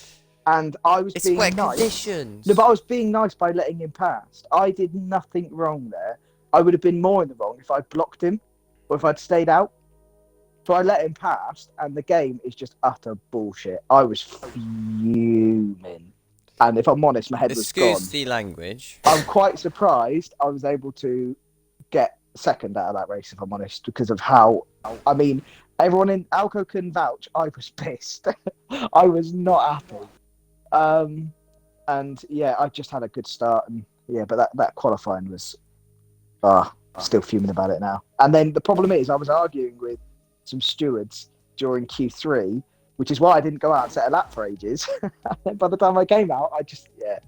And I was It's being wet nice. conditions. No, but I was being nice by letting him past. I did nothing wrong there. I would have been more in the wrong if I'd blocked him or if I'd stayed out. So I let him past, and the game is just utter bullshit. I was fuming. And if I'm honest, my head was gone. Excuse the language. I'm quite surprised I was able to get second out of that race, if I'm honest, because of how, I mean, everyone in Alco can vouch, I was pissed. I was not happy. And yeah, I just had a good start, and yeah, but that qualifying was, still fuming about it now. And then the problem is, I was arguing with some stewards during Q3, which is why I didn't go out and set a lap for ages. By the time I came out, I just, yeah,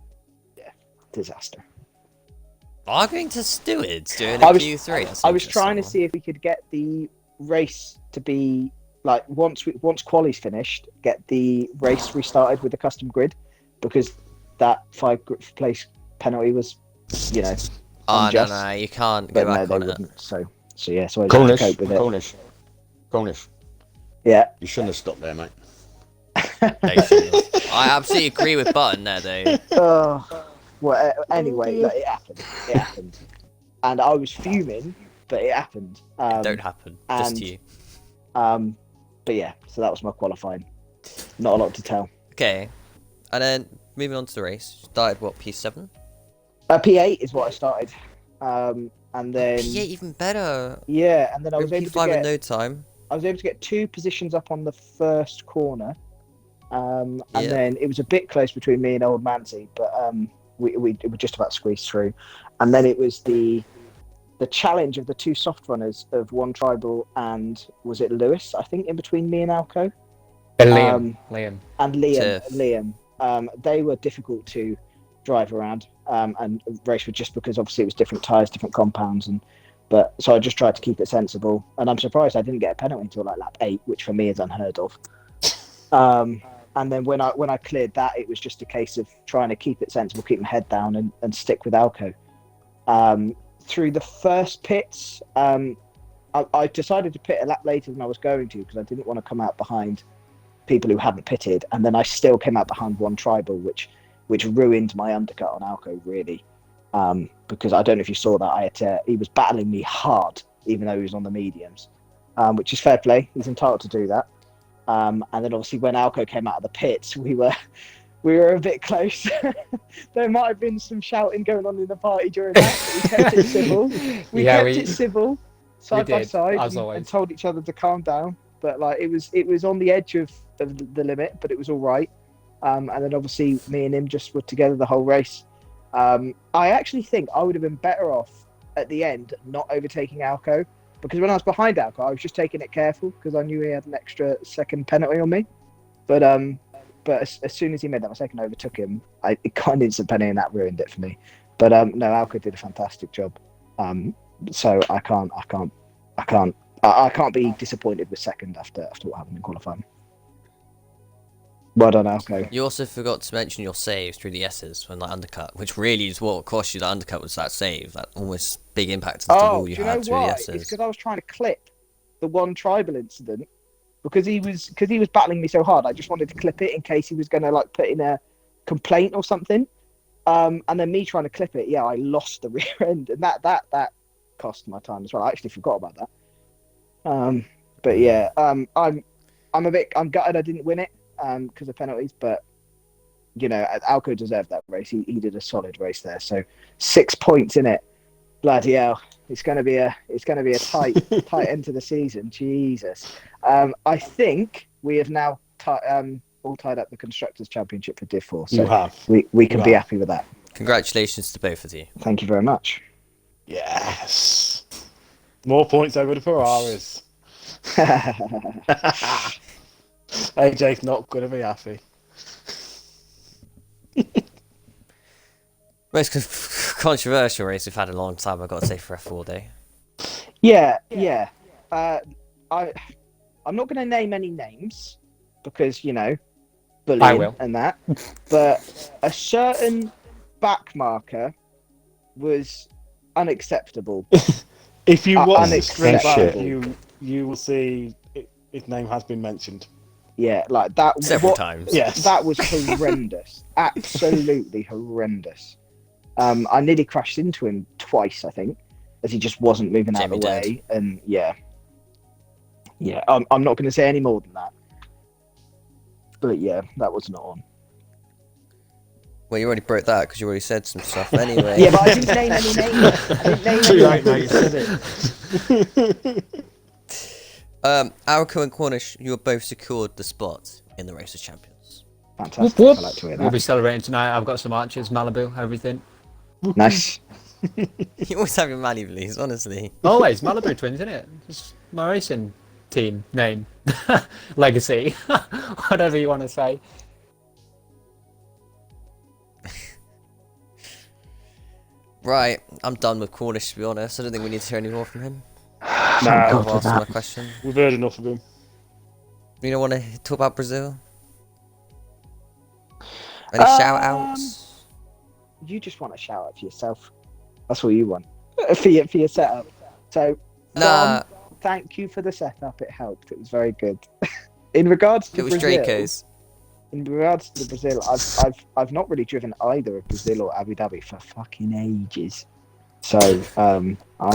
disaster. Arguing to stewards during I a was- Q3. That's I was trying to interesting. see if we could get the race to be like once quali's finished, get the race restarted with the custom grid, because that 5th place penalty was, you know, Oh, unjust. no, you can't but go no, back they on it. wouldn't. So yeah, so I just had to Cornish. cope with it. Cornish. Yeah. You shouldn't have stopped there, mate. They shouldn't have. I absolutely agree with Button there, though. Well, anyway, like, it happened. It happened, and I was fuming, but it happened. Don't happen. Just and- you. But yeah, so that was my qualifying. Not a lot to tell. Okay. And then moving on to the race. Started what, P7? P8 is what I started, and then P8 even better. yeah, and then I We're was in able to P5 in get no time. I was able to get 2 positions up on the first corner, and Yeah. then it was a bit close between me and Old Manzi, but we were just about squeezed through, and then it was the challenge of the 2 soft runners of One Tribal and was it Lewis? I think in between me and Alco. Liam. Liam. And Liam. Tiff. Liam. They were difficult to drive around and race with, just because obviously it was different tyres, different compounds, but so I just tried to keep it sensible. And I'm surprised I didn't get a penalty until like lap 8, which for me is unheard of. And then when I cleared that, it was just a case of trying to keep it sensible, keep my head down, and stick with Alco. Through the first pits, I decided to pit a lap later than I was going to, because I didn't want to come out behind people who hadn't pitted, and then I still came out behind One Tribal, which ruined my undercut on Alco, really, because I don't know if you saw that, he was battling me hard, even though he was on the mediums, which is fair play. He's entitled to do that. And then obviously when Alco came out of the pits, we were a bit close. There might have been some shouting going on in the party during that, but we kept it civil. We kept it civil, side by did, side, as and always. told each other to calm down. But like it was on the edge of the limit, but it was all right. And then obviously me and him just were together the whole race. I actually think I would have been better off at the end not overtaking Alco, because when I was behind Alco, I was just taking it careful because I knew he had an extra second penalty on me. But as soon as he made that mistake and I overtook him, it kind of instant penalty and that ruined it for me. But no, Alco did a fantastic job. So I can't be disappointed with second after what happened in qualifying. Well done, Alco. You also forgot to mention your saves through the S's when that undercut, which really is what cost you. The undercut was that save, that almost big impact of the ball you had through the S's. It's because I was trying to clip the one tribal incident because he was battling me so hard. I just wanted to clip it in case he was going to like put in a complaint or something. And then me trying to clip it, I lost the rear end, and that cost my time as well. I actually forgot about that. But yeah, I'm gutted I didn't win it because of penalties, but you know, Alco deserved that race. He did a solid race there. So 6 points in it. Bloody hell. It's gonna be a tight end to the season. Jesus. I think we have now all tied up the Constructors' Championship for Div 4. So You have. we can be happy with that. Congratulations to both of you. Thank you very much. Yes. More points over the Ferraris. AJ's not going to be happy. Most controversial race we've had in a long time, I've got to say, for F4 Day. Yeah. I'm not going to name any names because, you know, I bullying will. and that. But a certain back marker was unacceptable. If you watch the stream back, unacceptable. you will see his name has been mentioned. Yeah, like that. Several times. Yes. That was horrendous. Absolutely horrendous. I nearly crashed into him twice, I think, as he just wasn't moving out of the Jamie way. And yeah. I'm not going to say any more than that. But yeah, that was not on. Well, you already broke that because you already said some stuff anyway. Yeah, but I didn't name any names. I didn't name Too any late, mate. names. You said it. Alco and Cornish, you have both secured the spot in the Race of Champions. Fantastic. Whoop, whoop. I like to hear We'll be that. celebrating tonight. I've got some archers, Malibu, everything. Nice. You always have your Manny Blues, honestly. Always Malibu Twins, isn't it? Just my racing team name, legacy, whatever you want to say. Right, I'm done with Cornish, to be honest. I don't think we need to hear any more from him. No, I've asked my question. we've heard enough of him. You don't want to talk about Brazil? Any shout outs? You just want a shout out for yourself. That's what you want. For your setup. So, Nah, Dom, thank you for the setup. It helped. It was very good. In regards to it was Brazil, Draco's. in regards to Brazil, I've not really driven either of Brazil or Abu Dhabi for fucking ages. So I'll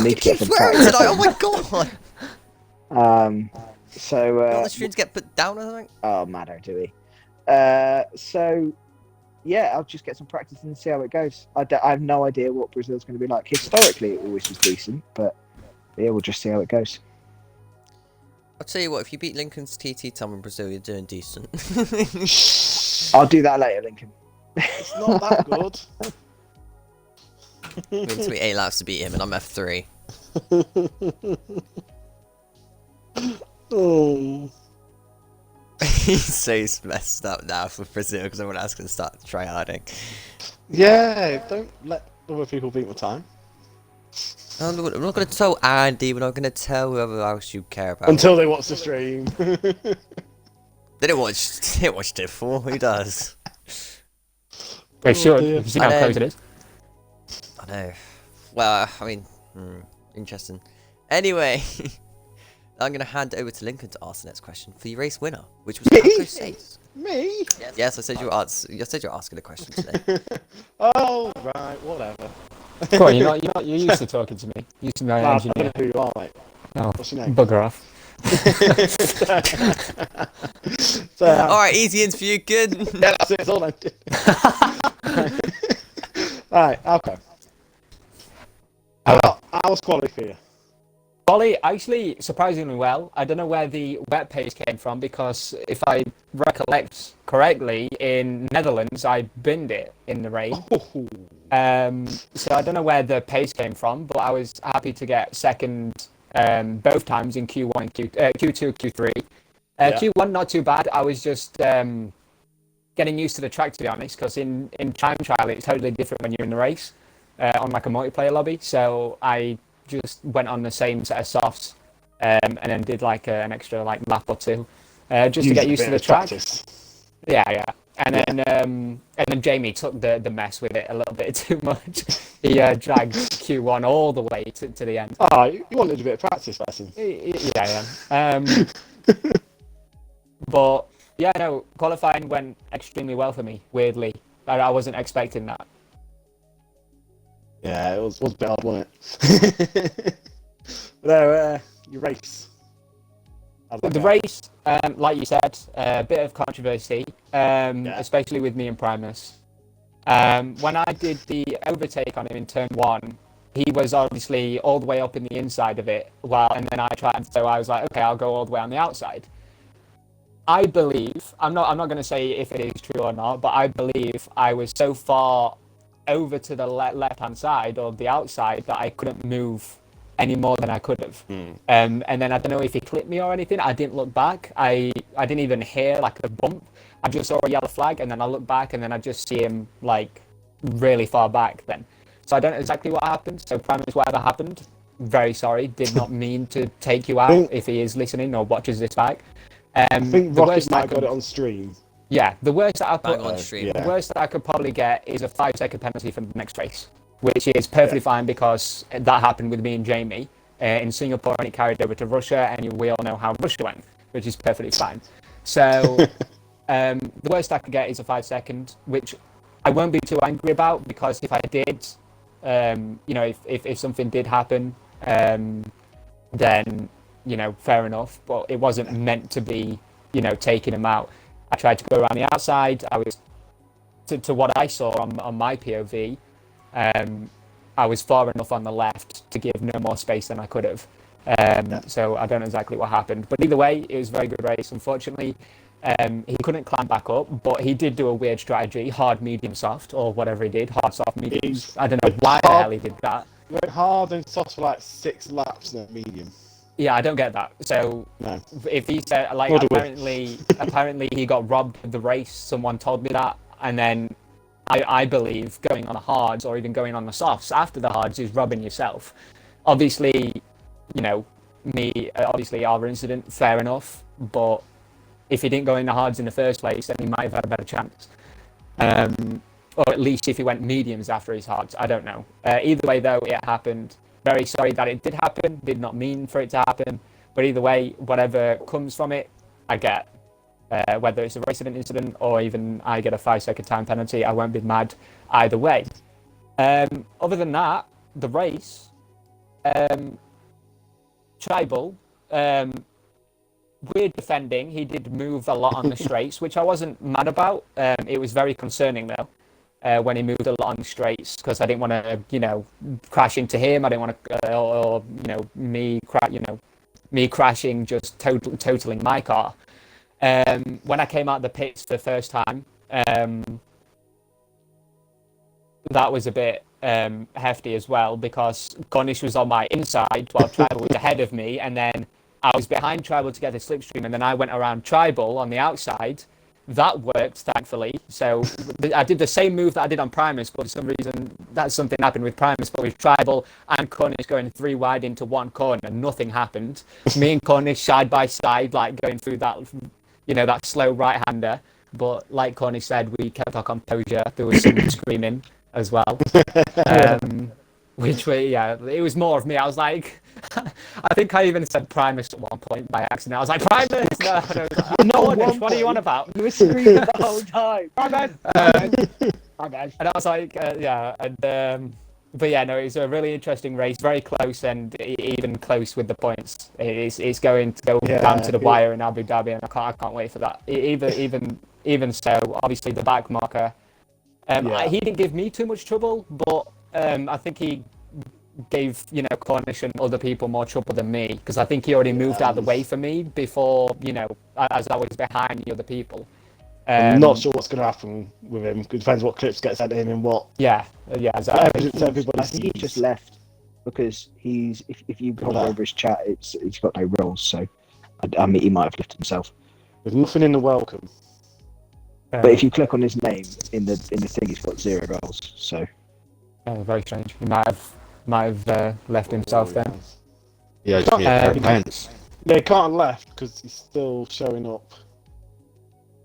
need to get some Swearing practice. tonight, oh my god! So You want the streams get put down or something? oh man, oh do we? So yeah, I'll just get some practice and see how it goes. I have no idea what Brazil's going to be like. Historically, it always was decent, but yeah, we'll just see how it goes. I'll tell you what, if you beat Lincoln's TT time in Brazil, you're doing decent. I'll do that later, Lincoln. It's not that good. It took me 8 laps to beat him, and I'm F3. Oh. He's so messed up now for Brazil because everyone else can start tryharding. Yeah, don't let other people beat my time. I'm not going to tell Andy, we're not going to tell whoever else you care about. Until they watch the stream. They didn't watch Div 4, who does? They should. dear. You see how And close then- it is. I know. Well, I mean, interesting. Anyway, I'm going to hand it over to Lincoln to ask the next question for your race winner, which was Alco Saves. Me? Yes, I said you were asking a question today. Oh, right, whatever. Go on, you're used to talking to me. Used to my Nah, I engineer. don't know who you are, mate. Oh, What's your name? bugger off. So, Alright, easy interview, good. yeah, that's it. It's all empty. Alright, okay. How's quality for you? Quali, actually, surprisingly well. I don't know where the wet pace came from because if I recollect correctly, in Netherlands, I binned it in the rain. So I don't know where the pace came from, but I was happy to get second both times in Q1 and Q2, Q3. Q1, not too bad. I was just getting used to the track, to be honest, because in time trial, it's totally different when you're in the race on like a multiplayer lobby. So I just went on the same set of softs and then did like an extra like lap or two just to get used to the track. Practice. Yeah. And then Jamie took the mess with it a little bit too much. He dragged Q1 all the way to the end. Oh, you wanted a bit of practice lesson. Yeah. But yeah, no, qualifying went extremely well for me. Weirdly, I wasn't expecting that. Yeah, it was a bit hard, wasn't it? No, your race. The race, like you said, a bit of controversy, especially with me and Primus. When I did the overtake on him in turn 1, he was obviously all the way up in the inside of it, and then so I was like, okay, I'll go all the way on the outside. I believe, I'm not going to say if it is true or not, but I believe I was so far over to the left-hand side or the outside that I couldn't move any more than I could have. And then I don't know if he clipped me or anything. I didn't look back. I didn't even hear like the bump. I just saw a yellow flag and then I looked back and then I just see him like really far back then. So I don't know exactly what happened. So Primus, whatever happened, very sorry. Did not mean to take you out if he is listening or watches this back. I think Rocket might have got it on stream. Yeah, the worst that The worst that I could probably get is a 5-second penalty from the next race, which is perfectly fine because that happened with me and Jamie in Singapore, and it carried over to Russia, and we all know how Russia went, which is perfectly fine. So the worst I could get is a 5-second, which I won't be too angry about because if I did, if something did happen, then fair enough. But it wasn't meant to be, taking him out. I tried to go around the outside. I was, to what I saw on my POV, I was far enough on the left to give no more space than I could have. So I don't know exactly what happened. But either way, it was a very good race. Unfortunately, he couldn't climb back up, but he did do a weird strategy, hard, medium, soft, or whatever he did, hard, soft, medium. I don't know why the hell he did that. Went hard and soft for like 6 laps and then medium. Yeah, I don't get that. So No. if he said, like, apparently he got robbed of the race, someone told me that, and then I believe going on the hards or even going on the softs after the hards is robbing yourself. Obviously, obviously our incident, fair enough, but if he didn't go in the hards in the first place, then he might have had a better chance. Or at least if he went mediums after his hards, I don't know. Either way, though, it happened. Very sorry that it did happen. Did not mean for it to happen. But either way, whatever comes from it, I get. Whether it's a race incident or even I get a 5-second time penalty, I won't be mad either way. Other than that, the race, Tribal, weird defending. He did move a lot on the straights, which I wasn't mad about. It was very concerning though. When he moved a lot on the straights, because I didn't want to, crash into him. I didn't want to, me crashing, just totaling my car. When I came out of the pits for the first time, that was a bit hefty as well, because Cornish was on my inside while Tribal was ahead of me, and then I was behind Tribal to get the slipstream, and then I went around Tribal on the outside. That worked, thankfully. So I did the same move that I did on Primus, but for some reason that's something happened with Primus. But with Tribal and Cornish going 3 wide into one corner, nothing happened. Me and Cornish side by side, like going through that, that slow right-hander. But like Cornish said, we kept our composure. There was some screaming as well. It was more of me. I was like, I think I even said Primus at one point by accident. I was like, Primus! No, what are you on about? You were screaming the whole time. Primus! Primus. And I was like, but yeah, no, it was a really interesting race, very close, and even close with the points. It's going to go down to the wire in Abu Dhabi, and I can't wait for that. Even so, obviously the back marker, he didn't give me too much trouble, but I think he gave Cornish and other people more trouble than me, because I think he already moved out of the way for me before as I was behind the other people. I'm not sure what's going to happen with him. It depends what clips get sent in and what. Yeah, exactly. I think he's just left because if you hover over his chat, he's got no roles. So I mean, he might have left himself. There's nothing in the welcome. But if you click on his name in the thing, he's got 0 roles. So very strange. He might have left himself then. Yeah, pants. Yeah, he can't have left because he's still showing up.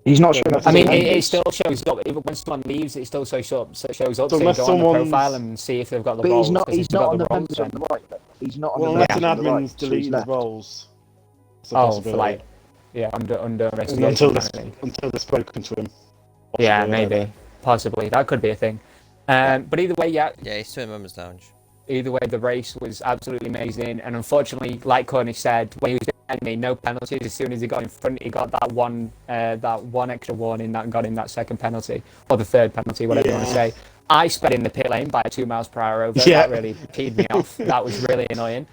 He's not showing up. I mean, it still shows up. Even when someone leaves, it still shows up. So you go on the profile and see if they've got the roles. He's not on the members on the right. He's not on the unless members an on the right. admin's deleting the roles. For under investigation. Until they've spoken to him. Yeah, maybe. Possibly. That could be a thing. But either way, yeah. Yeah, he's still in members lounge. Either way, the race was absolutely amazing. And unfortunately, like Cornish said, when he was behind me, no penalties. As soon as he got in front, he got that one extra warning that got him that second penalty. Or the third penalty, whatever you want to say. I sped in the pit lane by 2 miles per hour over. Yeah. That really peed me off. That was really annoying.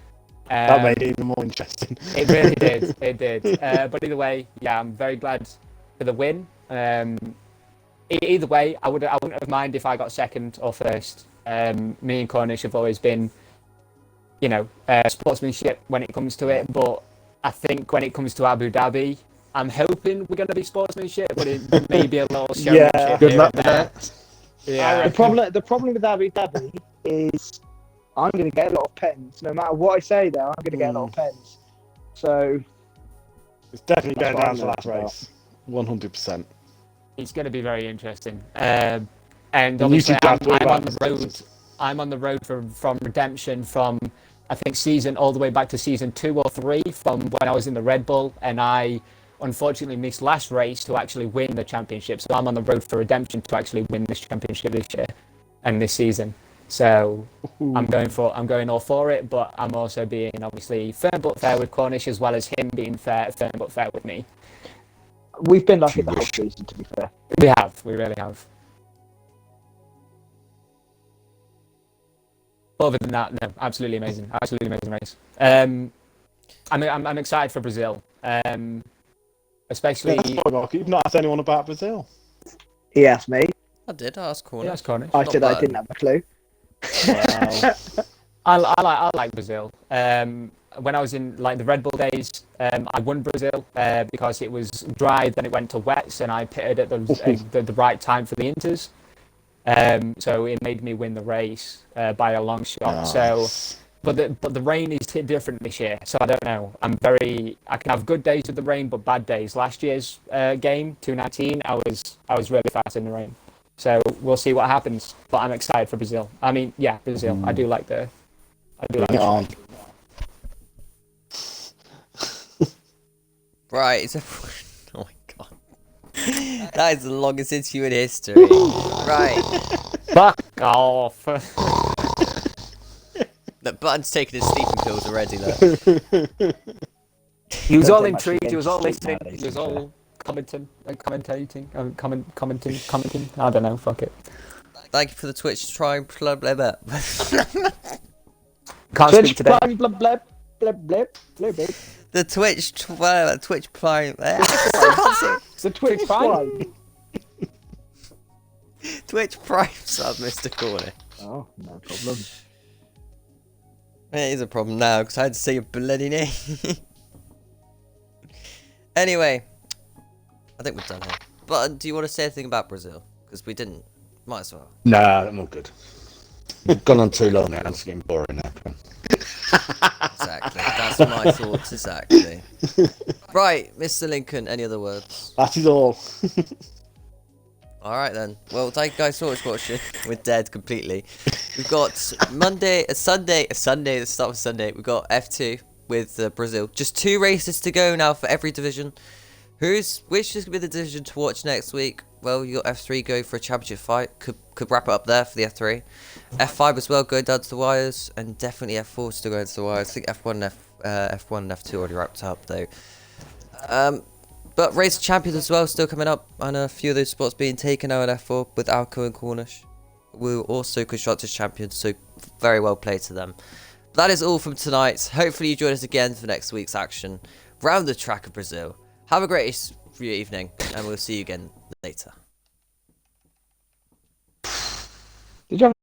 That made it even more interesting. It really did. It did. But either way, yeah, I'm very glad for the win. Either way, I wouldn't have minded if I got second or first. Me and Cornish have always been, sportsmanship when it comes to it. But I think when it comes to Abu Dhabi, I'm hoping we're going to be sportsmanship, but it may be a little showmanship. Yeah, good luck with that. Yeah. The problem with Abu Dhabi is I'm going to get a lot of pens. No matter what I say there, I'm going to get a lot of pens. So it's definitely going down to that that race. 100%. It's going to be very interesting. And obviously, I'm on the road. I'm on the road from redemption from, I think, season all the way back to season 2 or 3 from when I was in the Red Bull, and I unfortunately missed last race to actually win the championship. So I'm on the road for redemption to actually win this championship this year and this season. So I'm going all for it, but I'm also being obviously firm but fair with Cornish, as well as him being firm but fair with me. we've been like it the whole season, to be fair. We really have. Other than that, no, absolutely amazing race. I'm excited for Brazil, especially. You've not asked anyone about Brazil. He asked me. I did ask Cornish. Yeah, that's Cornish. I said I didn't have a clue. Wow. I like Brazil. When I was in like the Red Bull days, I won Brazil because it was dry, then it went to wets, and I pitted at the right time for the Inters. So it made me win the race by a long shot. So, but the rain is different this year. So I don't know. I can have good days with the rain, but bad days. Last year's game 219, I was really fast in the rain. So we'll see what happens. But I'm excited for Brazil. I mean, yeah, Brazil. I do like the. Right, it's a... Oh my god. That is the longest interview in history. Right. Fuck off. That Button's taking his sleeping pills already, look. He was Don't all take much intrigued, he was all against listening, nowadays, he was to be all commenting. I don't know, fuck it. Thank you for the Twitch Prime, blah blah blah. Can't speak today. The Twitch Prime. It's a Twitch Prime. Twitch Prime sub, Mr. Corner. Oh, no problem. It is a problem now because I had to say your bloody name. Anyway, I think we're done here. But do you want to say anything about Brazil? Because we didn't. Might as well. Nah, I'm all good. We've gone on too long now. It's getting boring now. Exactly. That's my thoughts. Exactly. Right, Mr. Lincoln. Any other words? That is all. All right then. Well, thank you guys so much for watching. We're dead completely. We've got Sunday, the start of Sunday. We've got F2 with Brazil. Just 2 races to go now for every division. Which is gonna be the division to watch next week? Well, you got F3 going for a championship fight. Could wrap it up there for the F3. F5 as well going down to the wires, and definitely F4 still going to the wires. I think F1 and F2 already wrapped up though. But Race of Champions as well still coming up, and a few of those spots being taken out at F4 with Alco and Cornish. were also Constructors champions, so very well played to them. That is all from tonight. Hopefully you join us again for next week's action round the track of Brazil. Have a great evening, and we'll see you again later. Did you have